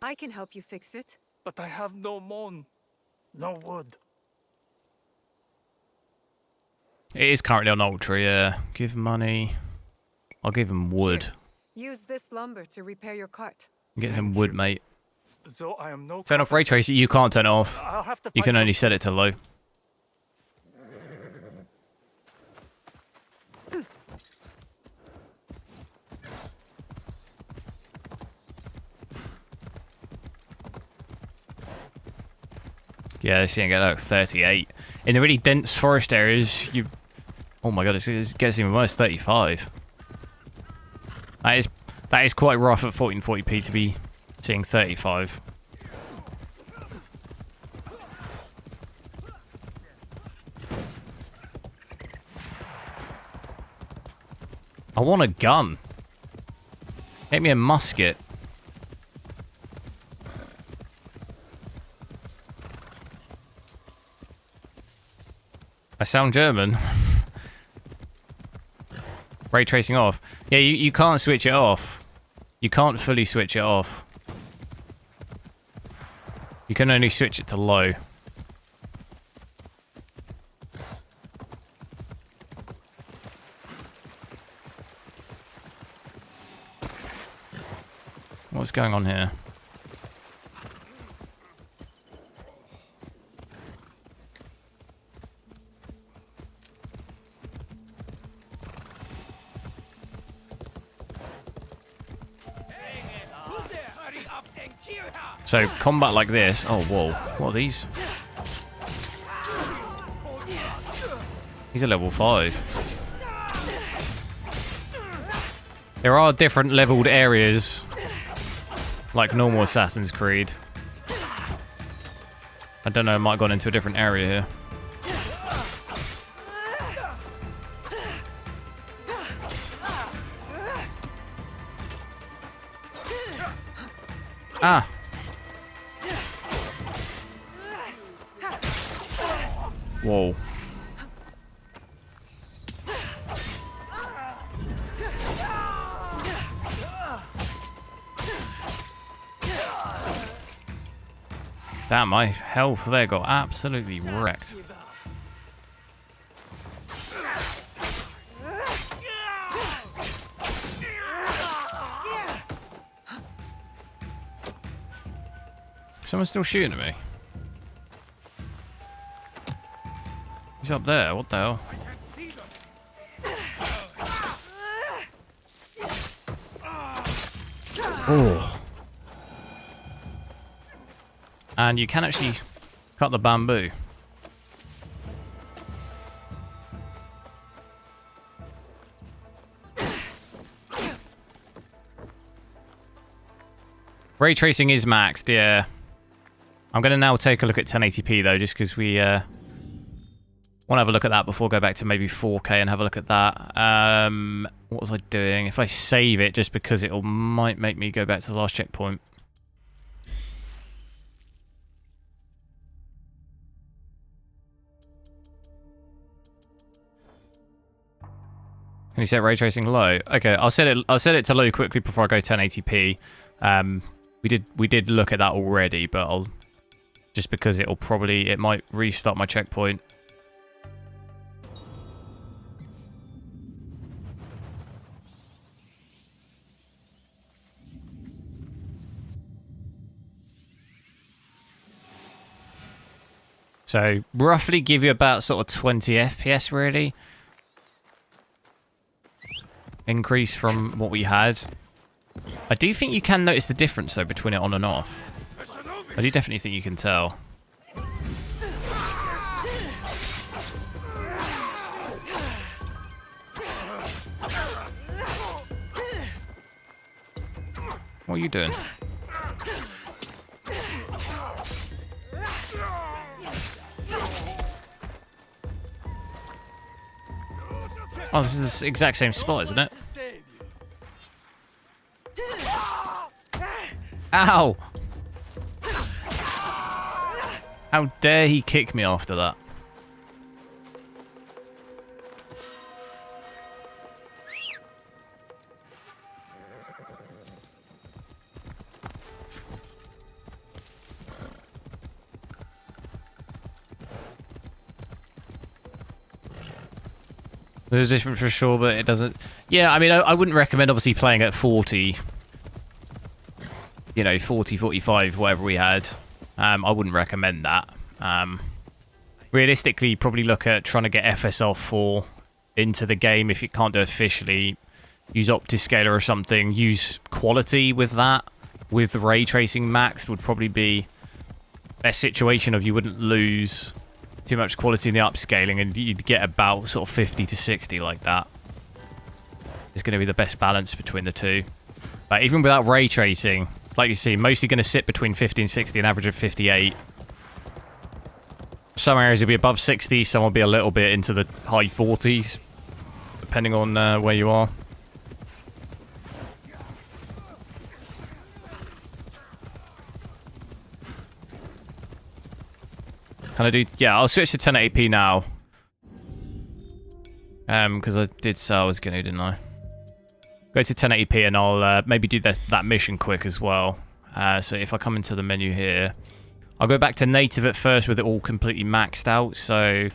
I can help you fix it. But I have no mon, no wood. It is currently on Ultra, yeah. Give money. I'll give him wood. Here, use this lumber to repair your cart. Get some wood, mate. So I am no Turn off ray tracing. You can't turn it off. I'll have to You can only set it to low. Yeah, this thing get like 38. In the really dense forest areas, you... Oh my god, it gets even worse, 35. That is quite rough at 1440p to be seeing 35. I want a gun. Get me a musket. I sound German. Ray tracing off. Yeah, you can't switch it off. You can't fully switch it off. You can only switch it to low. What's going on here? So, combat like this... Oh, whoa. What are these? These are level 5. There are different leveled areas, like normal Assassin's Creed. I don't know, I might have gone into a different area here. Ah! Whoa. Damn, my health there got absolutely wrecked. Someone's still shooting at me. He's up there, what the hell? Oh. And you can actually cut the bamboo. Ray tracing is maxed, yeah. I'm going to now take a look at 1080p though, just because we want to have a look at that before I go back to maybe 4K and have a look at that. What was I doing? If I save it, just because it might make me go back to the last checkpoint. Can you set ray tracing low? Okay, I'll set it to low quickly before I go 1080p. We did look at that already, but I'll just because it might restart my checkpoint. So roughly give you about sort of 20 FPS really. Increase from what we had. I do think you can notice the difference though between it on and off. I do definitely think you can tell. What are you doing? Oh, this is the exact same spot, isn't it? Ow! How dare he kick me after that? There's a difference for sure, but it doesn't... Yeah, I mean, I wouldn't recommend obviously playing at 40. You know, 40, 45, whatever we had. I wouldn't recommend that. Realistically, probably look at trying to get FSR4 into the game if you can't do it officially. Use Optiscaler or something. Use quality with that. With the ray tracing maxed would probably be a situation of you wouldn't lose too much quality in the upscaling and you'd get about sort of 50 to 60 like that. It's going to be the best balance between the two. But even without ray tracing, like you see, mostly going to sit between 50 and 60, an average of 58. Some areas will be above 60, some will be a little bit into the high 40s, depending on where you are. Can I do... Yeah, I'll switch to 1080p now. Because I did say I was going to, didn't I? Go to 1080p and I'll maybe do that mission quick as well. So if I come into the menu here, I'll go back to native at first with it all completely maxed out. So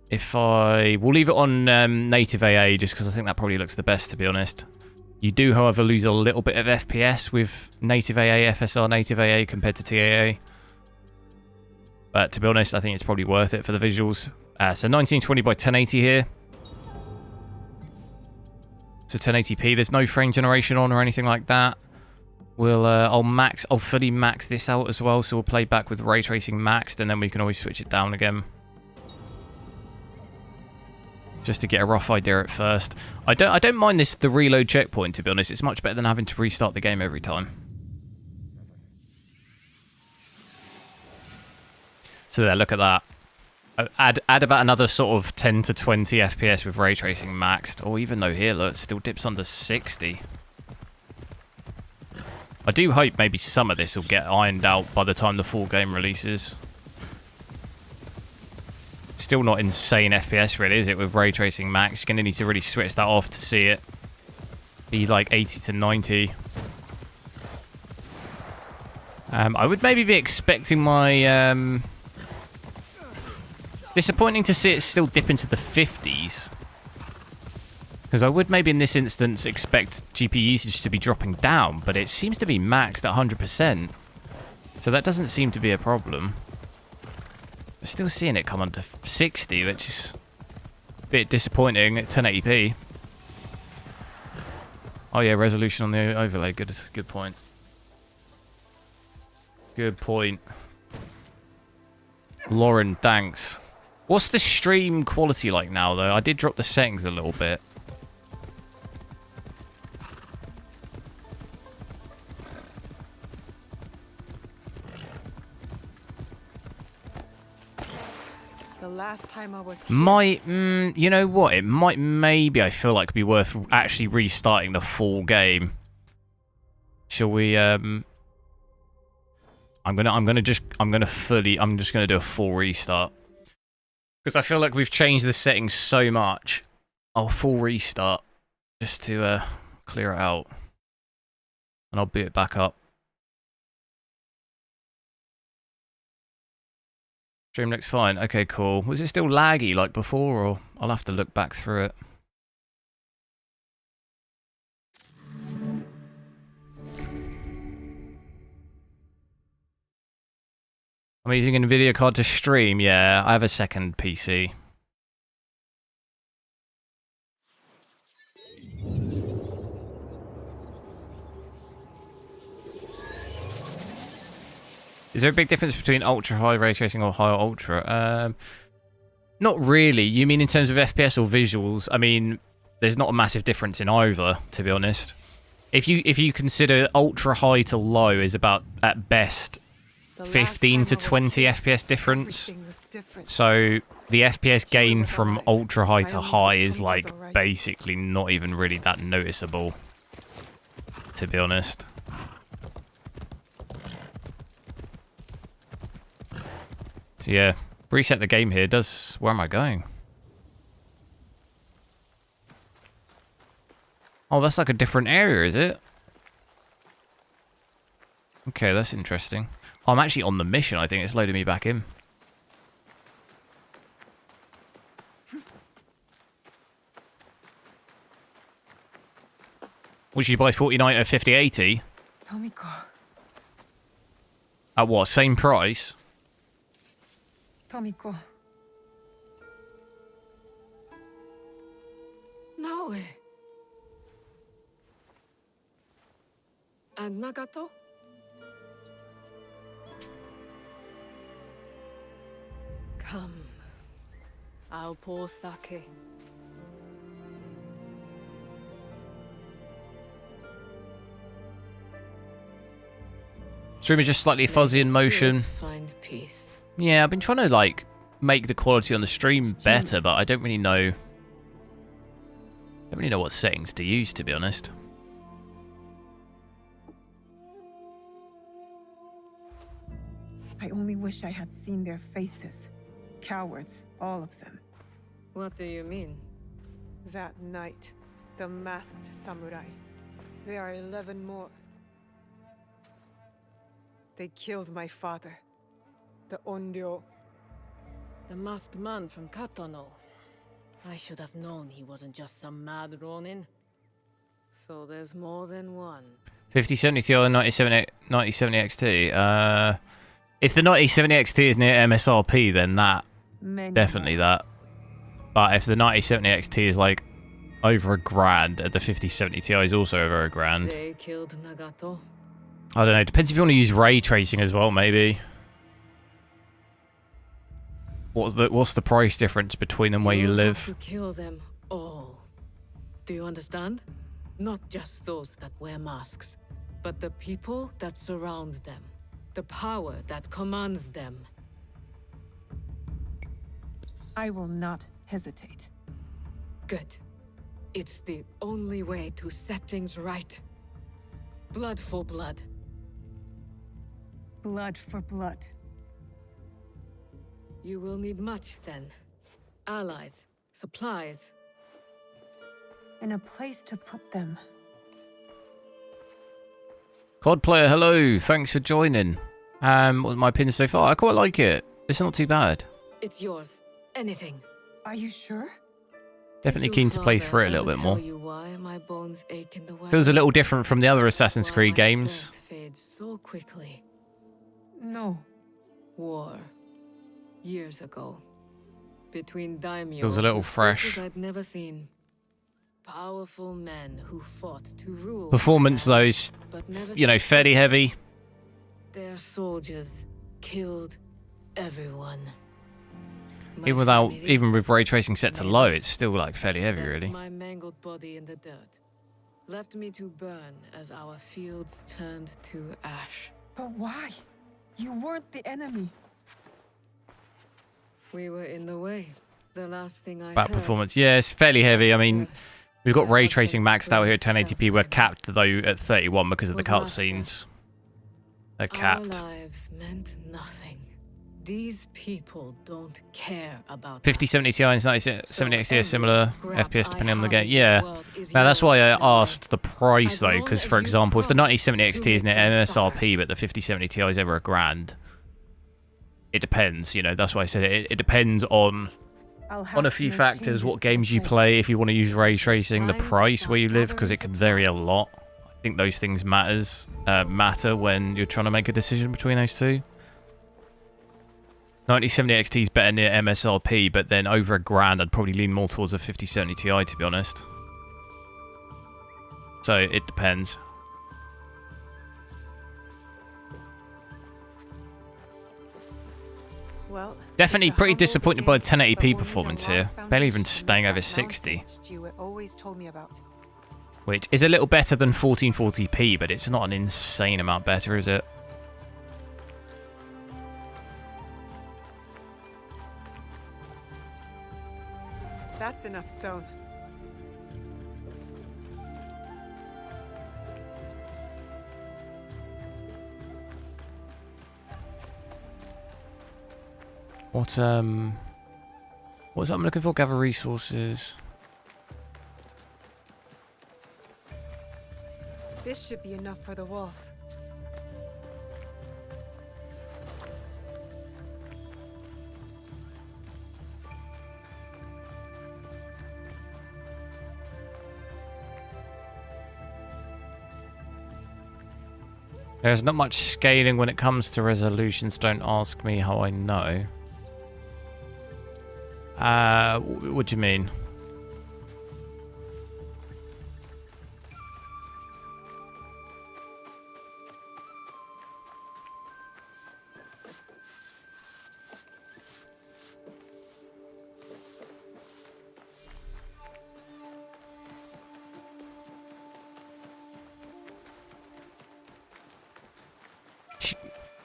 if we'll leave it on native AA just because I think that probably looks the best, to be honest. You do, however, lose a little bit of FPS with native AA, FSR native AA compared to TAA. But to be honest, I think it's probably worth it for the visuals. So 1920 by 1080 here. So 1080p, there's no frame generation on or anything like that. I'll fully max this out as well, so we'll play back with ray tracing maxed, and then we can always switch it down again. Just to get a rough idea at first. I don't mind the reload checkpoint, to be honest. It's much better than having to restart the game every time. So there, look at that. Add about another sort of 10 to 20 FPS with ray tracing maxed. Or even though here, look, it still dips under 60. I do hope maybe some of this will get ironed out by the time the full game releases. Still not insane FPS really, is it, with ray tracing max? You're going to need to really switch that off to see it. Be like 80 to 90. I would maybe be expecting my... Disappointing to see it still dip into the 50s. Because I would maybe in this instance expect GPU usage to be dropping down, but it seems to be maxed at 100%. So that doesn't seem to be a problem. I'm still seeing it come under 60, which is a bit disappointing at 1080p. Oh yeah, resolution on the overlay. Good point. Good point. Lauren, thanks. What's the stream quality like now, though? I did drop the settings a little bit. The last time I was here... You know what? It might maybe, I feel like, be worth actually restarting the full game. Shall we, I'm just gonna do a full restart. Because I feel like we've changed the settings so much. I'll full restart just to clear it out. And I'll boot it back up. Stream looks fine. Okay, cool. Was it still laggy like before, or I'll have to look back through it. I'm using a NVIDIA card to stream. Yeah, I have a second PC. Is there a big difference between ultra high ray tracing or high ultra? Not really. You mean in terms of FPS or visuals? I mean, there's not a massive difference in either, to be honest. If you consider ultra high to low is about at best 15 to 20 FPS difference. So the FPS gain from ultra high to high is like basically not even really that noticeable, to be honest. So yeah, reset the game here. Where am I going? Oh, that's like a different area, is it? Okay, that's interesting. Oh, I'm actually on the mission. I think it's loaded me back in. Which you buy 49 or 5080? Tomiko. At what? Same price? Tomiko. Naoe. And Nagato? Come. I'll pour sake. Stream is just slightly fuzzy in motion. Find peace. Yeah, I've been trying to like make the quality on the stream better, but I don't really know. What settings to use, to be honest. I only wish I had seen their faces. Cowards, all of them. What do you mean? That night, the masked samurai. There are 11 more. They killed my father, the Onryo. The masked man from Katano. I should have known he wasn't just some mad Ronin. So there's more than one. 5070 Ti or 9070 XT? If the 9070 XT is near MSRP, then that. Definitely that. But if the 9070 XT is like over $1,000, the 5070 Ti is also over $1,000. They killed Nagato. I don't know. Depends if you want to use ray tracing as well, maybe. What's the price difference between them where you live? Have to kill them all. Do you understand? Not just those that wear masks, but the people that surround them. The power that commands them. I will not hesitate. Good. It's the only way to set things right. Blood for blood. Blood for blood. You will need much then. Allies, supplies. And a place to put them. COD player, hello. Thanks for joining. What's my opinion so far? I quite like it. It's not too bad. It's yours. Anything. Are you sure? Definitely keen to play through it a little bit more. You why my bones ache in the way. Feels a little different from the other Assassin's Creed games. Fades so quickly. No. War. Years ago. Between daimyo. Feels a little fresh. I'd never seen. Powerful men who fought to rule. Performance, though, you know, fairly heavy. Their soldiers killed everyone. Even with ray tracing set to low, it's still like fairly heavy, really. My mangled body in the dirt. Left me to burn as our fields turned to ash. But why? You weren't the enemy. We were in the way. The last thing I Back heard. performance, yeah, it's fairly heavy. I mean, we've got ray tracing maxed out here at 1080p. We're capped though at 31 because of the cutscenes. They're capped. Our lives meant nothing. These people don't care about 5070 Ti and 70 XT are similar FPS depending on the game. Yeah. is Now that's why I yours anyway. asked the price As though, long because as for you example, if the promise 9070 to XT isn't make at them MSRP, but the 5070 Ti is over $1,000, it depends. You know, that's why I said it depends on a few factors: what games you play, if you want to use ray tracing, the price where you live, because it can vary a lot. I think those things matter when you're trying to make a decision between those two. 9070 XT is better near MSRP, but then over $1,000, I'd probably lean more towards a 5070 Ti, to be honest. So it depends. Well, Definitely pretty disappointed by the 1080p performance here. Barely even staying over 60. Stuart always told me about. Which is a little better than 1440p, but it's not an insane amount better, is it? That's enough stone. What's that I'm looking for? Gather resources. This should be enough for the walls. There's not much scaling when it comes to resolutions. Don't ask me how I know. What do you mean?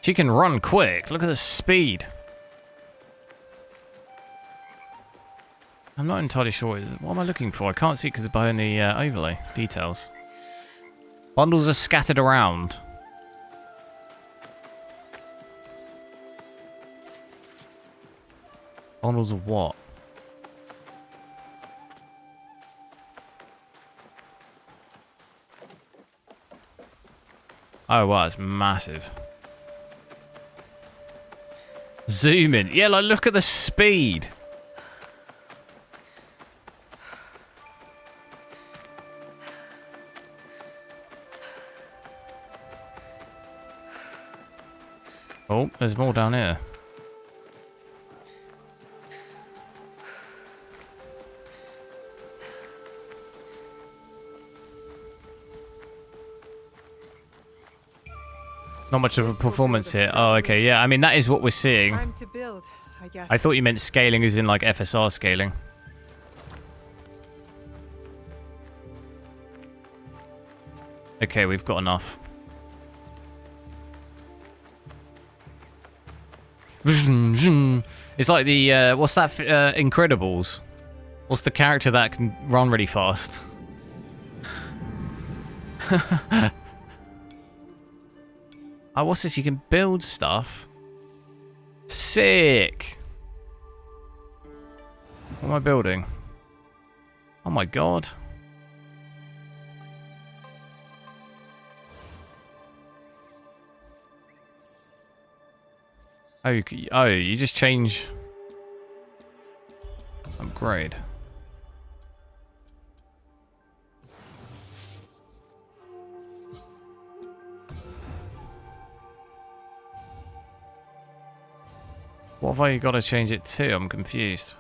She can run quick. Look at the speed. I'm not entirely sure. What am I looking for? I can't see because it's behind the overlay details. Bundles are scattered around. Bundles of what? Oh wow, it's massive. Zoom in. Yeah, like look at the speed. Oh, there's more down here. Not much of a performance here. Oh, okay, yeah. I mean, that is what we're seeing. Time to build, I guess. I thought you meant scaling as in like FSR scaling. Okay, we've got enough. It's like the what's that? Incredibles. What's the character that can run really fast? Oh, what's this? You can build stuff. Sick. What am I building? Oh my god. Oh, you just change. Upgrade. What have I got to change it to? I'm confused.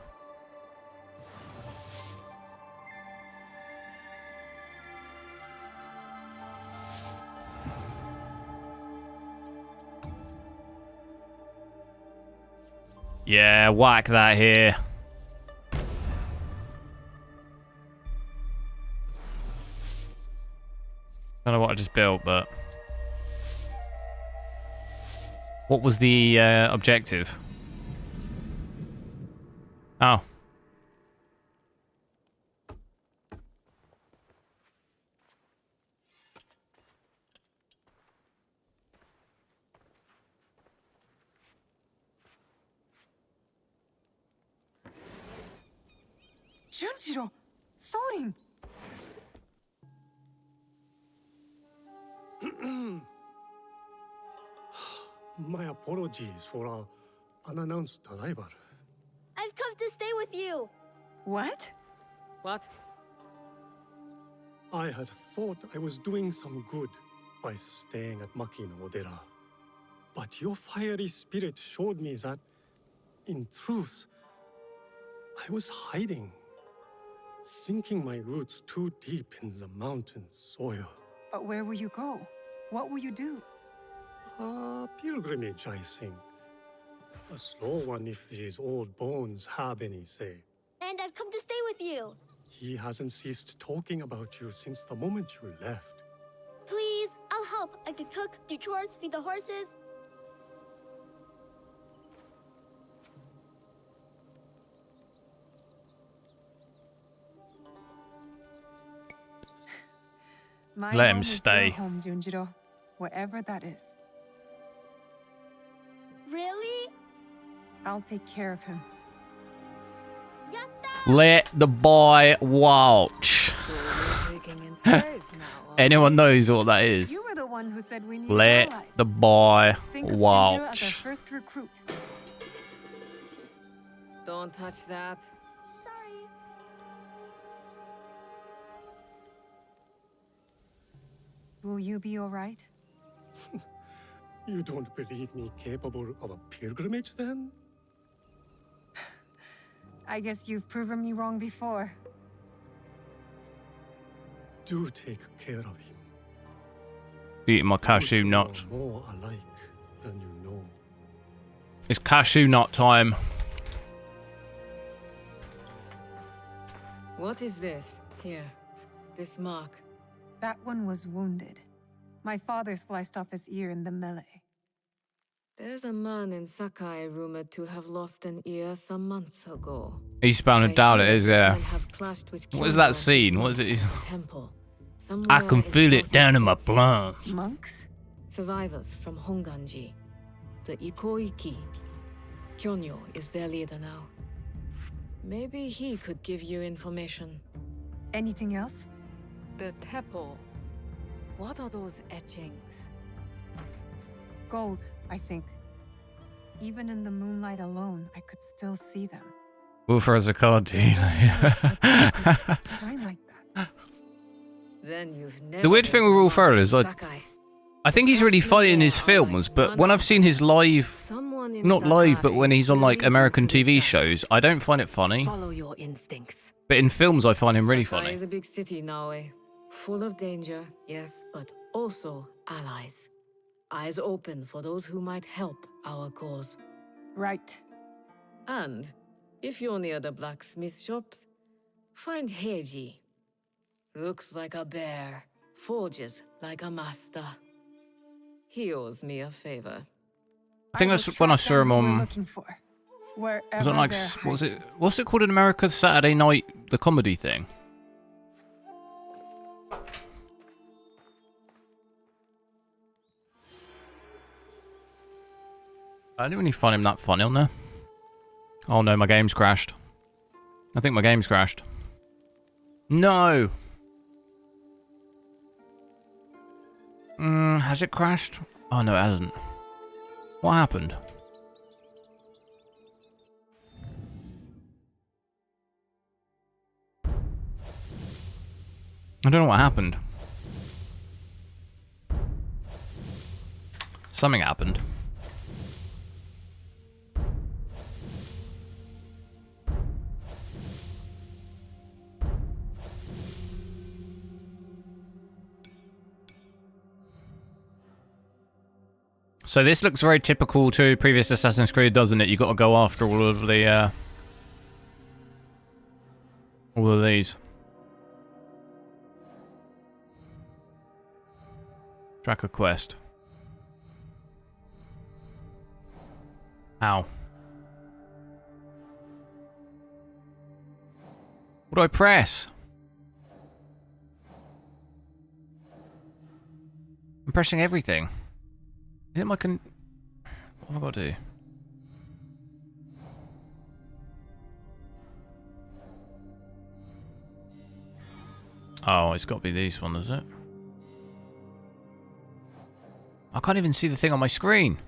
Yeah, whack that here. Don't know what I just built, but... What was the objective? Oh. Junjiro! Sorin! My apologies for our unannounced arrival. I've come to stay with you. What? What? I had thought I was doing some good by staying at Makino Odera. But your fiery spirit showed me that, in truth, I was hiding, sinking my roots too deep in the mountain soil. But where will you go? What will you do? A pilgrimage, I think. A slow one if these old bones have any say. And I've come to stay with you. He hasn't ceased talking about you since the moment you left. Please, I'll help. I could cook, do chores, feed the horses. My Let him home is stay. your home, Junjiro. Whatever that is. Really? I'll take care of him. Let the boy watch. Anyone knows what that is? You were the one who said we need Let allies. the boy Think of Junjiro as our watch. first recruit. Don't touch that. Sorry. Will you be all right? You don't believe me capable of a pilgrimage, then? I guess you've proven me wrong before. Do take care of him. Eating my cashew nut. More alike than you know. It's cashew nut time. What is this? Here. This mark. That one was wounded. My father sliced off his ear in the melee. There's a man in Sakai rumored to have lost an ear some months ago. Eastbound and down it is, yeah. Men have clashed with What is that Kyoto scene? What is it? temple. I can Somewhere feel in it down in my Southeast plums. Monks? Survivors from Honganji. The Ikoiki. Kyonyo is their leader now. Maybe he could give you information. Anything else? The Teppo. What are those etchings? Gold, I think. Even in the moonlight alone, I could still see them. Wolfer has a card dealer. Shine like that. Then you've never The weird thing with Will Ferrell is Sakai. I think he's really funny in his films, but when I've seen his live, not live, but when he's on like American TV shows, I don't find it funny. Follow your instincts. But in films, I find him really Sakai funny. is a big city now, full of danger, yes, but also allies. Eyes open for those who might help our cause. Right. And if you're near the blacksmith shops, find Heiji. Looks like a bear, forges like a master. He owes me a favor. I think that's when I saw him on. Was it like what's it called in America? Saturday Night, the comedy thing. I didn't really find him that funny on there. Oh no, my game's crashed. I think my game's crashed. No! Has it crashed? Oh no, it hasn't. What happened? I don't know what happened. Something happened. So this looks very typical to previous Assassin's Creed, doesn't it? You got to go after all of the all of these. Track a quest. How? What do I press? I'm pressing everything. Is it my what have I got to do? Oh, it's got to be this one, is it? I can't even see the thing on my screen.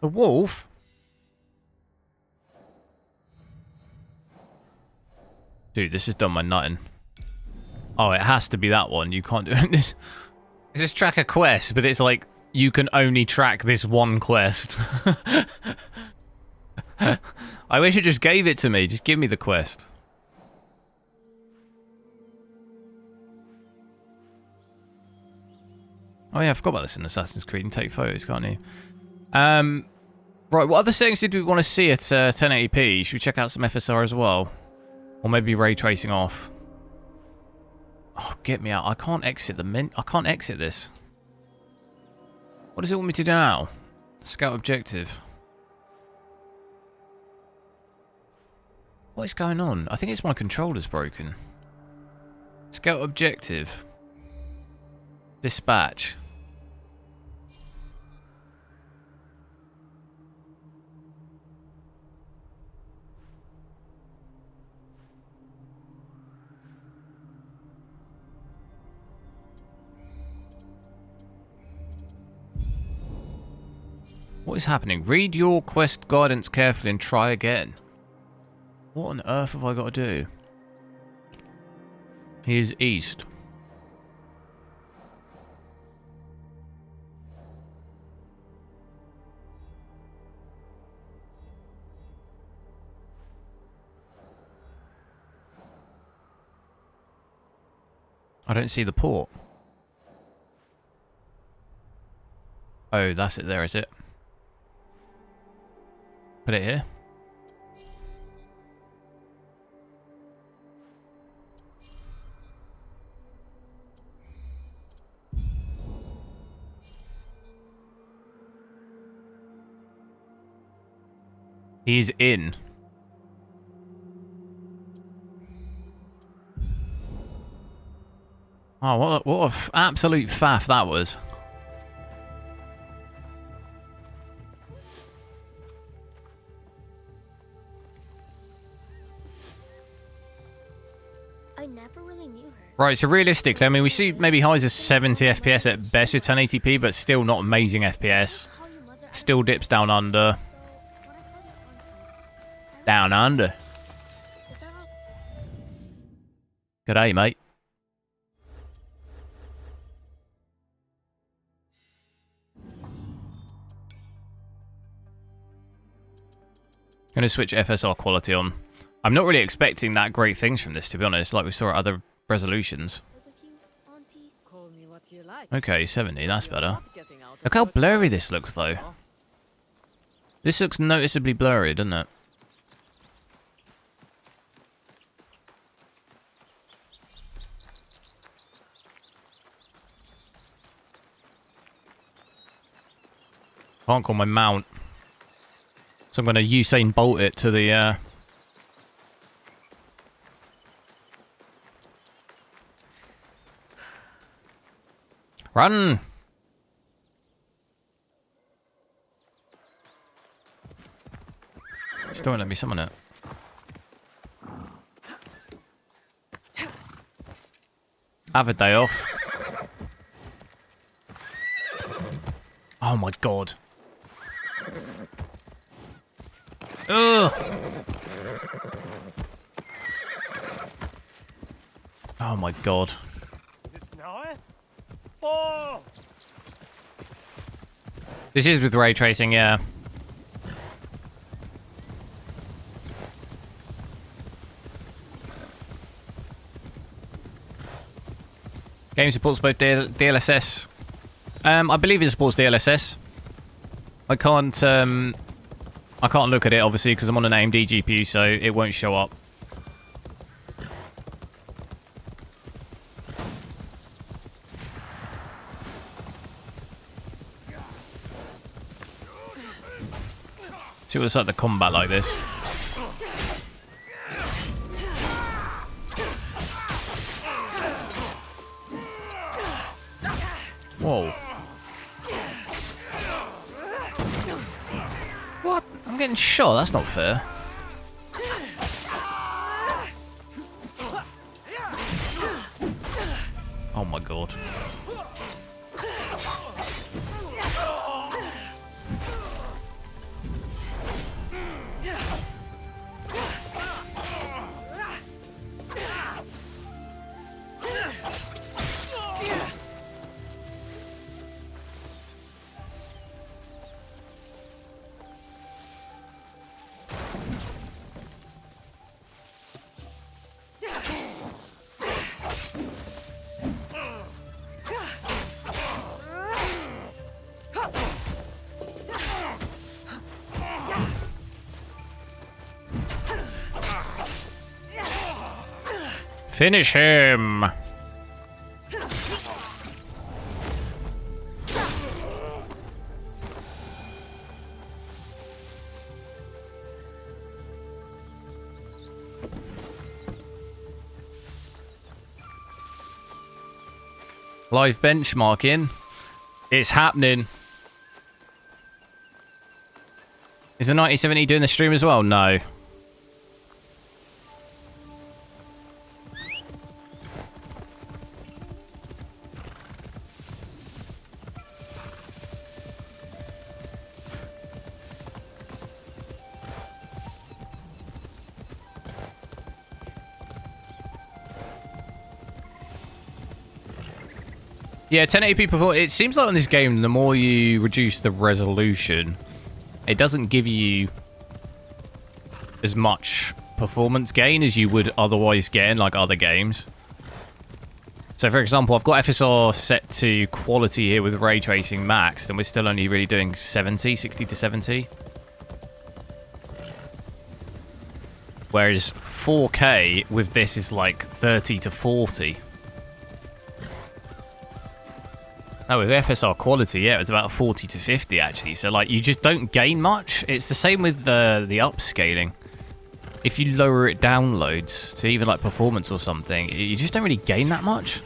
A wolf? Dude, this has done my nutting. Oh, it has to be that one. You can't do it. It says track a quest, but it's like you can only track this one quest. I wish it just gave it to me. Just give me the quest. Oh yeah, I forgot about this in Assassin's Creed. You can take photos, can't you? Right, what other settings did we want to see at 1080p? Should we check out some FSR as well? Or maybe ray tracing off? Oh, get me out. I can't exit the I can't exit this. What does it want me to do now? Scout objective. What is going on? I think it's my controller's broken. Scout objective. Dispatch. What is happening? Read your quest guidance carefully and try again. What on earth have I got to do? He is east. I don't see the port. Oh, that's it there, is it? Put it here. He's in. Oh, what a absolute faff that was. I never really knew her. Right, so realistically, I mean, we see maybe highs of 70 FPS at best with 1080p, but still not amazing FPS. Still dips down under. Down under. G'day, mate. Going to switch FSR quality on. I'm not really expecting that great things from this, to be honest, like we saw at other resolutions. Okay, 70, that's better. Look how blurry this looks, though. This looks noticeably blurry, doesn't it? Can't call my mount. So I'm going to Usain Bolt it to the... Run! Still won't let me summon it. Have a day off. Oh my god. Ugh! Oh my god. This is with ray tracing, yeah. Game supports both DLSS. I believe it supports DLSS. I can't look at it obviously because I'm on an AMD GPU, so it won't show up. See what it's like the combat like this. Whoa. What? I'm getting shot. That's not fair. Oh my god. Finish him! Live benchmarking. It's happening. Is the 9070 doing the stream as well? No. Yeah, 1080p performance. It seems like on this game, the more you reduce the resolution, it doesn't give you as much performance gain as you would otherwise get in like other games. So, for example, I've got FSR set to quality here with ray tracing maxed, and we're still only really doing 60 to 70. Whereas 4K with this is like 30 to 40. Oh, with FSR quality, yeah, it's about 40 to 50 actually. So, like, you just don't gain much. It's the same with the upscaling. If you lower it down loads to even like performance or something, you just don't really gain that much.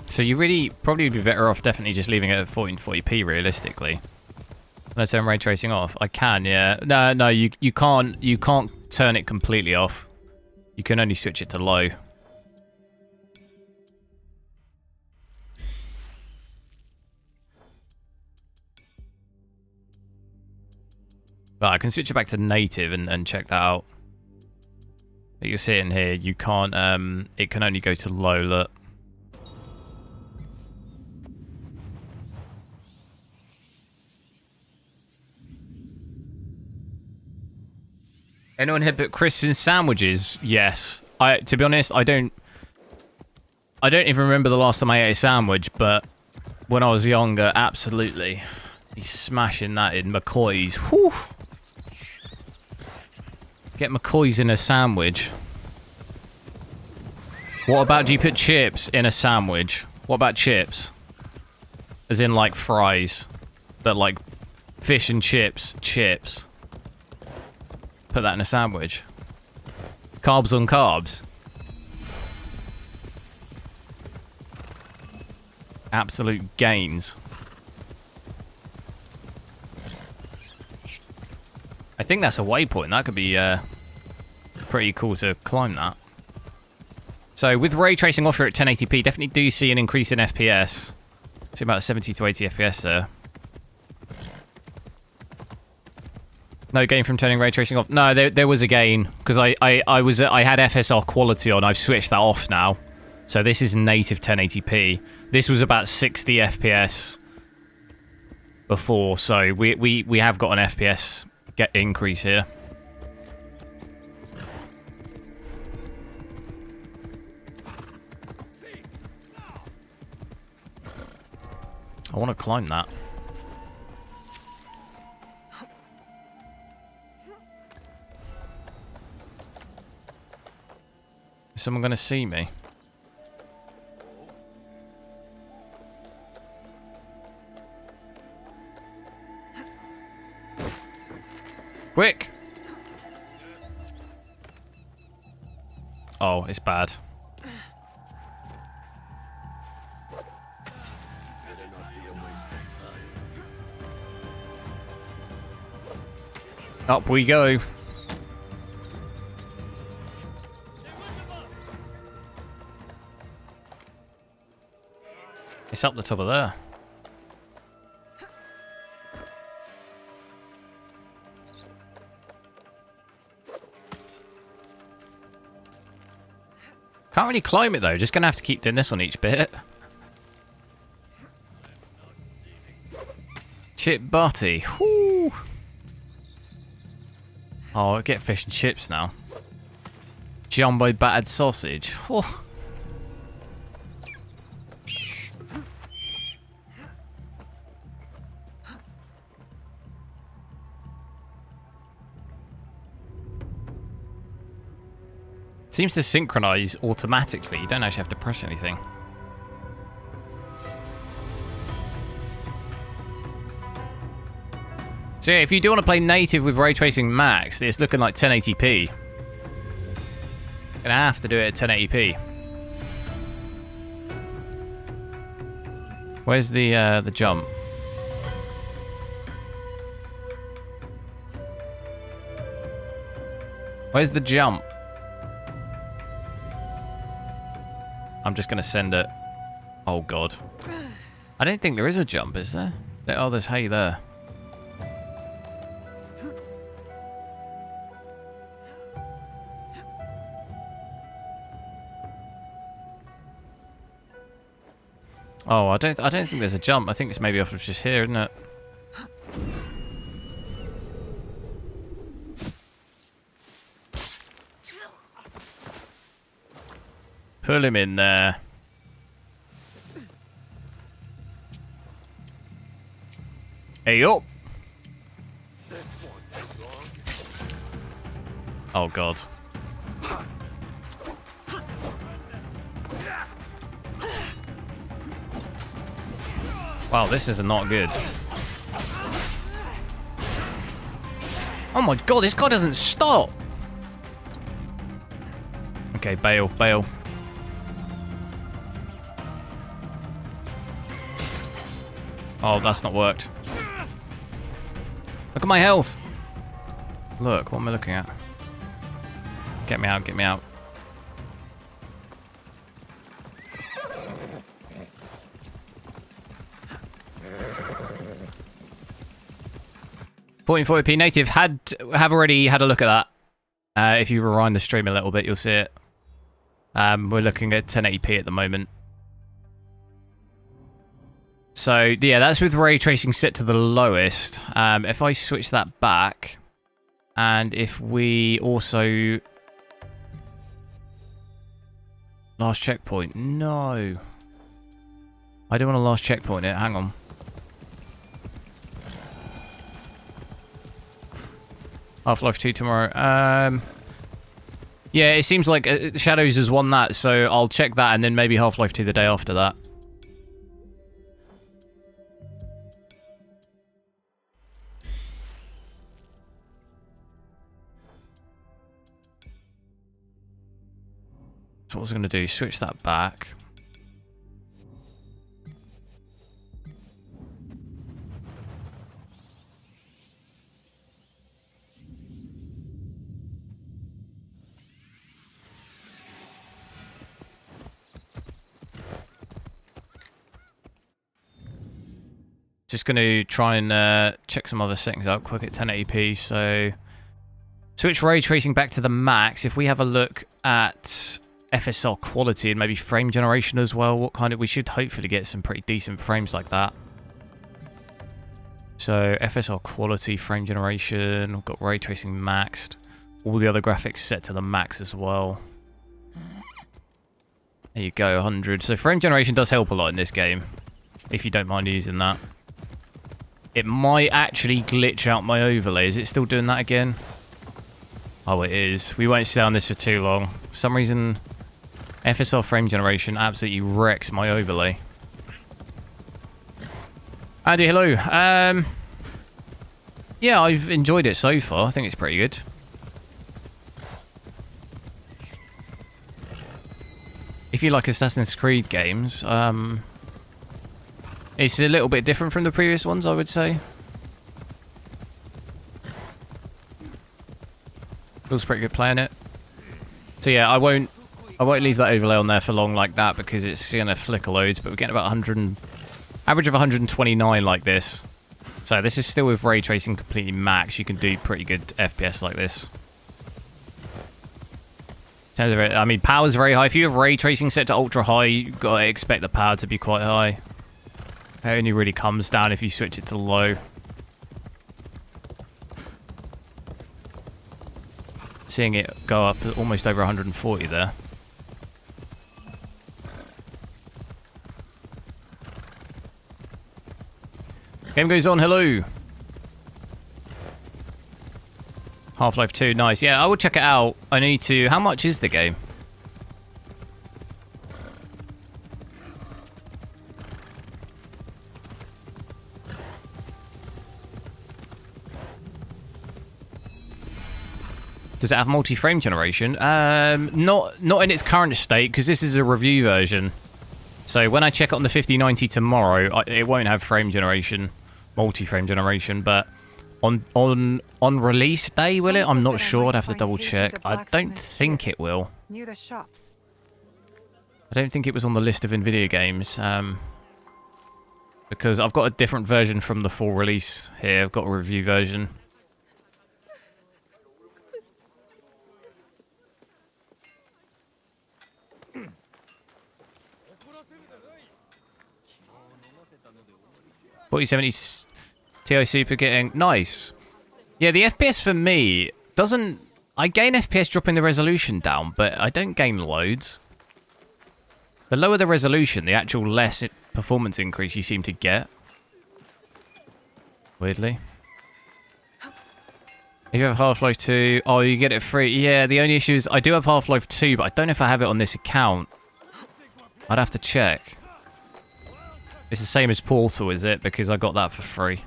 So you really probably be better off definitely just leaving it at 1440p realistically. Can I turn ray tracing off? I can, yeah. No, you can't turn it completely off. You can only switch it to low. But I can switch it back to native and check that out. But you're sitting here, you can't it can only go to low, look. Anyone here but Crispin sandwiches? Yes. To be honest, I don't even remember the last time I ate a sandwich, but when I was younger, absolutely. He's smashing that in McCoy's. Whew. Get McCoy's in a sandwich. What about, do you put chips in a sandwich? What about chips? As in like fries, but like fish and chips. Put that in a sandwich. Carbs on carbs. Absolute gains. I think that's a waypoint. That could be pretty cool to climb that. So with ray tracing off here at 1080p, definitely do see an increase in FPS. See about 70 to 80 FPS there. No gain from turning ray tracing off. No, there was a gain because I had FSR quality on. I've switched that off now, so this is native 1080p. This was about 60 FPS before, so we have got an FPS increase here. I want to climb that. Is someone going to see me? Quick! Oh, it's bad. Up we go. It's up the top of there. Can't really climb it though, just gonna have to keep doing this on each bit. Chip butty. Whoo. Oh, I get fish and chips now. Jumbo battered sausage. Whew. Seems to synchronize automatically. You don't actually have to press anything. So yeah, if you do want to play native with ray tracing max, it's looking like 1080p. Gonna have to do it at 1080p. Where's the jump? Where's the jump? I'm just gonna send it. Oh god. I don't think there is a jump, is there? Oh, there's hay there. Oh, I don't think there's a jump. I think it's maybe off of just here, isn't it? Pull him in there. Hey up. Oh god. Wow, this is not good. Oh my god, this guy doesn't stop. Okay, bail, bail. Oh, that's not worked. Look at my health. Look, what am I looking at? Get me out, get me out. .40p native have already had a look at that. If you rewind the stream a little bit, you'll see it. We're looking at 1080p at the moment. So yeah, that's with ray tracing set to the lowest. If I switch that back, and if we also last checkpoint, no, I don't want to last checkpoint it. Hang on. Half-Life 2 tomorrow. Yeah, it seems like Shadows has won that, so I'll check that and then maybe Half-Life 2 the day after that. So what I was going to do, switch that back. Just going to try and check some other settings out quick at 1080p. So switch ray tracing back to the max. If we have a look at FSR quality and maybe frame generation as well, what kind of, we should hopefully get some pretty decent frames like that. So FSR quality, frame generation, we've got ray tracing maxed. All the other graphics set to the max as well. There you go, 100. So frame generation does help a lot in this game, if you don't mind using that. It might actually glitch out my overlay. Is it still doing that again? Oh, it is. We won't stay on this for too long. For some reason, FSR frame generation absolutely wrecks my overlay. Andy, hello. Yeah, I've enjoyed it so far. I think it's pretty good. If you like Assassin's Creed games, it's a little bit different from the previous ones, I would say. Feels pretty good playing it. So yeah, I won't leave that overlay on there for long like that because it's gonna flicker loads. But we're getting about 100, average of 129 like this. So this is still with ray tracing completely max. You can do pretty good FPS like this. In terms of it, I mean, power's very high. If you have ray tracing set to ultra high, you've got to expect the power to be quite high. It only really comes down if you switch it to low. Seeing it go up almost over 140 there. Game goes on, hello. Half-Life 2, nice. Yeah, I will check it out. I need to... How much is the game? Does it have multi-frame generation? Not in its current state, because this is a review version. So when I check it on the 5090 tomorrow, it won't have frame generation, multi-frame generation, but on release day, will it? I'm not sure. I'd have to double check. I don't think it will. Near the shops. I don't think it was on the list of Nvidia games, because I've got a different version from the full release here. I've got a review version. $4070 Ti Super getting nice. Yeah, the FPS for me doesn't. I gain FPS dropping the resolution down, but I don't gain loads. The lower the resolution, the actual less performance increase you seem to get. Weirdly. If you have Half-Life 2, oh, you get it free. Yeah, the only issue is I do have Half-Life 2, but I don't know if I have it on this account. I'd have to check. It's the same as Portal, is it? Because I got that for free.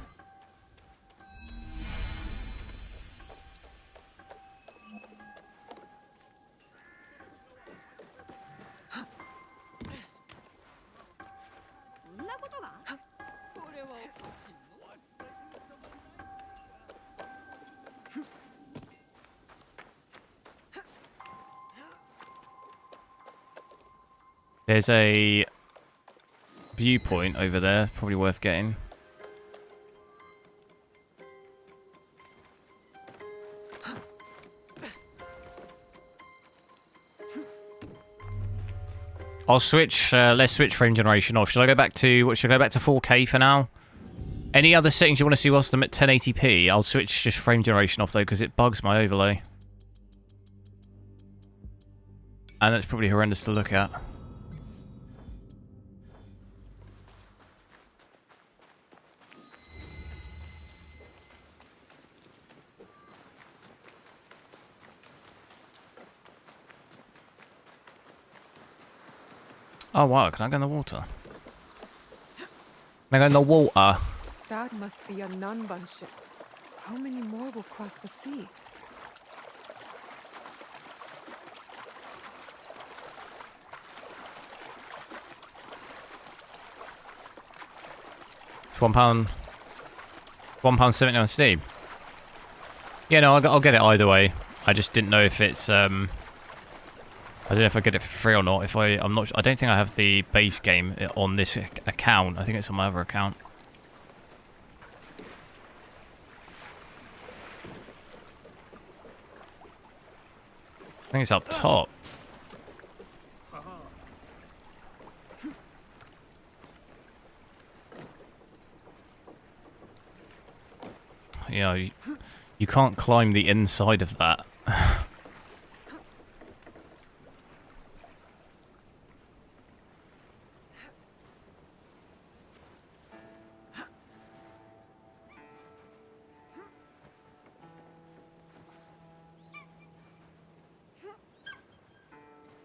There's a viewpoint over there, probably worth getting. I'll switch, let's switch frame generation off. Should I go back to, should I go back to 4K for now? Any other settings you want to see whilst I'm at 1080p? I'll switch just frame generation off though, because it bugs my overlay. And that's probably horrendous to look at. Oh wow, can I go in the water? Can I go in the water? That must be a Nanban ship. How many more will cross the sea? It's £1.70 on Steam. Yeah, no, I'll get it either way. I just didn't know if it's I don't know if I get it for free or not. I'm not. I don't think I have the base game on this account. I think it's on my other account. I think it's up top. Yeah, you can't climb the inside of that.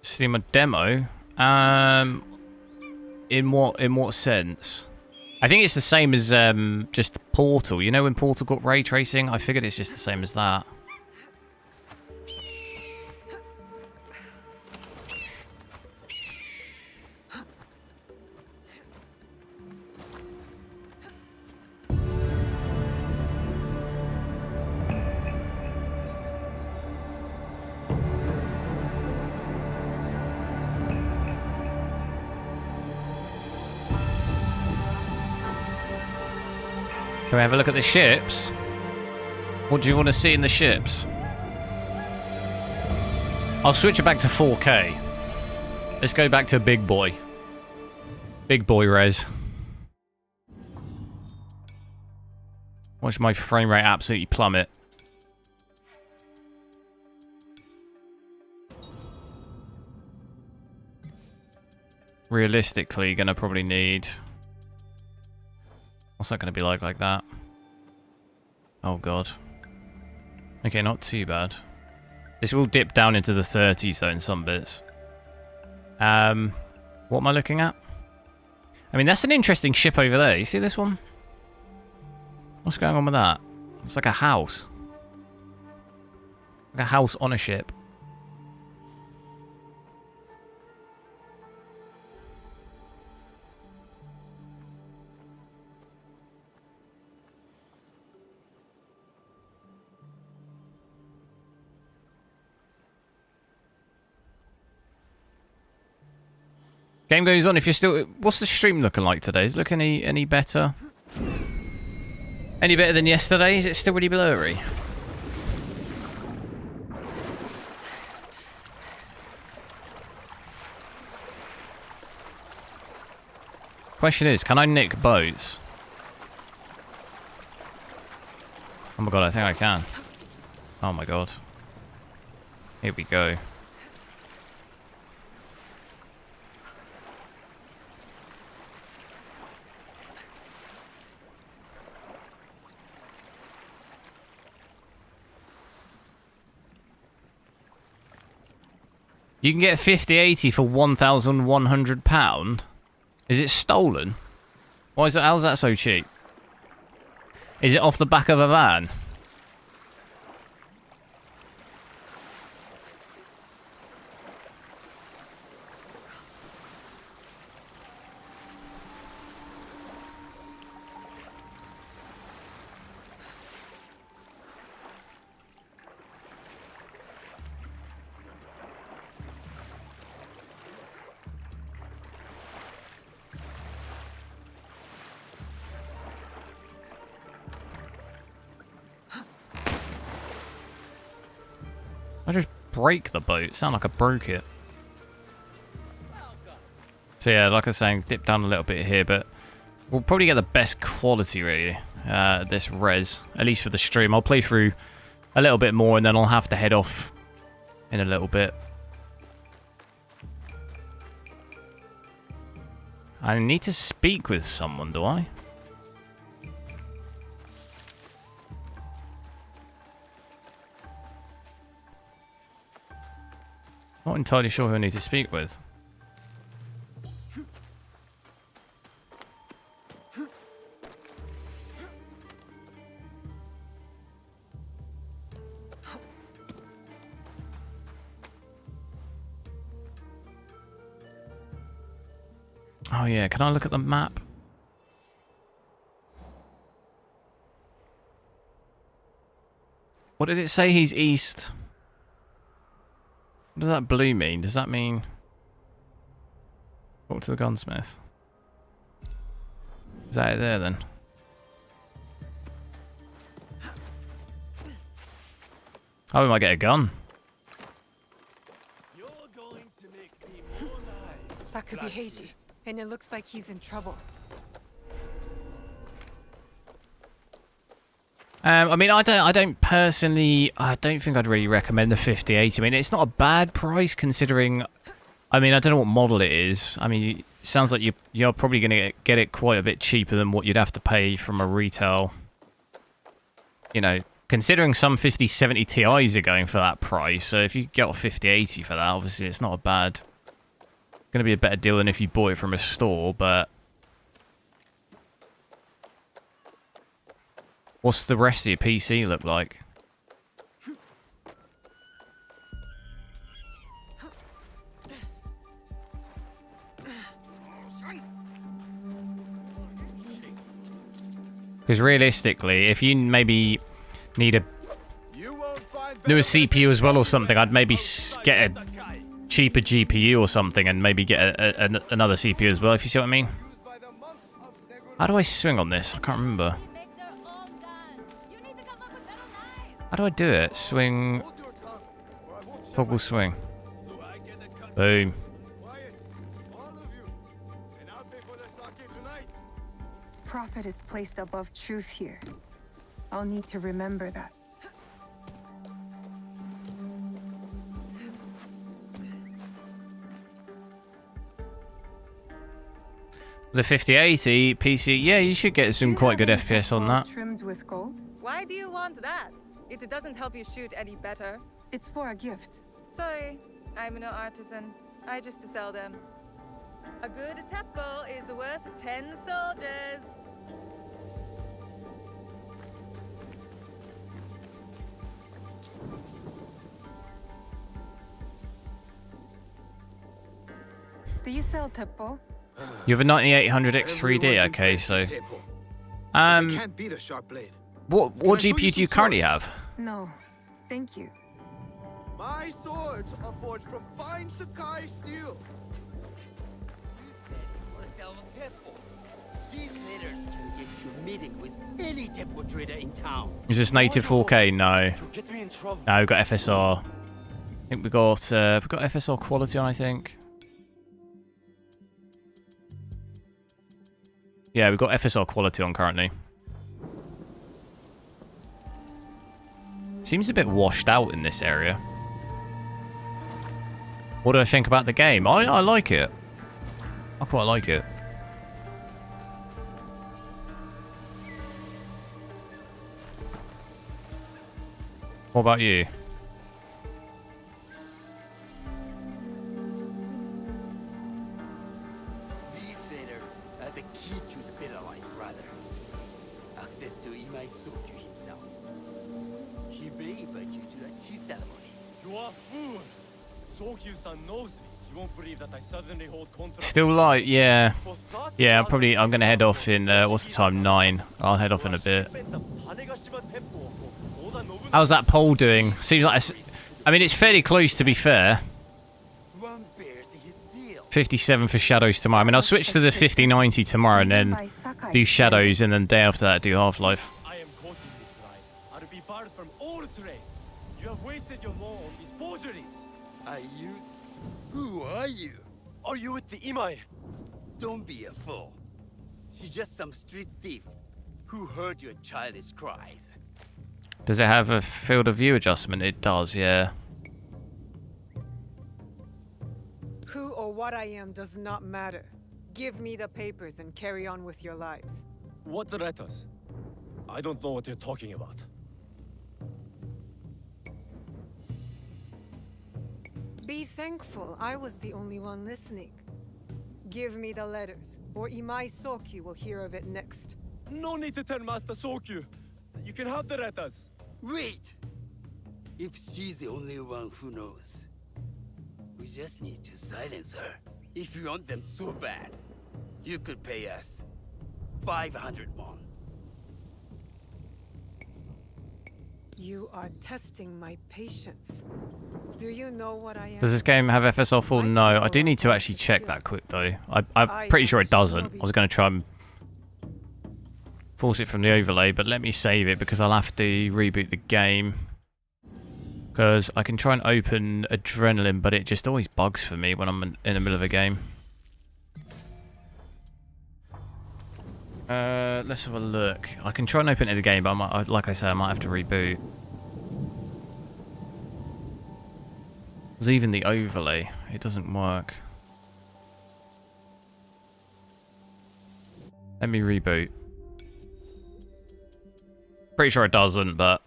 Steam a demo? In what sense? I think it's the same as just Portal. You know when Portal got ray tracing? I figured it's just the same as that. Can we have a look at the ships? What do you want to see in the ships? I'll switch it back to 4K. Let's go back to big boy. Big boy res. Watch my frame rate absolutely plummet. Realistically, gonna probably need... What's that going to be like that? Oh, God. Okay, not too bad. This will dip down into the 30s, though, in some bits. What am I looking at? I mean, that's an interesting ship over there. You see this one? What's going on with that? It's like a house. Like a house on a ship. Game goes on. If you're still... What's the stream looking like today? Is it looking any better? Any better than yesterday? Is it still really blurry? Question is, can I nick boats? Oh my god, I think I can. Oh my god. Here we go. You can get 5080 for £1,100. Is it stolen? Why is that? How's that so cheap? Is it off the back of a van? I just break the boat. Sound like I broke it. So yeah, like I was saying, dip down a little bit here, but we'll probably get the best quality really. This res, at least for the stream. I'll play through a little bit more and then I'll have to head off in a little bit. I need to speak with someone, do I? Not entirely sure who I need to speak with. Oh yeah, can I look at the map? What did it say? He's east. What does that blue mean? Does that mean... Talk to the gunsmith. Is that it there then? Oh, we might get a gun. That could be Heiji, and it looks like he's in trouble. I mean, I don't personally, I don't think I'd really recommend the 5080. I mean, it's not a bad price considering, I mean, I don't know what model it is. I mean, it sounds like you're probably going to get it quite a bit cheaper than what you'd have to pay from a retail. You know, considering some 5070 Ti's are going for that price. So if you get a 5080 for that, obviously it's not a bad, going to be a better deal than if you bought it from a store, but What's the rest of your PC look like? Because realistically, if you maybe need a newer CPU as well or something, I'd maybe get a cheaper GPU or something and maybe get another CPU as well, if you see what I mean. How do I swing on this? I can't remember. How do I do it? Swing. Toggle swing. Boom. Profit is placed above truth here. I'll need to remember that. The 5080 PC, yeah, you should get some quite good FPS on that. Trimmed with gold? Why do you want that? It doesn't help you shoot any better. It's for a gift. Sorry, I'm no artisan. I just sell them. A good temple is worth 10 soldiers. Do you sell teppo? You have a 9800X 3D, okay, so Can't beat a sharp blade. what GPU do you currently have? No, thank you. My swords are forged from fine Sakai steel. These letters can get you meeting with any temple trader in town. Is this native 4K? No. No, we've got FSR. I think we've got FSR quality on, I think. Yeah, we've got FSR quality on currently. Seems a bit washed out in this area. What do I think about the game? I like it. I quite like it. What about you? These letters are the key to the better life, brother. Access to Imai Sokyu himself. He may invite you to a tea ceremony. You are fool. Sokyu-san knows me. You won't believe that I suddenly hold contract. Still light, yeah. Yeah, I'm gonna head off in what's the time? 9. I'll head off in a bit. How's that poll doing? Seems like I mean, it's fairly close, to be fair. 57 for Shadows tomorrow. I mean, I'll switch to the 5090 tomorrow and then do Shadows, and then day after that do Half-Life. I am quoting this line. I'll be barred from all trade. You have wasted your law on these forgeries. Are you? Who are you? Are you with the Imai? Don't be a fool. She's just some street thief who heard your childish cries. Does it have a field of view adjustment? It does, yeah. Who or what I am does not matter. Give me the papers and carry on with your lives. What letters? I don't know what you're talking about. Be thankful I was the only one listening. Give me the letters, or Imai Sokyu will hear of it next. No need to tell Master Sokyu. You can have the letters. Wait! If she's the only one who knows, we just need to silence her. If you want them so bad, you could pay us 500 won. You are testing my patience. Do you know what I am? Does this game have FSR full? No, I do need to actually check that quick though. I'm pretty sure it doesn't. I was going to try and force it from the overlay, but let me save it because I'll have to reboot the game. Because I can try and open Adrenaline, but it just always bugs for me when I'm in the middle of a game. Let's have a look. I can try and open it again, but like I say, I might have to reboot. There's even the overlay. It doesn't work. Let me reboot. Pretty sure it doesn't, but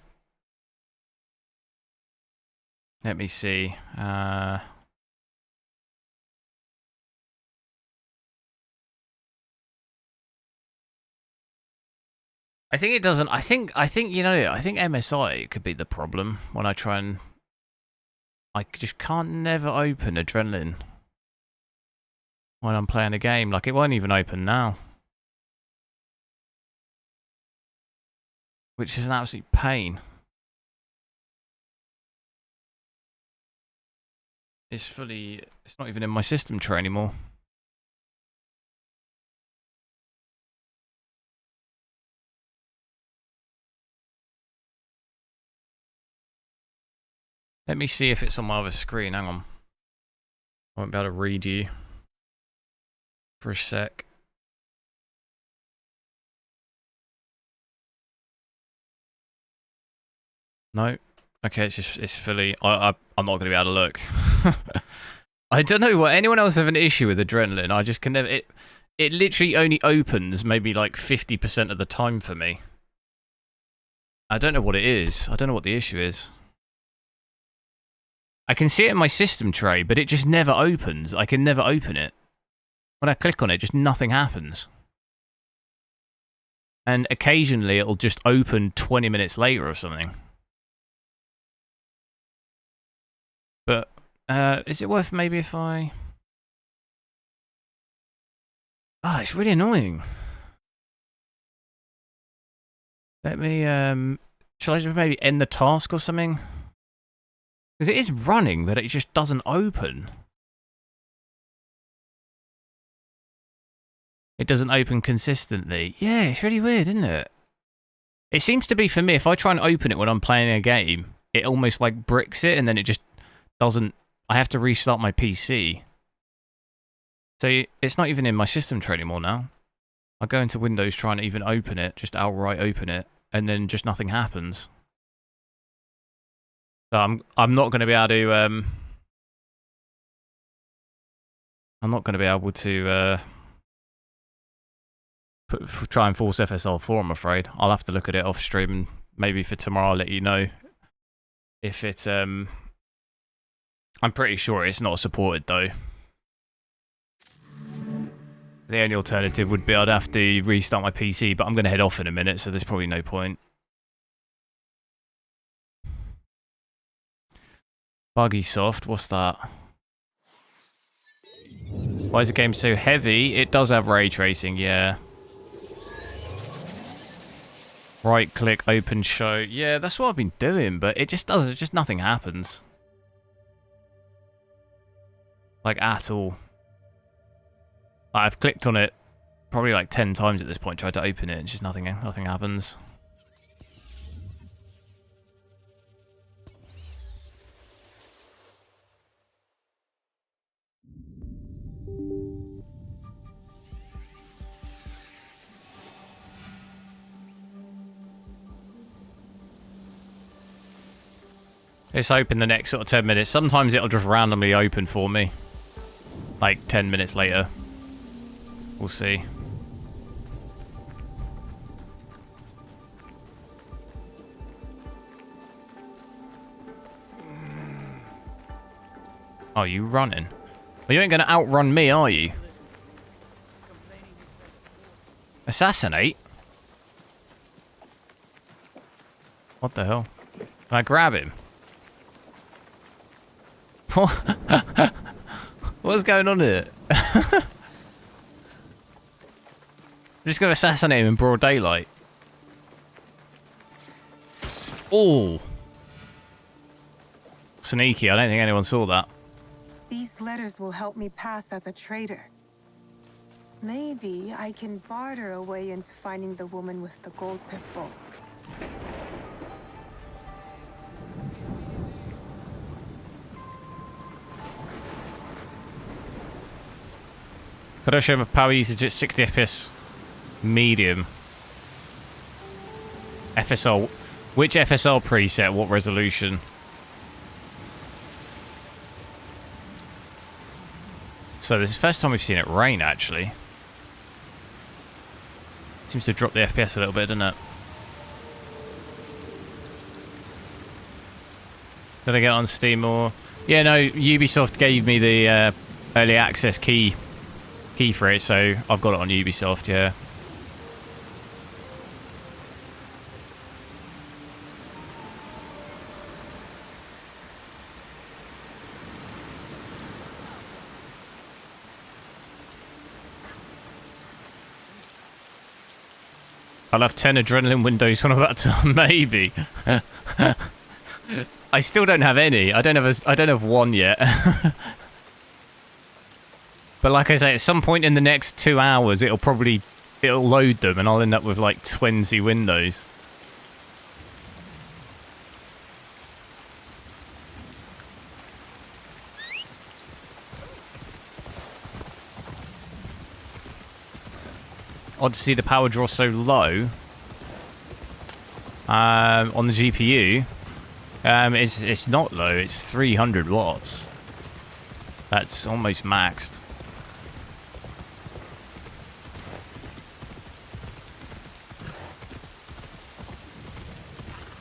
let me see. I think it doesn't. I think you know. I think MSI could be the problem when I try and. I just can't never open Adrenaline when I'm playing a game. Like it won't even open now, which is an absolute pain. It's not even in my system tray anymore. Let me see if it's on my other screen. Hang on. I won't be able to read you for a sec. No. Okay, it's fully. I'm not going to be able to look. I don't know what anyone else have an issue with Adrenaline. I just can never. It literally only opens maybe like 50% of the time for me. I don't know what it is. I don't know what the issue is. I can see it in my system tray, but it just never opens. I can never open it. When I click on it, just nothing happens. And occasionally it'll just open 20 minutes later or something. But is it worth maybe if I... Ah, it's really annoying. Let me... shall I just maybe end the task or something? Because it is running, but it just doesn't open. It doesn't open consistently. Yeah, it's really weird, isn't it? It seems to be for me, if I try and open it when I'm playing a game, it almost like bricks it and then it just doesn't... I have to restart my PC. So it's not even in my system tray anymore now. I go into Windows trying to even open it, just outright open it, and then just nothing happens. So I'm not going to be able to I'm not going to be able to try and force FSR4, I'm afraid. I'll have to look at it off stream, and maybe for tomorrow I'll let you know if it I'm pretty sure it's not supported though. The only alternative would be I'd have to restart my PC, but I'm going to head off in a minute, so there's probably no point. Buggy soft, what's that? Why is the game so heavy? It does have ray tracing, yeah. Right click, open show. Yeah, that's what I've been doing, but it just does, just nothing happens. Like, at all. I've clicked on it probably like 10 times at this point, tried to open it, and just nothing happens. It's open the next sort of 10 minutes. Sometimes it'll just randomly open for me. Like 10 minutes later. We'll see. Oh, you running? Well, you ain't gonna outrun me, are you? Assassinate? What the hell? Can I grab him? What? What's going on here? I'm just going to assassinate him in broad daylight. Oh. Sneaky. I don't think anyone saw that. These letters will help me pass as a trader. Maybe I can barter a way into finding the woman with the gold pip bowl. Could I show my power usage at 60 FPS? Medium. FSL. Which FSL preset? What resolution? So this is the first time we've seen it rain, actually. Seems to drop the FPS a little bit, doesn't it? Did I get on Steam or... Yeah, no, Ubisoft gave me the early access key for it, so I've got it on Ubisoft, yeah. I'll have 10 adrenaline windows when I'm about to. Maybe. I still don't have any. I don't have one yet. But like I say, at some point in the next 2 hours, it'll load them, and I'll end up with like 20 windows. Odd to see the power draw so low on the GPU. It's not low, it's 300 watts. That's almost maxed.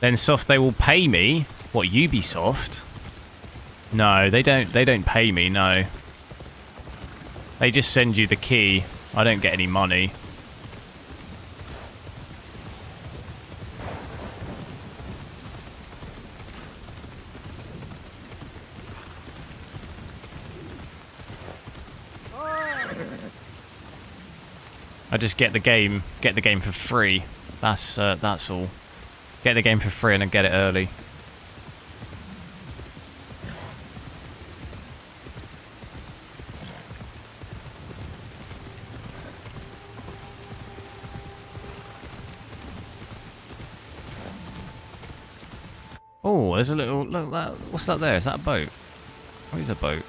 Then they will pay me. What, Ubisoft? No, they don't pay me, no. They just send you the key. I don't get any money. I just get the game for free. That's all. Get the game for free and then get it early. Oh, there's a little look. What's that there? Is that a boat? What is a boat?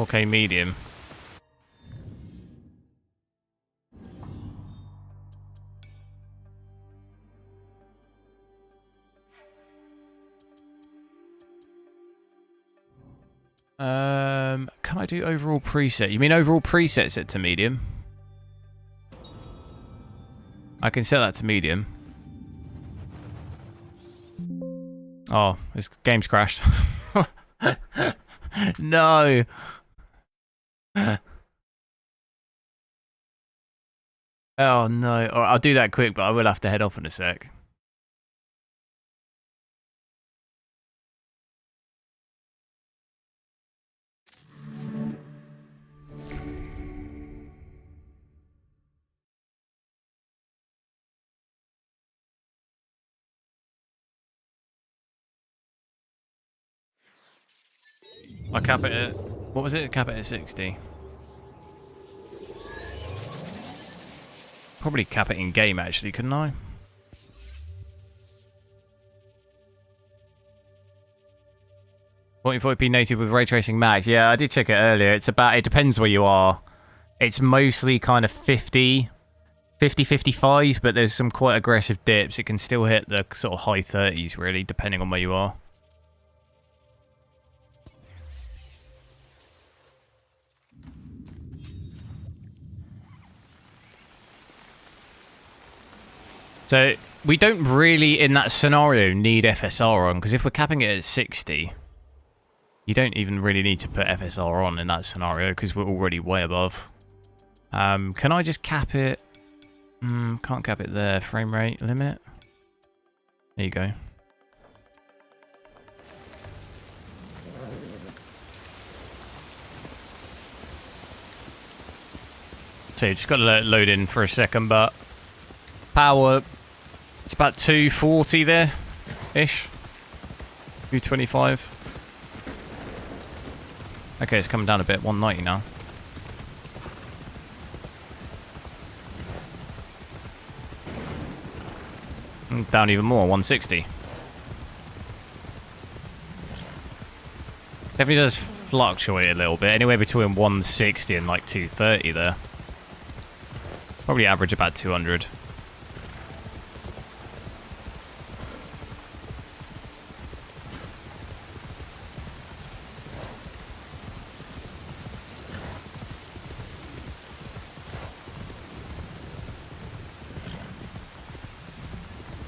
Okay, medium. Can I do overall preset? You mean overall preset set to medium? I can set that to medium. Oh, this game's crashed. No. Oh no. Alright, I'll do that quick, but I will have to head off in a sec. I cap it at, what was it? Cap it at 60. Probably cap it in game actually, couldn't I? .40p native with ray tracing max. Yeah, I did check it earlier. It depends where you are. It's mostly kind of 50, 55, but there's some quite aggressive dips. It can still hit the sort of high 30s really, depending on where you are. So we don't really, in that scenario, need FSR on, because if we're capping it at 60, you don't even really need to put FSR on in that scenario, because we're already way above. Can I just cap it? Can't cap it there. Frame rate limit. There you go. So you just got to let it load in for a second, but power... It's about 240 there, ish. 225. Okay, it's coming down a bit. 190 now. Down even more. 160. Definitely does fluctuate a little bit. Anywhere between 160 and like 230 there. Probably average about 200.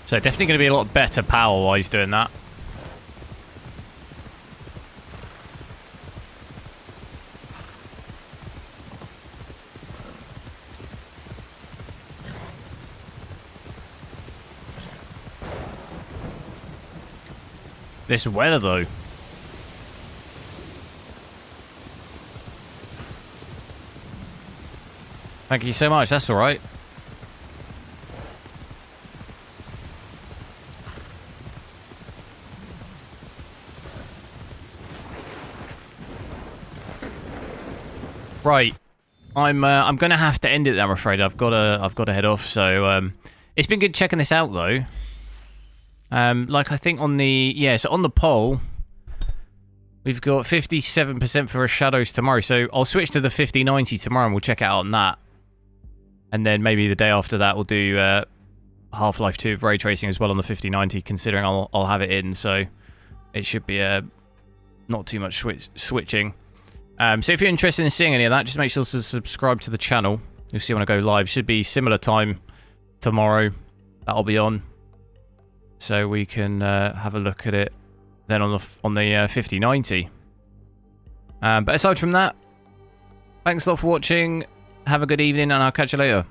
So definitely going to be a lot better power-wise doing that. This weather, though. Thank you so much. That's all right. Right. I'm gonna have to end it there, I'm afraid. I've got to head off. So it's been good checking this out, though. Like I think on the so on the poll, we've got 57% for Shadows tomorrow. So I'll switch to the 5090 tomorrow, and we'll check it out on that. And then maybe the day after that, we'll do Half-Life 2 ray tracing as well on the 5090, considering I'll have it in. So it should be not too much switching. So if you're interested in seeing any of that, just make sure to subscribe to the channel. You'll see when I go live. Should be similar time tomorrow. That'll be on, so we can have a look at it then on the 5090. But aside from that, thanks a lot for watching. Have a good evening, and I'll catch you later.